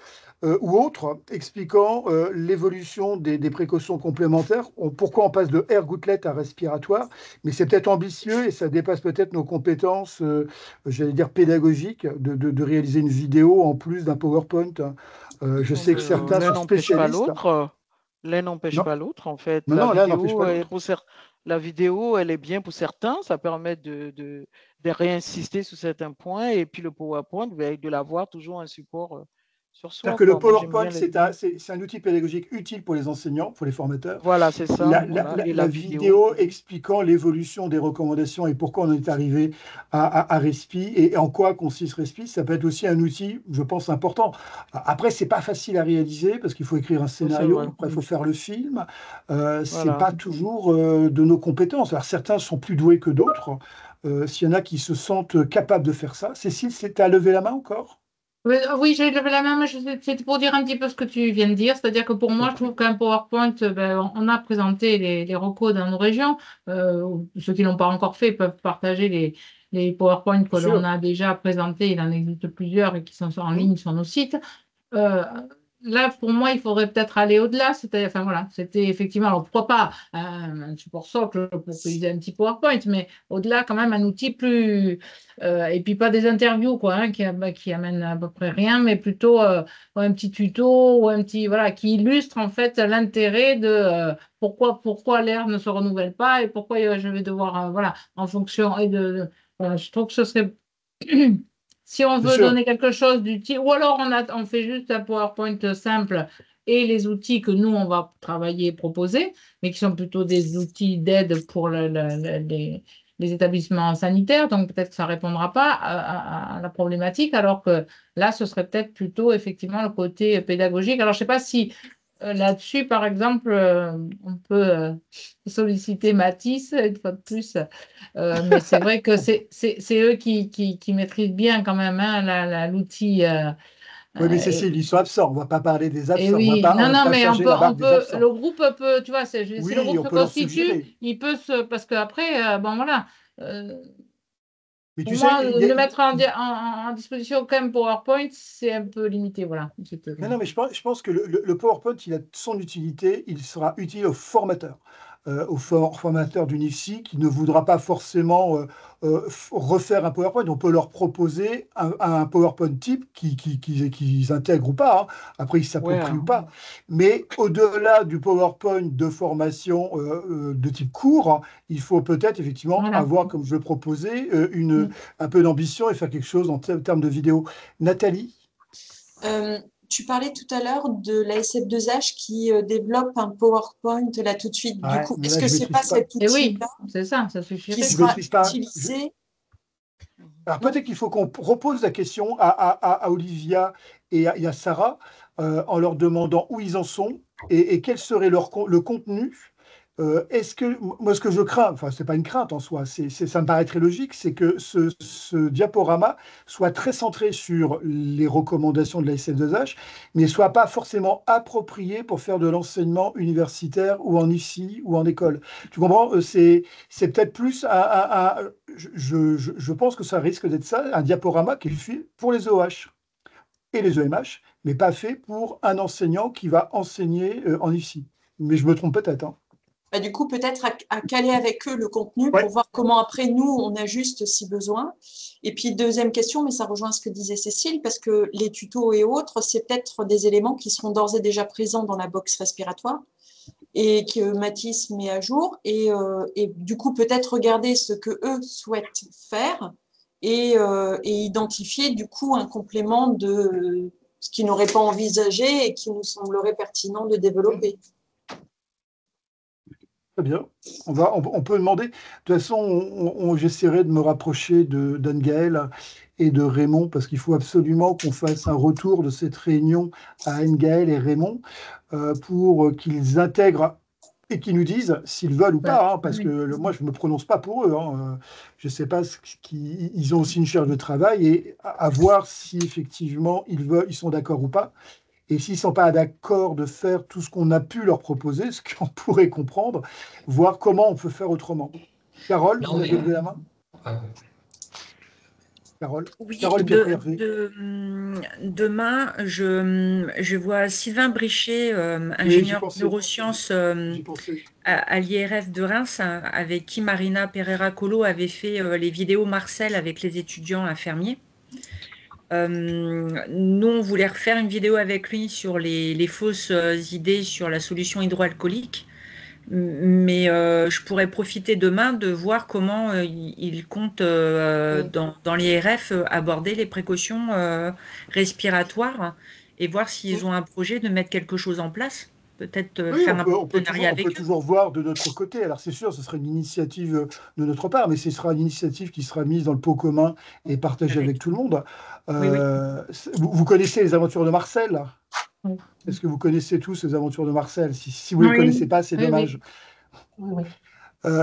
ou autre, expliquant l'évolution des précautions complémentaires, pourquoi on passe de air gouttelette à respiratoire, mais c'est peut-être ambitieux et ça dépasse peut-être nos compétences, j'allais dire pédagogiques, de réaliser une vidéo en plus d'un PowerPoint. Je sais que certains sont spécialistes.
L'un n'empêche pas l'autre, en fait.
La
vidéo, elle est bien pour certains, ça permet de réinsister sur certains points, et puis le PowerPoint, de l'avoir toujours un support sur soi.
C'est-à-dire que le PowerPoint, c'est un outil pédagogique utile pour les enseignants, pour les formateurs.
Voilà, c'est ça.
La vidéo expliquant l'évolution des recommandations et pourquoi on est arrivé à RESPI et en quoi consiste RESPI, ça peut être aussi un outil, je pense, important. Après, c'est pas facile à réaliser parce qu'il faut écrire un scénario, après il faut faire le film. C'est pas toujours de nos compétences. Alors certains sont plus doués que d'autres. S'il y en a qui se sentent capables de faire ça. Cécile, c'est à lever la main encore?
Oui, j'ai levé la main, mais c'était pour dire un petit peu ce que tu viens de dire. C'est-à-dire que pour moi, je trouve qu'un PowerPoint, on a présenté les recos dans nos régions. Ceux qui ne l'ont pas encore fait peuvent partager les PowerPoints que
Bien
l'on
sûr.
a déjà présentés. Il en existe plusieurs et qui sont en ligne sur nos sites. Euh, Là, pour moi, il faudrait peut-être aller au-delà. C'était, enfin voilà, c'était effectivement, alors pourquoi pas un support socle pour utiliser un petit PowerPoint, mais au-delà, quand même, un outil plus. Et puis pas des interviews, quoi, hein, qui amènent à peu près rien, mais plutôt un petit tuto ou un petit. Voilà, qui illustre en fait l'intérêt de pourquoi l'air ne se renouvelle pas et pourquoi je vais devoir, voilà, en fonction. Voilà, je trouve que ce serait. Si on
Bien
veut
sûr.
donner quelque chose d'utile, ou alors on fait juste un PowerPoint simple et les outils que nous, on va travailler et proposer, mais qui sont plutôt des outils d'aide pour les établissements sanitaires. Donc peut-être que ça ne répondra pas à la problématique, alors que là, ce serait peut-être plutôt effectivement le côté pédagogique. Alors je ne sais pas si là-dessus, par exemple, on peut solliciter Matisse une fois de plus. Mais c'est vrai que c'est eux qui maîtrisent bien quand même hein, l'outil.
Oui, mais
Et,
Cécile, ils sont absents. On ne va pas parler des
et
absents.
oui,
On
non,
va
non,
pas
mais
charger la barque des absents.
le groupe peut, tu vois, si le
Oui,
groupe
on
se
peut leur
constitue,
suggérer.
il peut se, parce qu'après, bon voilà,
Mais
pour
tu sais,
moi, le mettre en disposition comme PowerPoint, c'est un peu limité, voilà.
non, mais je pense que le PowerPoint, il a son utilité, il sera utile au formateur, au formateur d'une IFSI qui ne voudra pas forcément refaire un PowerPoint. On peut leur proposer un PowerPoint type qu'ils intègrent ou pas, hein. Après, ils
Ouais,
s'approprient ou pas. Mais au-delà du PowerPoint de formation de type cours, hein, il faut peut-être effectivement
Voilà.
avoir, comme je le proposais,
Mm.
un peu d'ambition et faire quelque chose en termes de vidéo. Nathalie?
Tu parlais tout à l'heure de la SF2H qui développe un PowerPoint là tout de suite. Du
Ouais,
coup,
mais
est-ce
là,
que
je
c'est pas
maîtrise pas.
cet
Et oui,
outil-là
c'est ça
qui
suffirait.
Je
sera
maîtrise pas.
utilisé?
Alors
Non?
peut-être qu'il faut qu'on repose la question à Olivia et à Sarah en leur demandant où ils en sont et quel serait le contenu. Est-ce que moi ce que je crains, enfin c'est pas une crainte en soi, ça me paraît très logique, c'est que ce diaporama soit très centré sur les recommandations de la SF2H, mais soit pas forcément approprié pour faire de l'enseignement universitaire ou en ICI ou en école. Tu comprends? C'est peut-être plus je pense que ça risque d'être ça, un diaporama qui est fait pour les OH et les EMH, mais pas fait pour un enseignant qui va enseigner en ICI. Mais je me trompe peut-être, hein.
Bah, du coup, peut-être à caler avec eux le contenu
Ouais.
pour voir comment après nous, on ajuste si besoin. Et puis, deuxième question, mais ça rejoint ce que disait Cécile, parce que les tutos et autres, c'est peut-être des éléments qui seront d'ores et déjà présents dans la box respiratoire et que Mathis met à jour. Et du coup, peut-être regarder ce que eux souhaitent faire et identifier du coup un complément de ce qu'ils n'auraient pas envisagé et qui nous semblerait pertinent de développer.
Très bien. On peut demander. De toute façon, j'essaierai de me rapprocher d'Anne-Gaëlle et de Raymond parce qu'il faut absolument qu'on fasse un retour de cette réunion à Anne-Gaëlle et Raymond pour qu'ils intègrent et qu'ils nous disent s'ils veulent ou pas, hein, parce que moi, je ne me prononce pas pour eux, hein. Je ne sais pas ils ont aussi une charge de travail et à voir si effectivement ils sont d'accord ou pas. Et s'ils ne sont pas d'accord de faire tout ce qu'on a pu leur proposer, ce qu'on pourrait comprendre, voir comment on peut faire autrement. Carole, vous avez levé la main? Carole,
Oui,
Carole puis après Hervé.
demain, je vois Sylvain Brichet,
Oui, j'y
ingénieur
pensais.
neurosciences
J'y pensais.
à l'IRF de Reims, hein, avec qui Marina Pereira-Colo avait fait les vidéos Marcel avec les étudiants infirmiers. Nous, on voulait refaire une vidéo avec lui sur les fausses idées sur la solution hydroalcoolique. Mais je pourrais profiter demain de voir comment il compte dans l'IRF aborder les précautions respiratoires et voir s'ils ont un projet de mettre quelque chose en place. Peut-être
Oui,
faire un
on peut
partenariat
toujours, on peut
avec eux.
toujours voir de notre côté. Alors c'est sûr, ce serait une initiative de notre part, mais ce sera une initiative qui sera mise dans le pot commun et partagée avec tout le monde.
Oui, oui.
Vous connaissez les aventures de Marcel?
Oui.
Est-ce que vous connaissez tous les aventures de Marcel? Si vous ne les connaissez pas, c'est dommage.
Oui.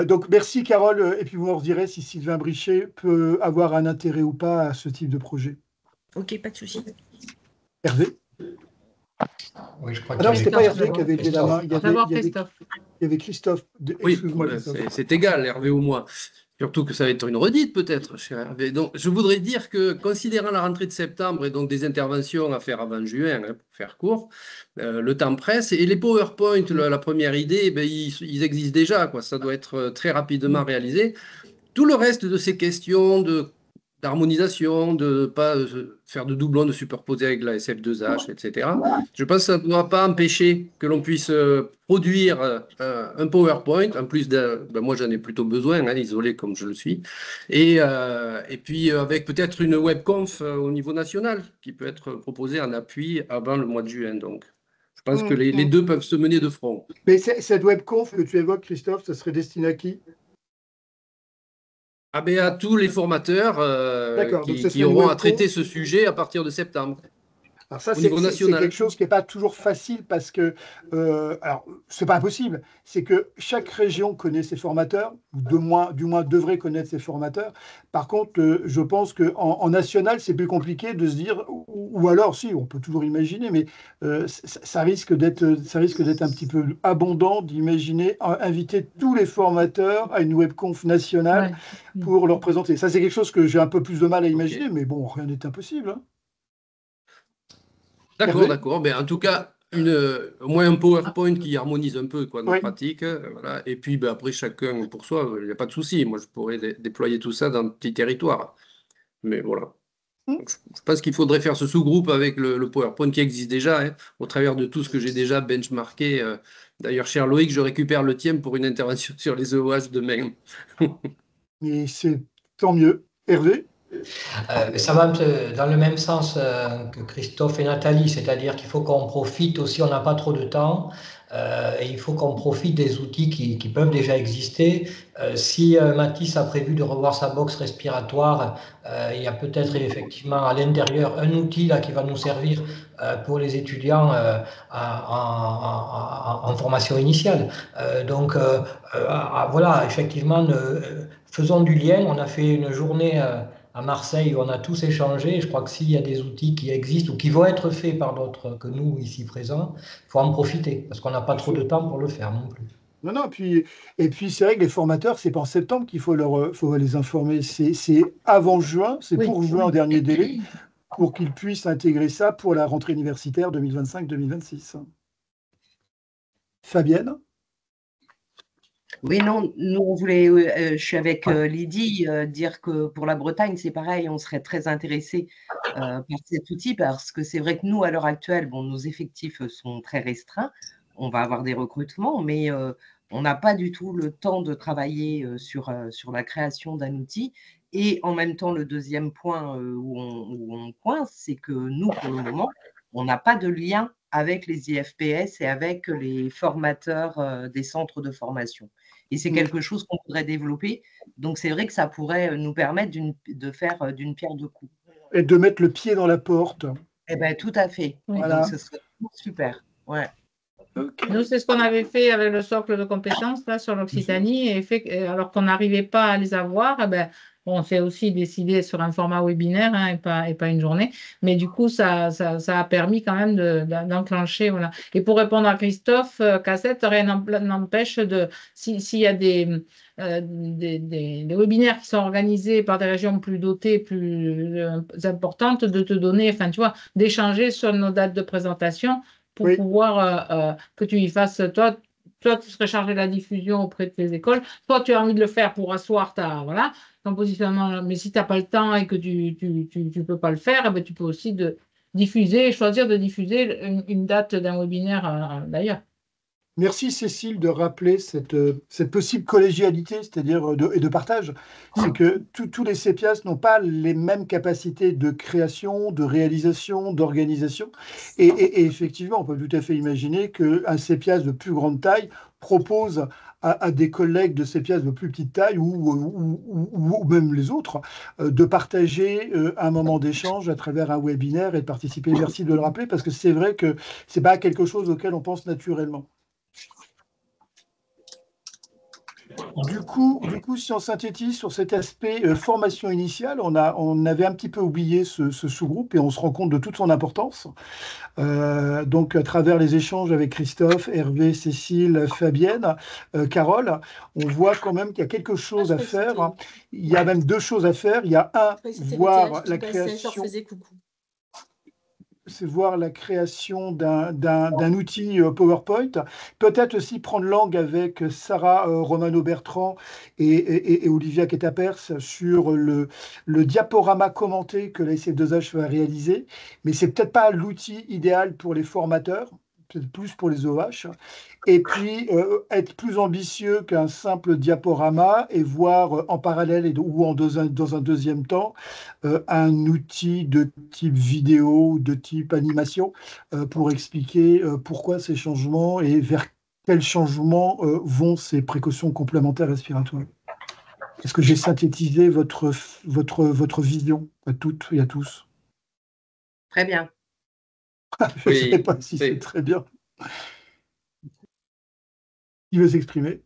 Donc merci Carole, et puis vous me redirez si Sylvain Brichet peut avoir un intérêt ou pas à ce type de projet.
Ok, pas de souci.
Hervé?
Oui, je crois
Ah non,
qu'il y
c'était
avait
pas Hervé qui avait levé la main. Il y avait Christophe.
Oui,
Excuse-moi, Christophe.
c'est égal, Hervé ou moi. Surtout que ça va être une redite peut-être, cher Hervé. Donc, je voudrais dire que, considérant la rentrée de septembre et donc des interventions à faire avant juin, hein, pour faire court, le temps presse. Et les PowerPoint, la première idée, ben, ils existent déjà, quoi. Ça doit être très rapidement réalisé. Tout le reste de ces questions d'harmonisation, de ne pas faire de doublons, de superposer avec la SF2H, etc. Je pense que ça ne doit pas empêcher que l'on puisse produire un PowerPoint. En plus, moi, j'en ai plutôt besoin, hein, isolé comme je le suis. Et puis, avec peut-être une webconf au niveau national qui peut être proposée en appui avant le mois de juin. Donc, je pense que les deux peuvent se mener de front.
Mais cette webconf que tu évoques, Christophe, ça serait destiné à qui?
Ah ben à tous les formateurs qui auront à traiter ce sujet à partir de septembre.
Alors ça,
au niveau national.
C'est quelque chose qui n'est pas toujours facile parce que, alors, c'est pas impossible, c'est que chaque région connaît ses formateurs, du moins devrait connaître ses formateurs. Par contre, je pense qu'en national, c'est plus compliqué de se dire, ou alors, si, on peut toujours imaginer, mais ça risque d'être un petit peu abondant d'imaginer inviter tous les formateurs à une webconf nationale pour leur présenter. Ça, c'est quelque chose que j'ai un peu plus de mal à imaginer, mais bon, rien n'est impossible, hein.
D'accord. Ben, en tout cas, au moins un PowerPoint qui harmonise un peu nos pratiques. Voilà. Et puis ben, après, chacun pour soi, il n'y a pas de souci. Moi, je pourrais déployer tout ça dans un petit territoire. Mais voilà. Donc, je pense qu'il faudrait faire ce sous-groupe avec le PowerPoint qui existe déjà, hein, au travers de tout ce que j'ai déjà benchmarké. D'ailleurs, cher Loïc, je récupère le tien pour une intervention sur les EOH demain.
Mais c'est tant mieux. Hervé?
Ça va dans le même sens que Christophe et Nathalie, c'est-à-dire qu'il faut qu'on profite aussi, on n'a pas trop de temps, et il faut qu'on profite des outils qui peuvent déjà exister. Si Mathis a prévu de revoir sa box respiratoire, il y a peut-être effectivement à l'intérieur un outil là, qui va nous servir pour les étudiants en formation initiale. Donc voilà, effectivement, faisons du lien. On a fait une journée à Marseille, où on a tous échangé. Je crois que s'il y a des outils qui existent ou qui vont être faits par d'autres que nous ici présents, il faut en profiter parce qu'on n'a pas trop de temps pour le faire non plus.
Non, et puis c'est vrai que les formateurs, c'est pas en septembre qu'il faut les informer, c'est avant juin, c'est pour juin en dernier délai, pour qu'ils puissent intégrer ça pour la rentrée universitaire 2025-2026. Fabienne?
Oui, non, nous, on voulait, je suis avec Lydie, dire que pour la Bretagne, c'est pareil, on serait très intéressé par cet outil parce que c'est vrai que nous, à l'heure actuelle, bon, nos effectifs sont très restreints, on va avoir des recrutements, mais on n'a pas du tout le temps de travailler sur la création d'un outil. Et en même temps, le deuxième point où on coince, c'est que nous, pour le moment, on n'a pas de lien avec les IFPS et avec les formateurs des centres de formation. Et c'est quelque chose qu'on voudrait développer. Donc, c'est vrai que ça pourrait nous permettre de faire d'une pierre deux coups.
Et de mettre le pied dans la porte.
Eh bien, tout à fait.
Voilà.
Donc, ce serait super. Ouais.
Nous, c'est ce qu'on avait fait avec le socle de compétences là, sur l'Occitanie. Et alors qu'on n'arrivait pas à les avoir, eh ben, on s'est aussi décidé sur un format webinaire et pas une journée. Mais du coup, ça a permis quand même d'enclencher. Voilà. Et pour répondre à Christophe Cassette, rien n'empêche s'il y a des webinaires qui sont organisés par des régions plus dotées, plus importantes, de te donner, enfin, tu vois, d'échanger sur nos dates de présentation pour pouvoir que tu y fasses, toi, tu serais chargé de la diffusion auprès de tes écoles, toi, tu as envie de le faire pour asseoir ton positionnement, mais si tu n'as pas le temps et que tu ne peux pas le faire, eh bien, tu peux aussi choisir de diffuser une date d'un webinaire d'ailleurs.
Merci Cécile de rappeler cette possible collégialité, c'est-à-dire et de partage. C'est que tous les CEPIAS n'ont pas les mêmes capacités de création, de réalisation, d'organisation. Et effectivement, on peut tout à fait imaginer qu'un CEPIAS de plus grande taille propose à des collègues de CEPIAS de plus petite taille ou même les autres de partager un moment d'échange à travers un webinaire et de participer. Merci de le rappeler parce que c'est vrai que ce n'est pas quelque chose auquel on pense naturellement. Du coup, si on synthétise sur cet aspect formation initiale, on avait un petit peu oublié ce sous-groupe et on se rend compte de toute son importance. Donc, à travers les échanges avec Christophe, Hervé, Cécile, Fabienne, Carole, on voit quand même qu'il y a quelque chose à faire. Il y a même deux choses à faire. Il y a voir la création. C'est voir la création d'un outil PowerPoint. Peut-être aussi prendre langue avec Sarah Romano-Bertrand et Olivia Ketapers sur le diaporama commenté que la SF2H va réaliser. Mais c'est peut-être pas l'outil idéal pour les formateurs, peut-être plus pour les OH. Et puis, être plus ambitieux qu'un simple diaporama et voir en parallèle ou dans un deuxième temps un outil de type vidéo ou de type animation pour expliquer pourquoi ces changements et vers quels changements vont ces précautions complémentaires respiratoires. Est-ce que j'ai synthétisé votre vision à toutes et à tous?
Très bien.
Je ne sais pas si c'est très bien. Qui veut s'exprimer?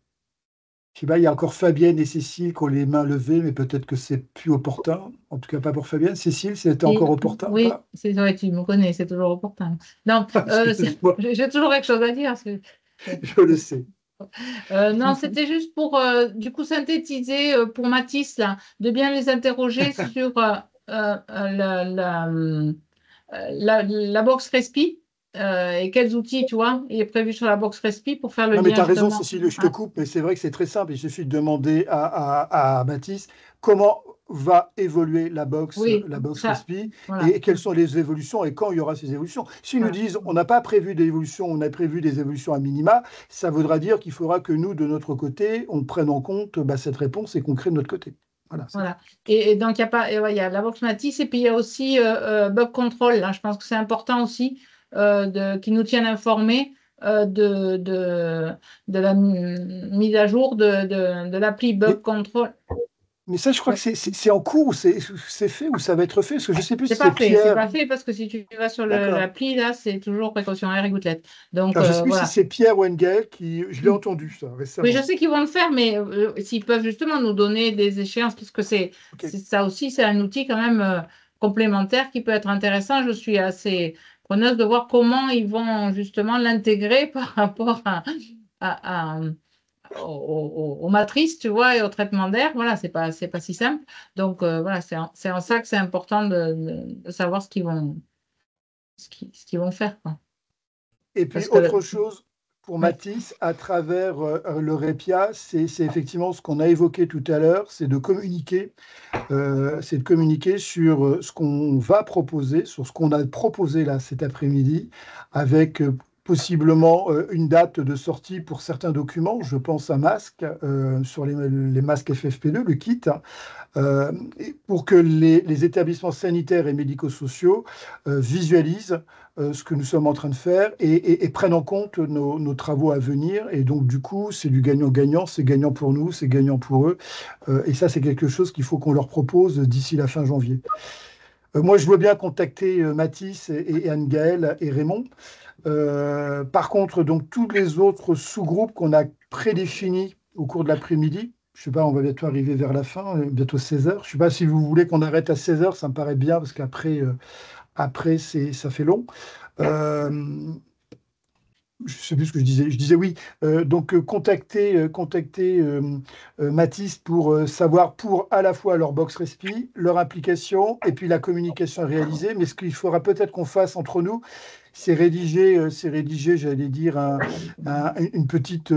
Je sais pas, il y a encore Fabienne et Cécile qui ont les mains levées, mais peut-être que c'est plus opportun. En tout cas, pas pour Fabienne. Cécile, c'était encore opportun?
Oui,
pas
c'est vrai, tu me connais, c'est toujours opportun. Non, j'ai toujours quelque chose à dire.
Je le sais.
Non, c'était juste pour du coup synthétiser pour Mathis, là, de bien les interroger sur la box Respi et quels outils, tu vois, il est prévu sur la box Respi pour faire le
Non, mais
lien
tu as raison,
justement.
Cécile, je te coupe, mais c'est vrai que c'est très simple. Il suffit de demander à Mathis comment va évoluer la box Respi
voilà.
et quelles sont les évolutions et quand il y aura ces évolutions. S'ils nous disent on n'a pas prévu d'évolution, on a prévu des évolutions à minima, ça voudra dire qu'il faudra que nous, de notre côté, on prenne en compte cette réponse et qu'on crée de notre côté.
Voilà. Et donc, il y a la box Matisse et puis il y a aussi Bug Control. Là, je pense que c'est important aussi qu'ils nous tiennent informés de la mise à jour de l'appli Bug Control.
Mais ça, je crois que c'est en cours, ou c'est fait, ou ça va être fait, parce que je ne sais plus si c'est Pierre.
C'est pas fait parce que si tu vas sur l'appli, là, c'est toujours précaution air et gouttelette. Donc,
je ne sais plus
voilà.
si c'est Pierre ou Engel qui. Je l'ai entendu, ça, récemment.
Oui, je sais qu'ils vont le faire, mais s'ils peuvent justement nous donner des échéances, parce que ça aussi, c'est un outil quand même complémentaire qui peut être intéressant. Je suis assez preneuse de voir comment ils vont justement l'intégrer par rapport aux matrices, tu vois, et au traitement d'air. Voilà, c'est pas si simple. Donc, voilà, c'est en ça que c'est important de savoir ce qu'ils vont faire, quoi.
Et puis, autre chose pour Mathis, à travers le REPIA, c'est effectivement ce qu'on a évoqué tout à l'heure, c'est de communiquer sur ce qu'on va proposer, sur ce qu'on a proposé là cet après-midi, avec possiblement une date de sortie pour certains documents. Je pense à masques, sur les masques FFP2, le kit, pour que les établissements sanitaires et médico-sociaux visualisent ce que nous sommes en train de faire et prennent en compte nos travaux à venir. Et donc, du coup, c'est du gagnant-gagnant, c'est gagnant pour nous, c'est gagnant pour eux. Et ça, c'est quelque chose qu'il faut qu'on leur propose d'ici la fin janvier. Moi, je veux bien contacter Mathis et Anne-Gaëlle et Raymond. Par contre, donc, tous les autres sous-groupes qu'on a prédéfinis au cours de l'après-midi, je ne sais pas, on va bientôt arriver vers la fin, bientôt 16h. Je ne sais pas si vous voulez qu'on arrête à 16h, ça me paraît bien, parce qu'après, ça fait long. Je ne sais plus ce que je disais. Je disais oui. Donc, contacter Mathis pour savoir pour à la fois leur box Respi, leur implication et puis la communication réalisée. Mais ce qu'il faudra peut-être qu'on fasse entre nous, c'est rédiger, j'allais dire, une petite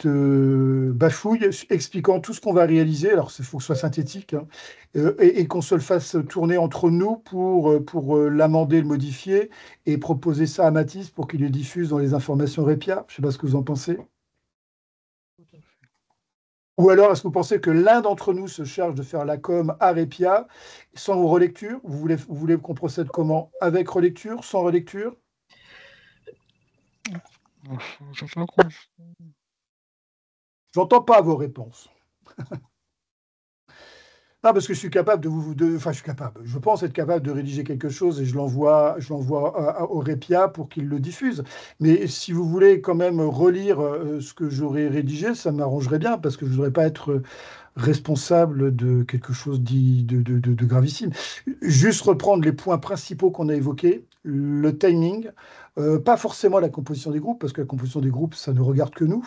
bafouille expliquant tout ce qu'on va réaliser. Alors, il faut que ce soit synthétique, hein, et qu'on se le fasse tourner entre nous pour l'amender, le modifier et proposer ça à Mathis pour qu'il le diffuse dans les informations REPIA. Je ne sais pas ce que vous en pensez. Ou alors, est-ce que vous pensez que l'un d'entre nous se charge de faire la com à REPIA sans relecture? Vous voulez qu'on procède comment? Avec relecture? Sans relecture? J'entends pas vos réponses. Non, parce que je suis capable enfin, je suis capable. Je pense être capable de rédiger quelque chose et je l'envoie au Répia pour qu'il le diffuse. Mais si vous voulez quand même relire ce que j'aurais rédigé, ça m'arrangerait bien parce que je ne voudrais pas être responsable de quelque chose de gravissime. Juste reprendre les points principaux qu'on a évoqués, le timing, pas forcément la composition des groupes, parce que la composition des groupes, ça ne regarde que nous,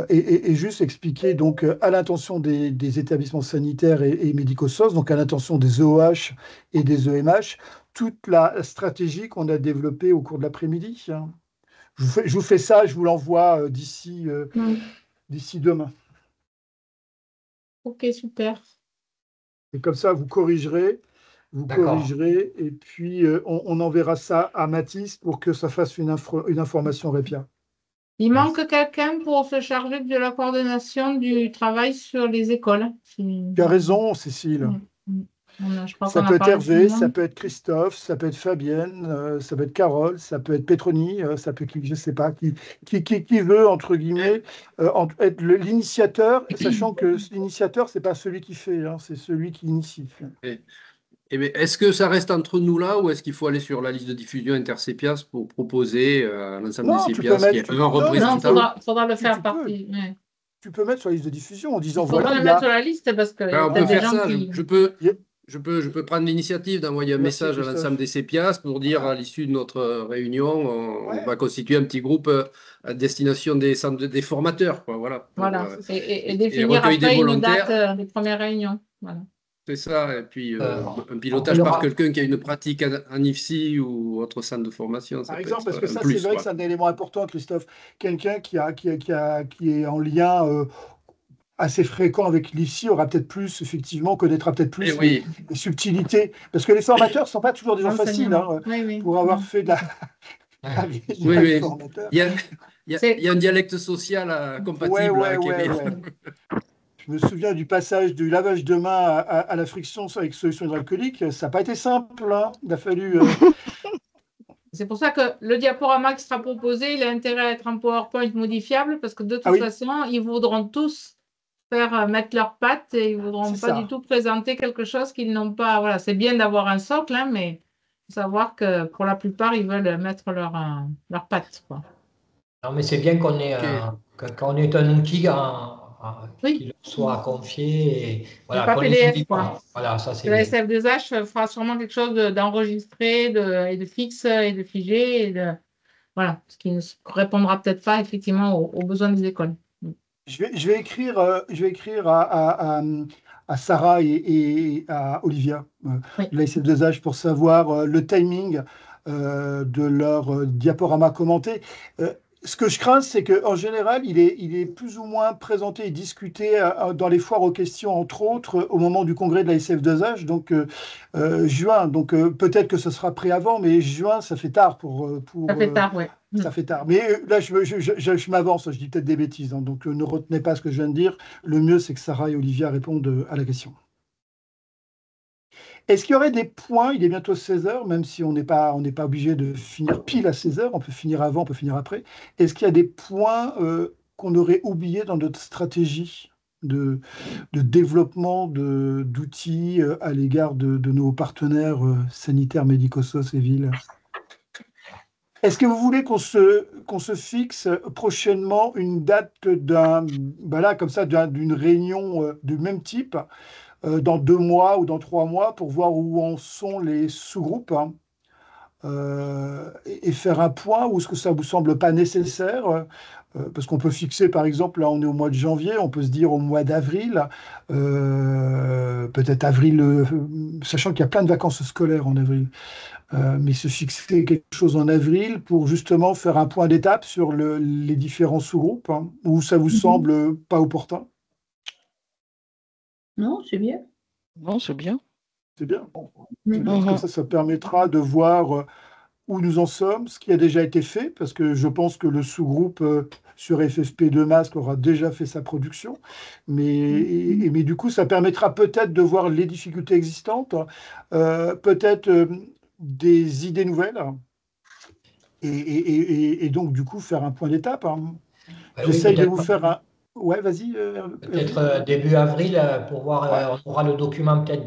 et juste expliquer donc à l'intention des établissements sanitaires et médico-sociaux, donc à l'intention des EOH et des EMH, toute la stratégie qu'on a développée au cours de l'après-midi. Je vous fais ça, je vous l'envoie d'ici demain.
Ok, super.
Et comme ça, vous corrigerez, et puis on enverra ça à Mathis pour que ça fasse une information Répia.
Il manque quelqu'un pour se charger de la coordination du travail sur les écoles.
Tu as raison, Cécile.
Je crois
Ça
qu'on a
peut être
parlé de tout le
Hervé,
monde.
ça peut être Christophe, ça peut être Fabienne, ça peut être Carole, ça peut être Pétronie, ça peut qui, je sais pas, qui veut, entre guillemets, être l'initiateur, sachant que l'initiateur, c'est pas celui qui fait, c'est celui qui initie.
Est-ce que ça reste entre nous là ou est-ce qu'il faut aller sur la liste de diffusion inter-CEPIAS pour proposer à l'ensemble des
Non, tu peux
CEPIAS
mettre.
qui est un représentant?
Non, faudra le faire partie. Ouais.
Tu peux mettre sur la liste de diffusion en disant
Il faudra
voilà.
le mettre sur la liste parce que
On peut
des
faire
gens
ça.
qui.
Je peux prendre l'initiative d'envoyer un
Merci,
message à
Christophe.
l'ensemble des CEPIAS pour dire à l'issue de notre réunion, on va constituer un petit groupe à destination des formateurs. Voilà,
Voilà.
pour,
Et définir
recueil des
après une
volontaires.
date des premières réunions. Voilà.
C'est ça, et puis un pilotage par quelqu'un qui a une pratique en IFSI ou autre centre de formation.
Par exemple, parce que ça, c'est vrai que c'est un élément important, Christophe. Quelqu'un qui est en lien assez fréquent avec l'IFSI aura peut-être plus, effectivement, connaîtra peut-être plus les subtilités. Parce que les formateurs ne sont pas toujours des gens faciles pour avoir fait de la.
Oui. Il y a un dialecte social compatible à acquérir.
Je me souviens du passage du lavage de main à la friction avec solution hydroalcoolique. Ça n'a pas été simple. Il a fallu.
C'est pour ça que le diaporama qui sera proposé, il a intérêt à être en PowerPoint modifiable parce que de toute façon, ils voudront tous mettre leurs pattes et ils ne voudront pas du tout présenter quelque chose qu'ils n'ont pas. Voilà, c'est bien d'avoir un socle, mais il faut savoir que pour la plupart, ils veulent mettre leurs pattes.
Non, mais c'est bien qu'on ait un outil qui leur soit confié. Et, voilà,
pas PDF, quoi.
Voilà, ça c'est
la SF2H fera sûrement quelque chose d'enregistré et de fixe et de figé. Voilà, ce qui ne répondra peut-être pas effectivement aux besoins des écoles.
Je vais écrire à Sarah et à Olivia de la SF2H pour savoir le timing de leur diaporama commenté. Ce que je crains, c'est qu'en général, il est plus ou moins présenté et discuté dans les foires aux questions, entre autres, au moment du congrès de la SF2H, donc juin. Donc peut-être que ce sera prêt avant, mais juin, ça fait tard
ça fait tard, oui.
Ça fait tard. Mais là, je m'avance, je dis peut-être des bêtises, donc ne retenez pas ce que je viens de dire. Le mieux, c'est que Sarah et Olivia répondent à la question. Est-ce qu'il y aurait des points, il est bientôt 16h, même si on n'est pas obligé de finir pile à 16h, on peut finir avant, on peut finir après. Est-ce qu'il y a des points qu'on aurait oubliés dans notre stratégie de développement d'outils à l'égard de nos partenaires sanitaires, médico-sociaux et villes? Est-ce que vous voulez qu'on se fixe prochainement une date d'une réunion du même type dans 2 mois ou dans 3 mois pour voir où en sont les sous-groupes et faire un point, ou est-ce que ça ne vous semble pas nécessaire parce qu'on peut fixer, par exemple, là on est au mois de janvier, on peut se dire au mois d'avril, peut-être avril, sachant qu'il y a plein de vacances scolaires en avril, mais se fixer quelque chose en avril pour justement faire un point d'étape sur les différents sous-groupes, où ça vous semble pas opportun?
Non, c'est bien.
Non, c'est bien.
C'est bien. Parce que ça permettra de voir où nous en sommes, ce qui a déjà été fait, parce que je pense que le sous-groupe sur FFP2 masque aura déjà fait sa production, mais du coup, ça permettra peut-être de voir les difficultés existantes, peut-être des idées nouvelles, et donc du coup faire un point d'étape. J'essaye de vous faire Ouais, vas-y.
Peut-être début avril, pour voir, on aura le document peut-être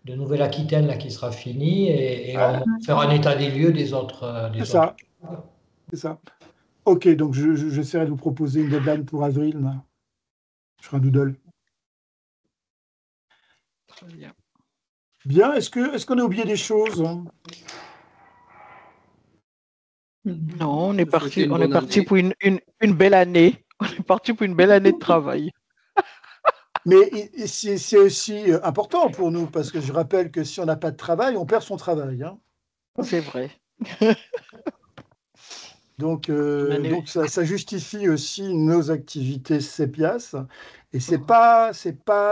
de Nouvelle-Aquitaine là, qui sera fini et on fera un état des lieux des autres.
C'est ça. C'est ça. Ok, donc j'essaierai de vous proposer une deadline pour avril. Là. Je ferai un doodle.
Très bien.
Bien, est-ce qu'on a oublié des choses?
Non, on est parti pour une belle année. On est parti pour une belle année de travail.
Mais c'est aussi important pour nous, parce que je rappelle que si on n'a pas de travail, on perd son travail. Hein.
C'est vrai.
Donc ça justifie aussi nos activités CEPIAS. Et c'est pas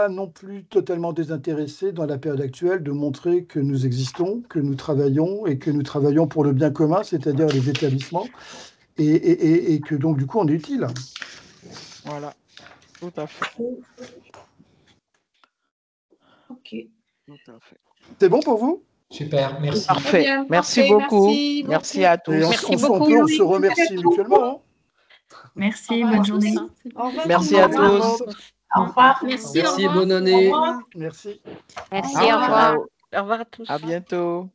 non plus totalement désintéressé dans la période actuelle de montrer que nous existons, que nous travaillons et que nous travaillons pour le bien commun, c'est-à-dire les établissements, et que donc du coup on est utile.
Voilà, tout à fait.
Ok.
Tout à fait.
C'est bon pour vous?
Super, merci.
Parfait.
Bien,
Merci
parfait,
beaucoup.
merci
À tous.
Et on se remercie mutuellement. Hein.
Merci, bonne journée.
Au revoir.
Merci à tous.
Au revoir.
Merci, bonne année.
Merci.
Merci, au revoir.
Au revoir à tous.
À bientôt.